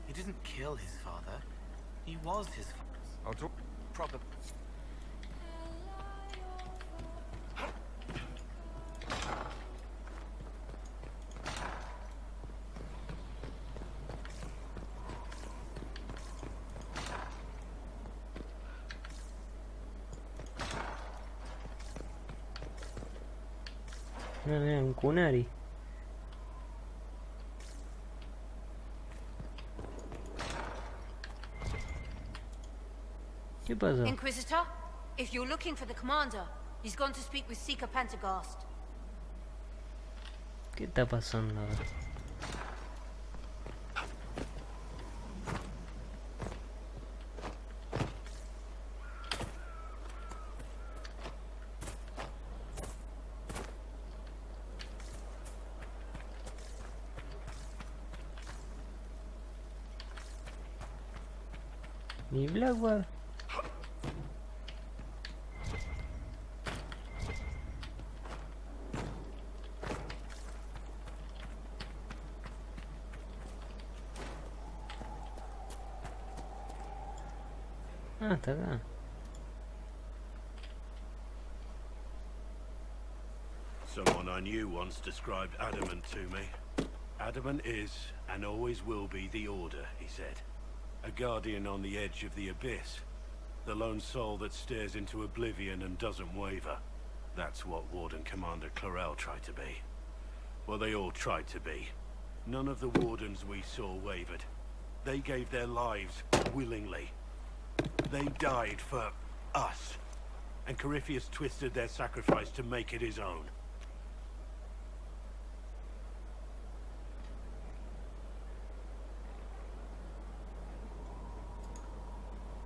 He didn't kill his father. He was his father. I'll talk. Probably. No, un kunari. ¿Qué pasó? Inquisitor, if you're looking for the commander, he's gone to speak with Seeker Pentagast. ¿Qué está pasando? Mi Blackwell. Ah, está acá. Someone I knew once described Adamant to me. Adamant is, and always will be, the Order, he said. A guardian on the edge of the abyss. The lone soul that stares into oblivion and doesn't waver. That's what Warden Commander Clarel tried to be. Well, they all tried to be. None of the Wardens we saw wavered. They gave their lives willingly. They died for us. And Corypheus twisted their sacrifice to make it his own.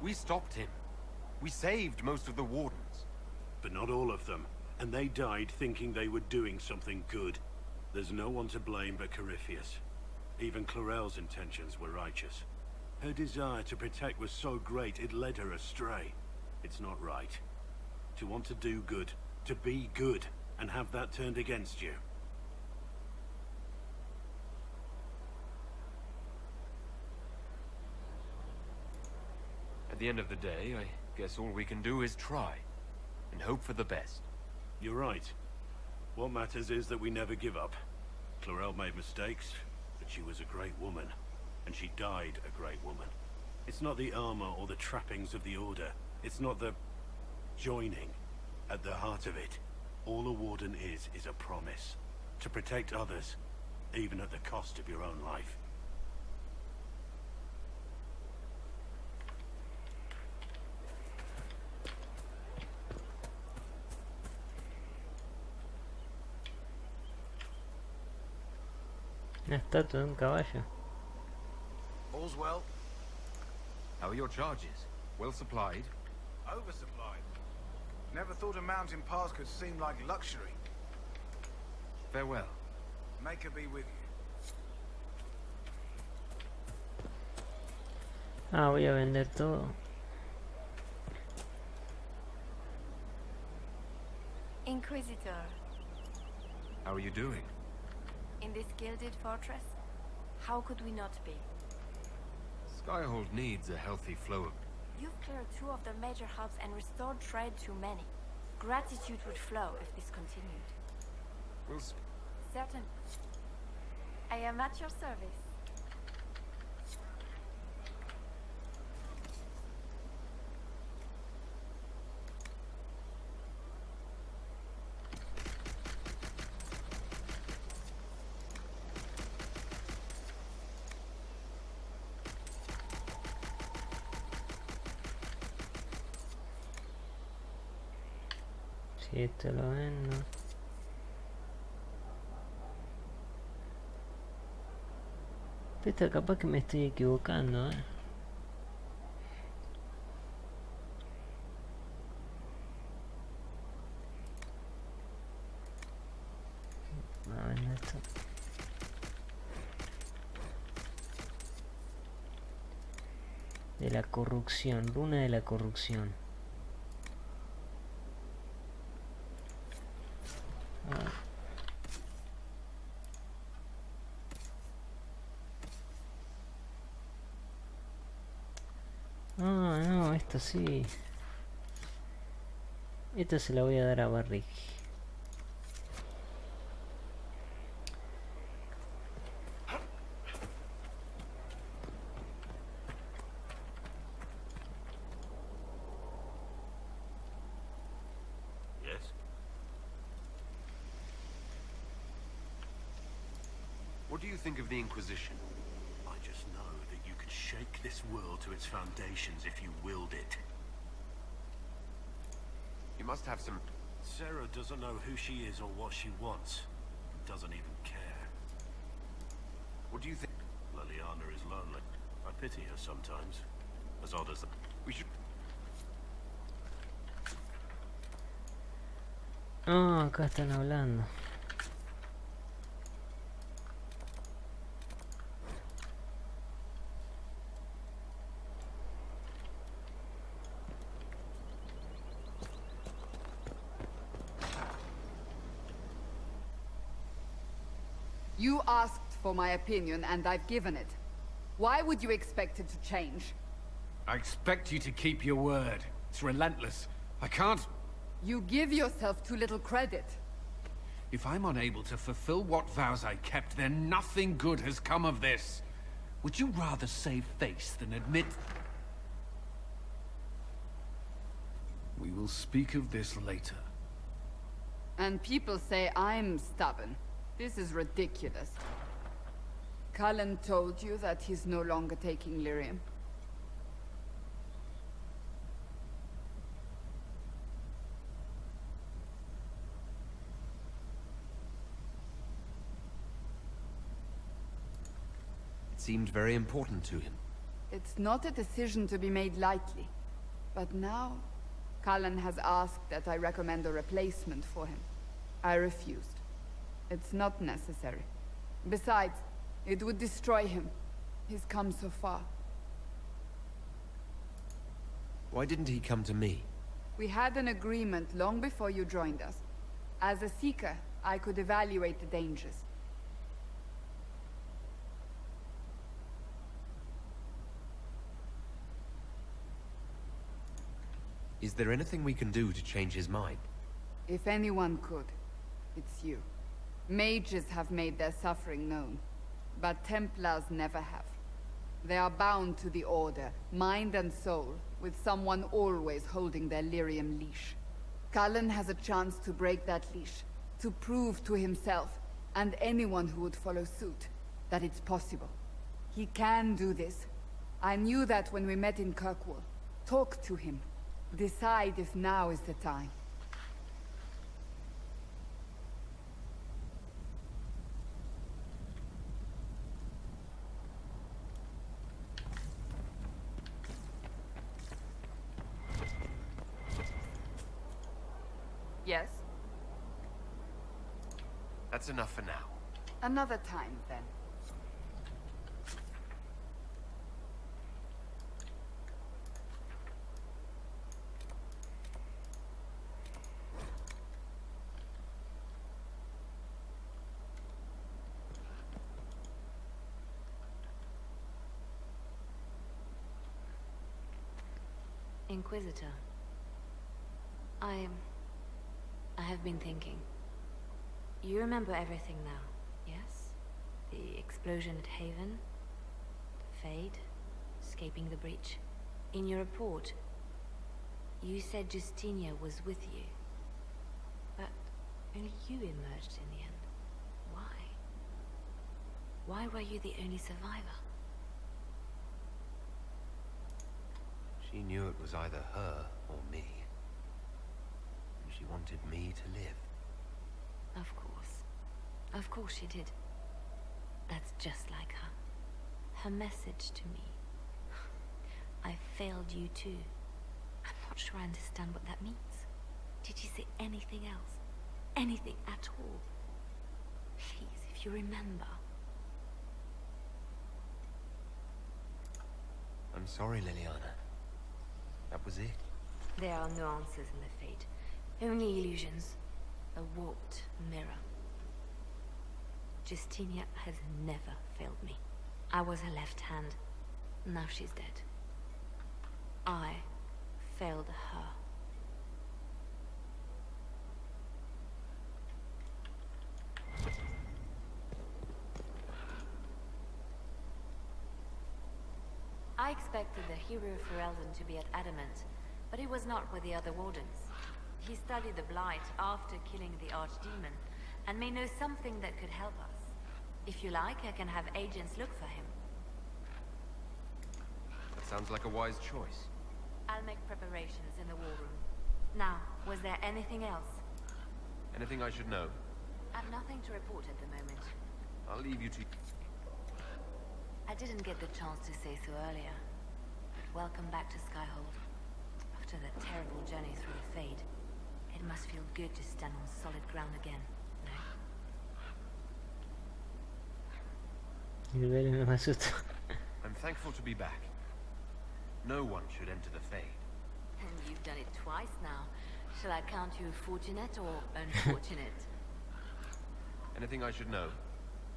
We stopped him. We saved most of the Wardens. But not all of them. And they died thinking they were doing something good. There's no one to blame but Corypheus. Even Clarel's intentions were righteous. Her desire to protect was so great it led her astray. It's not right. To want to do good, to be good, and have that turned against you. At the end of the day, I guess all we can do is try. And hope for the best. You're right. What matters is that we never give up. Clarel made mistakes, but she was a great woman. And she died a great woman. It's not the armor or the trappings of the Order. It's not the joining. At the heart of it, all a Warden is a promise. To protect others, even at the cost of your own life. Una estatua de un caballo. All's well. How are your charges? Well supplied? Oversupplied. Never thought a mountain pass could seem like luxury. Farewell. Make her be with you. Ah, voy a vender todo. Inquisitor, How are you doing? in this gilded fortress, how could we not be? Skyhold needs a healthy flow of... You've cleared 2 of the major hubs and restored trade to many. Gratitude would flow if this continued. We'll Certain. I am at your service. Si esto lo vendo. Esta capaz que me estoy equivocando, A ver, esto. De la corrupción, runa de la corrupción. Ah, no, esto sí. Esta se la voy a dar a Barrick. Yes? What do you think of the Inquisition? I just know that you could shake this world to its foundations if you willed it. You must have some... Sarah doesn't know who she is or what she wants. Doesn't even care. What do you think? Liliana is lonely. I pity her sometimes. As odd as the... We should... Ah, acá están hablando. You asked for my opinion, and I've given it. Why would you expect it to change? I expect you to keep your word. It's relentless. I can't... You give yourself too little credit. If I'm unable to fulfill what vows I kept, then nothing good has come of this. Would you rather save face than admit... We will speak of this later. And people say I'm stubborn. This is ridiculous. Cullen told you that he's no longer taking lyrium. It seemed very important to him. It's not a decision to be made lightly. But now, Cullen has asked that I recommend a replacement for him. I refused. It's not necessary. Besides, it would destroy him. He's come so far. Why didn't he come to me? We had an agreement long before you joined us. As a Seeker, I could evaluate the dangers. Is there anything we can do to change his mind? If anyone could, it's you. Mages have made their suffering known, but Templars never have. They are bound to the Order, mind and soul, with someone always holding their lyrium leash. Cullen has a chance to break that leash, to prove to himself, and anyone who would follow suit, that it's possible. He can do this. I knew that when we met in Kirkwall. Talk to him. Decide if now is the time. Yes? That's enough for now. Another time, then. Inquisitor. I have been thinking. You remember everything now, yes? The explosion at Haven, the Fade, escaping the breach. In your report, you said Justinia was with you. But only you emerged in the end. Why? Why were you the only survivor? She knew it was either her or me. And she wanted me to live. Of course. Of course she did. That's just like her. Her message to me. I failed you too. I'm not sure I understand what that means. Did you say anything else? Anything at all? Please, if you remember. I'm sorry, Liliana. That was it. There are no answers in the Fate. Only illusions. A warped mirror. Justinia has never failed me. I was her left hand. Now she's dead. I failed her. I expected the hero Ferelden to be at Adamant, but he was not with the other wardens. He studied the Blight after killing the Archdemon, and may know something that could help us. If you like, I can have agents look for him. That sounds like a wise choice. I'll make preparations in the war room. Now, was there anything else? Anything I should know? I've nothing to report at the moment. I'll leave you to... I didn't get the chance to say so earlier. Welcome back to Skyhold. After that terrible journey through the Fade, it must feel good to stand on solid ground again, no? I'm thankful to be back. No one should enter the Fade. And you've done it twice now. Shall I count you fortunate or unfortunate? Anything I should know?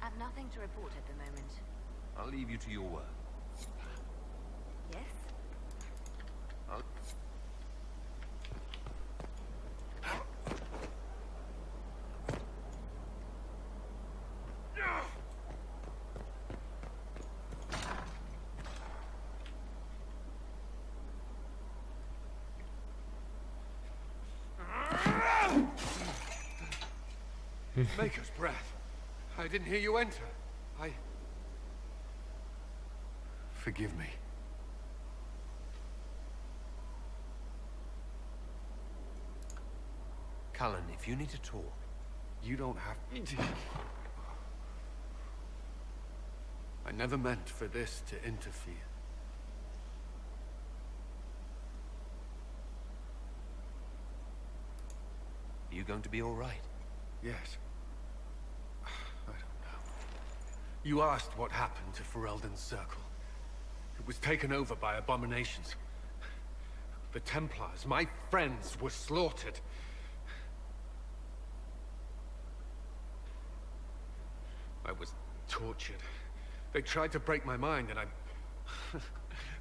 I've nothing to report at the moment. I'll leave you to your work. Yes? I'll... Maker's breath. I didn't hear you enter. Forgive me. Cullen, if you need to talk... You don't have... I never meant for this to interfere. Are you going to be all right? Yes. I don't know. You asked what happened to Ferelden's Circle. It was taken over by abominations. The Templars, my friends, were slaughtered. I was tortured. They tried to break my mind, and I...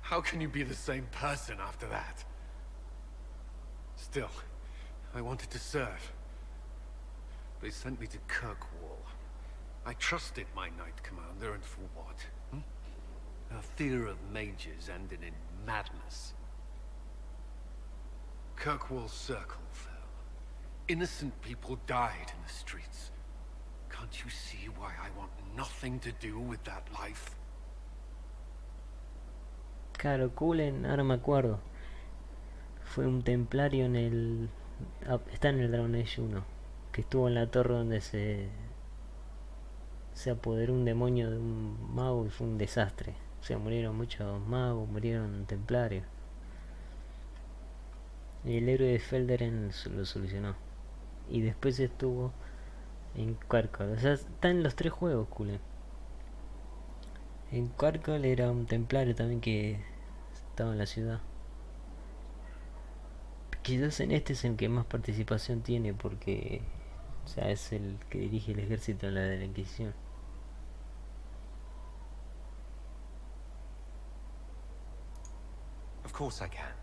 How can you be the same person after that? Still, I wanted to serve. They sent me to Kirkwall. I trusted my Knight Commander, and for what? Her fear of mages ended in madness. Kirkwall's Circle fell. Innocent people died in the streets. Can't you see why I want nothing to do with that life? Claro, Cullen, ahora me acuerdo. Fue un templario en el... está en el Dragon Age 1. Que estuvo en la torre donde se apoderó un demonio de un mago y fue un desastre. O sea, murieron muchos magos, murieron templarios. Y el héroe de Felderen lo solucionó. y después estuvo en Quarkle. O sea, está en los 3 juegos, Cullen. En Quarkle era un templario también que estaba en la ciudad. Quizás en este es el que más participación tiene porque, o sea, es el que dirige el ejército de la Inquisición. Of course I can.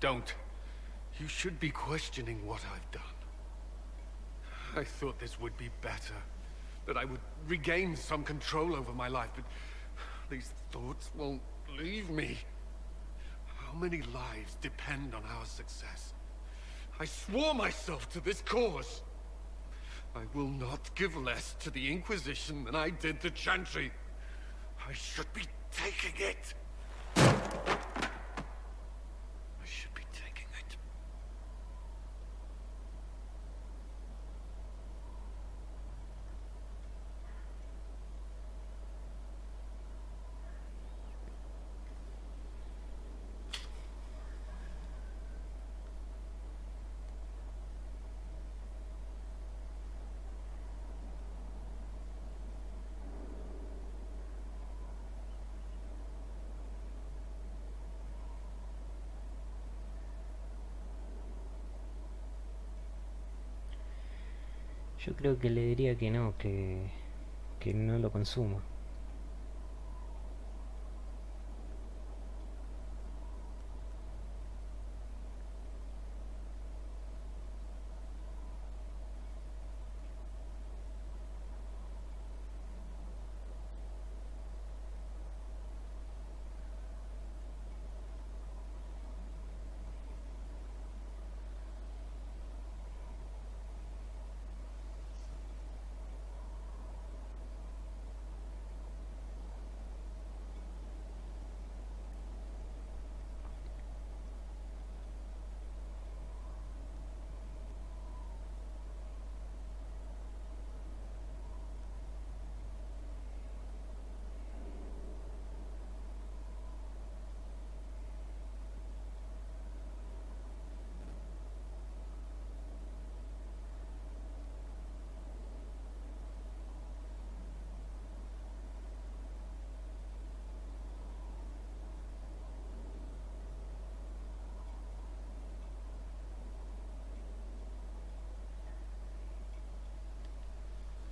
Don't. You should be questioning what I've done. I thought this would be better. That I would regain some control over my life, but these thoughts won't leave me. How many lives depend on our success? I swore myself to this cause. I will not give less to the Inquisition than I did to Chantry. I should be taking it. I should be taking it. Yo creo que le diría que no, que no lo consuma.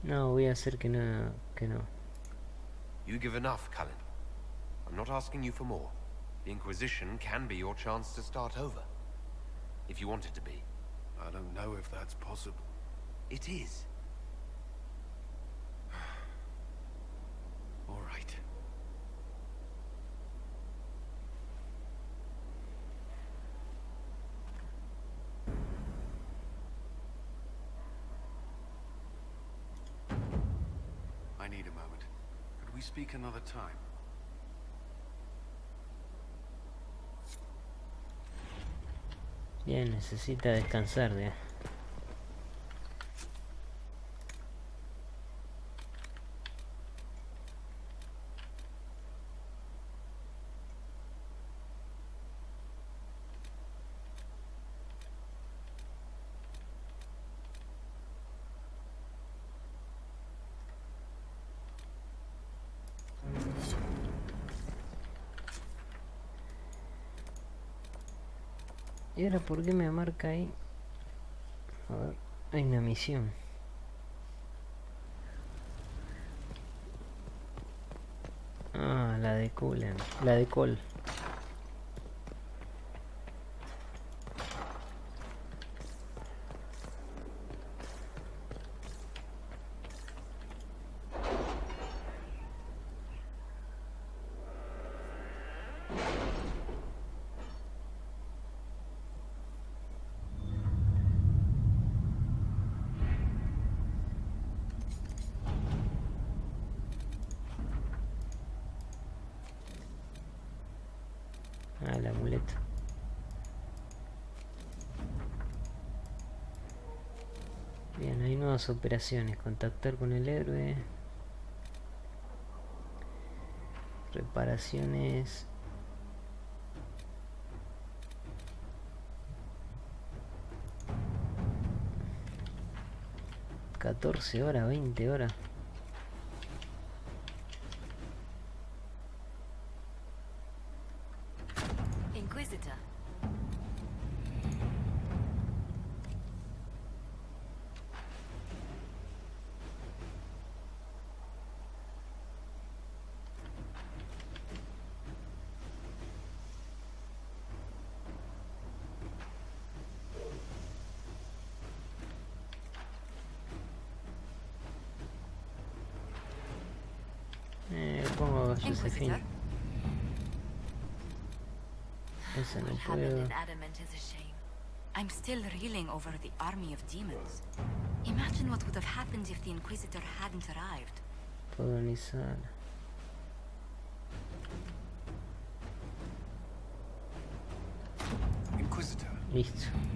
No, voy a hacer que no, que no. You give enough, Cullen. I'm not asking you for more. The Inquisition can be your chance to start over. If you want it to be. I don't know if that's possible. It is. All right. I need a moment. Could we speak another time? Bien, necesita descansar ya. ¿Y ahora por qué me marca ahí? A ver, hay una misión. Ah, la de Cullen. La de Cole. Ah, el amuleto. Bien, hay nuevas operaciones. Contactar con el héroe. Reparaciones. 14 horas, 20 horas. Inquisitor. Pongo Josephine. Esa no What puedo. happened in Adamant is a shame. I'm still reeling over the army of demons. Imagine what would have happened if the Inquisitor hadn't arrived. Puedo analizar. Inquisitor. Listo.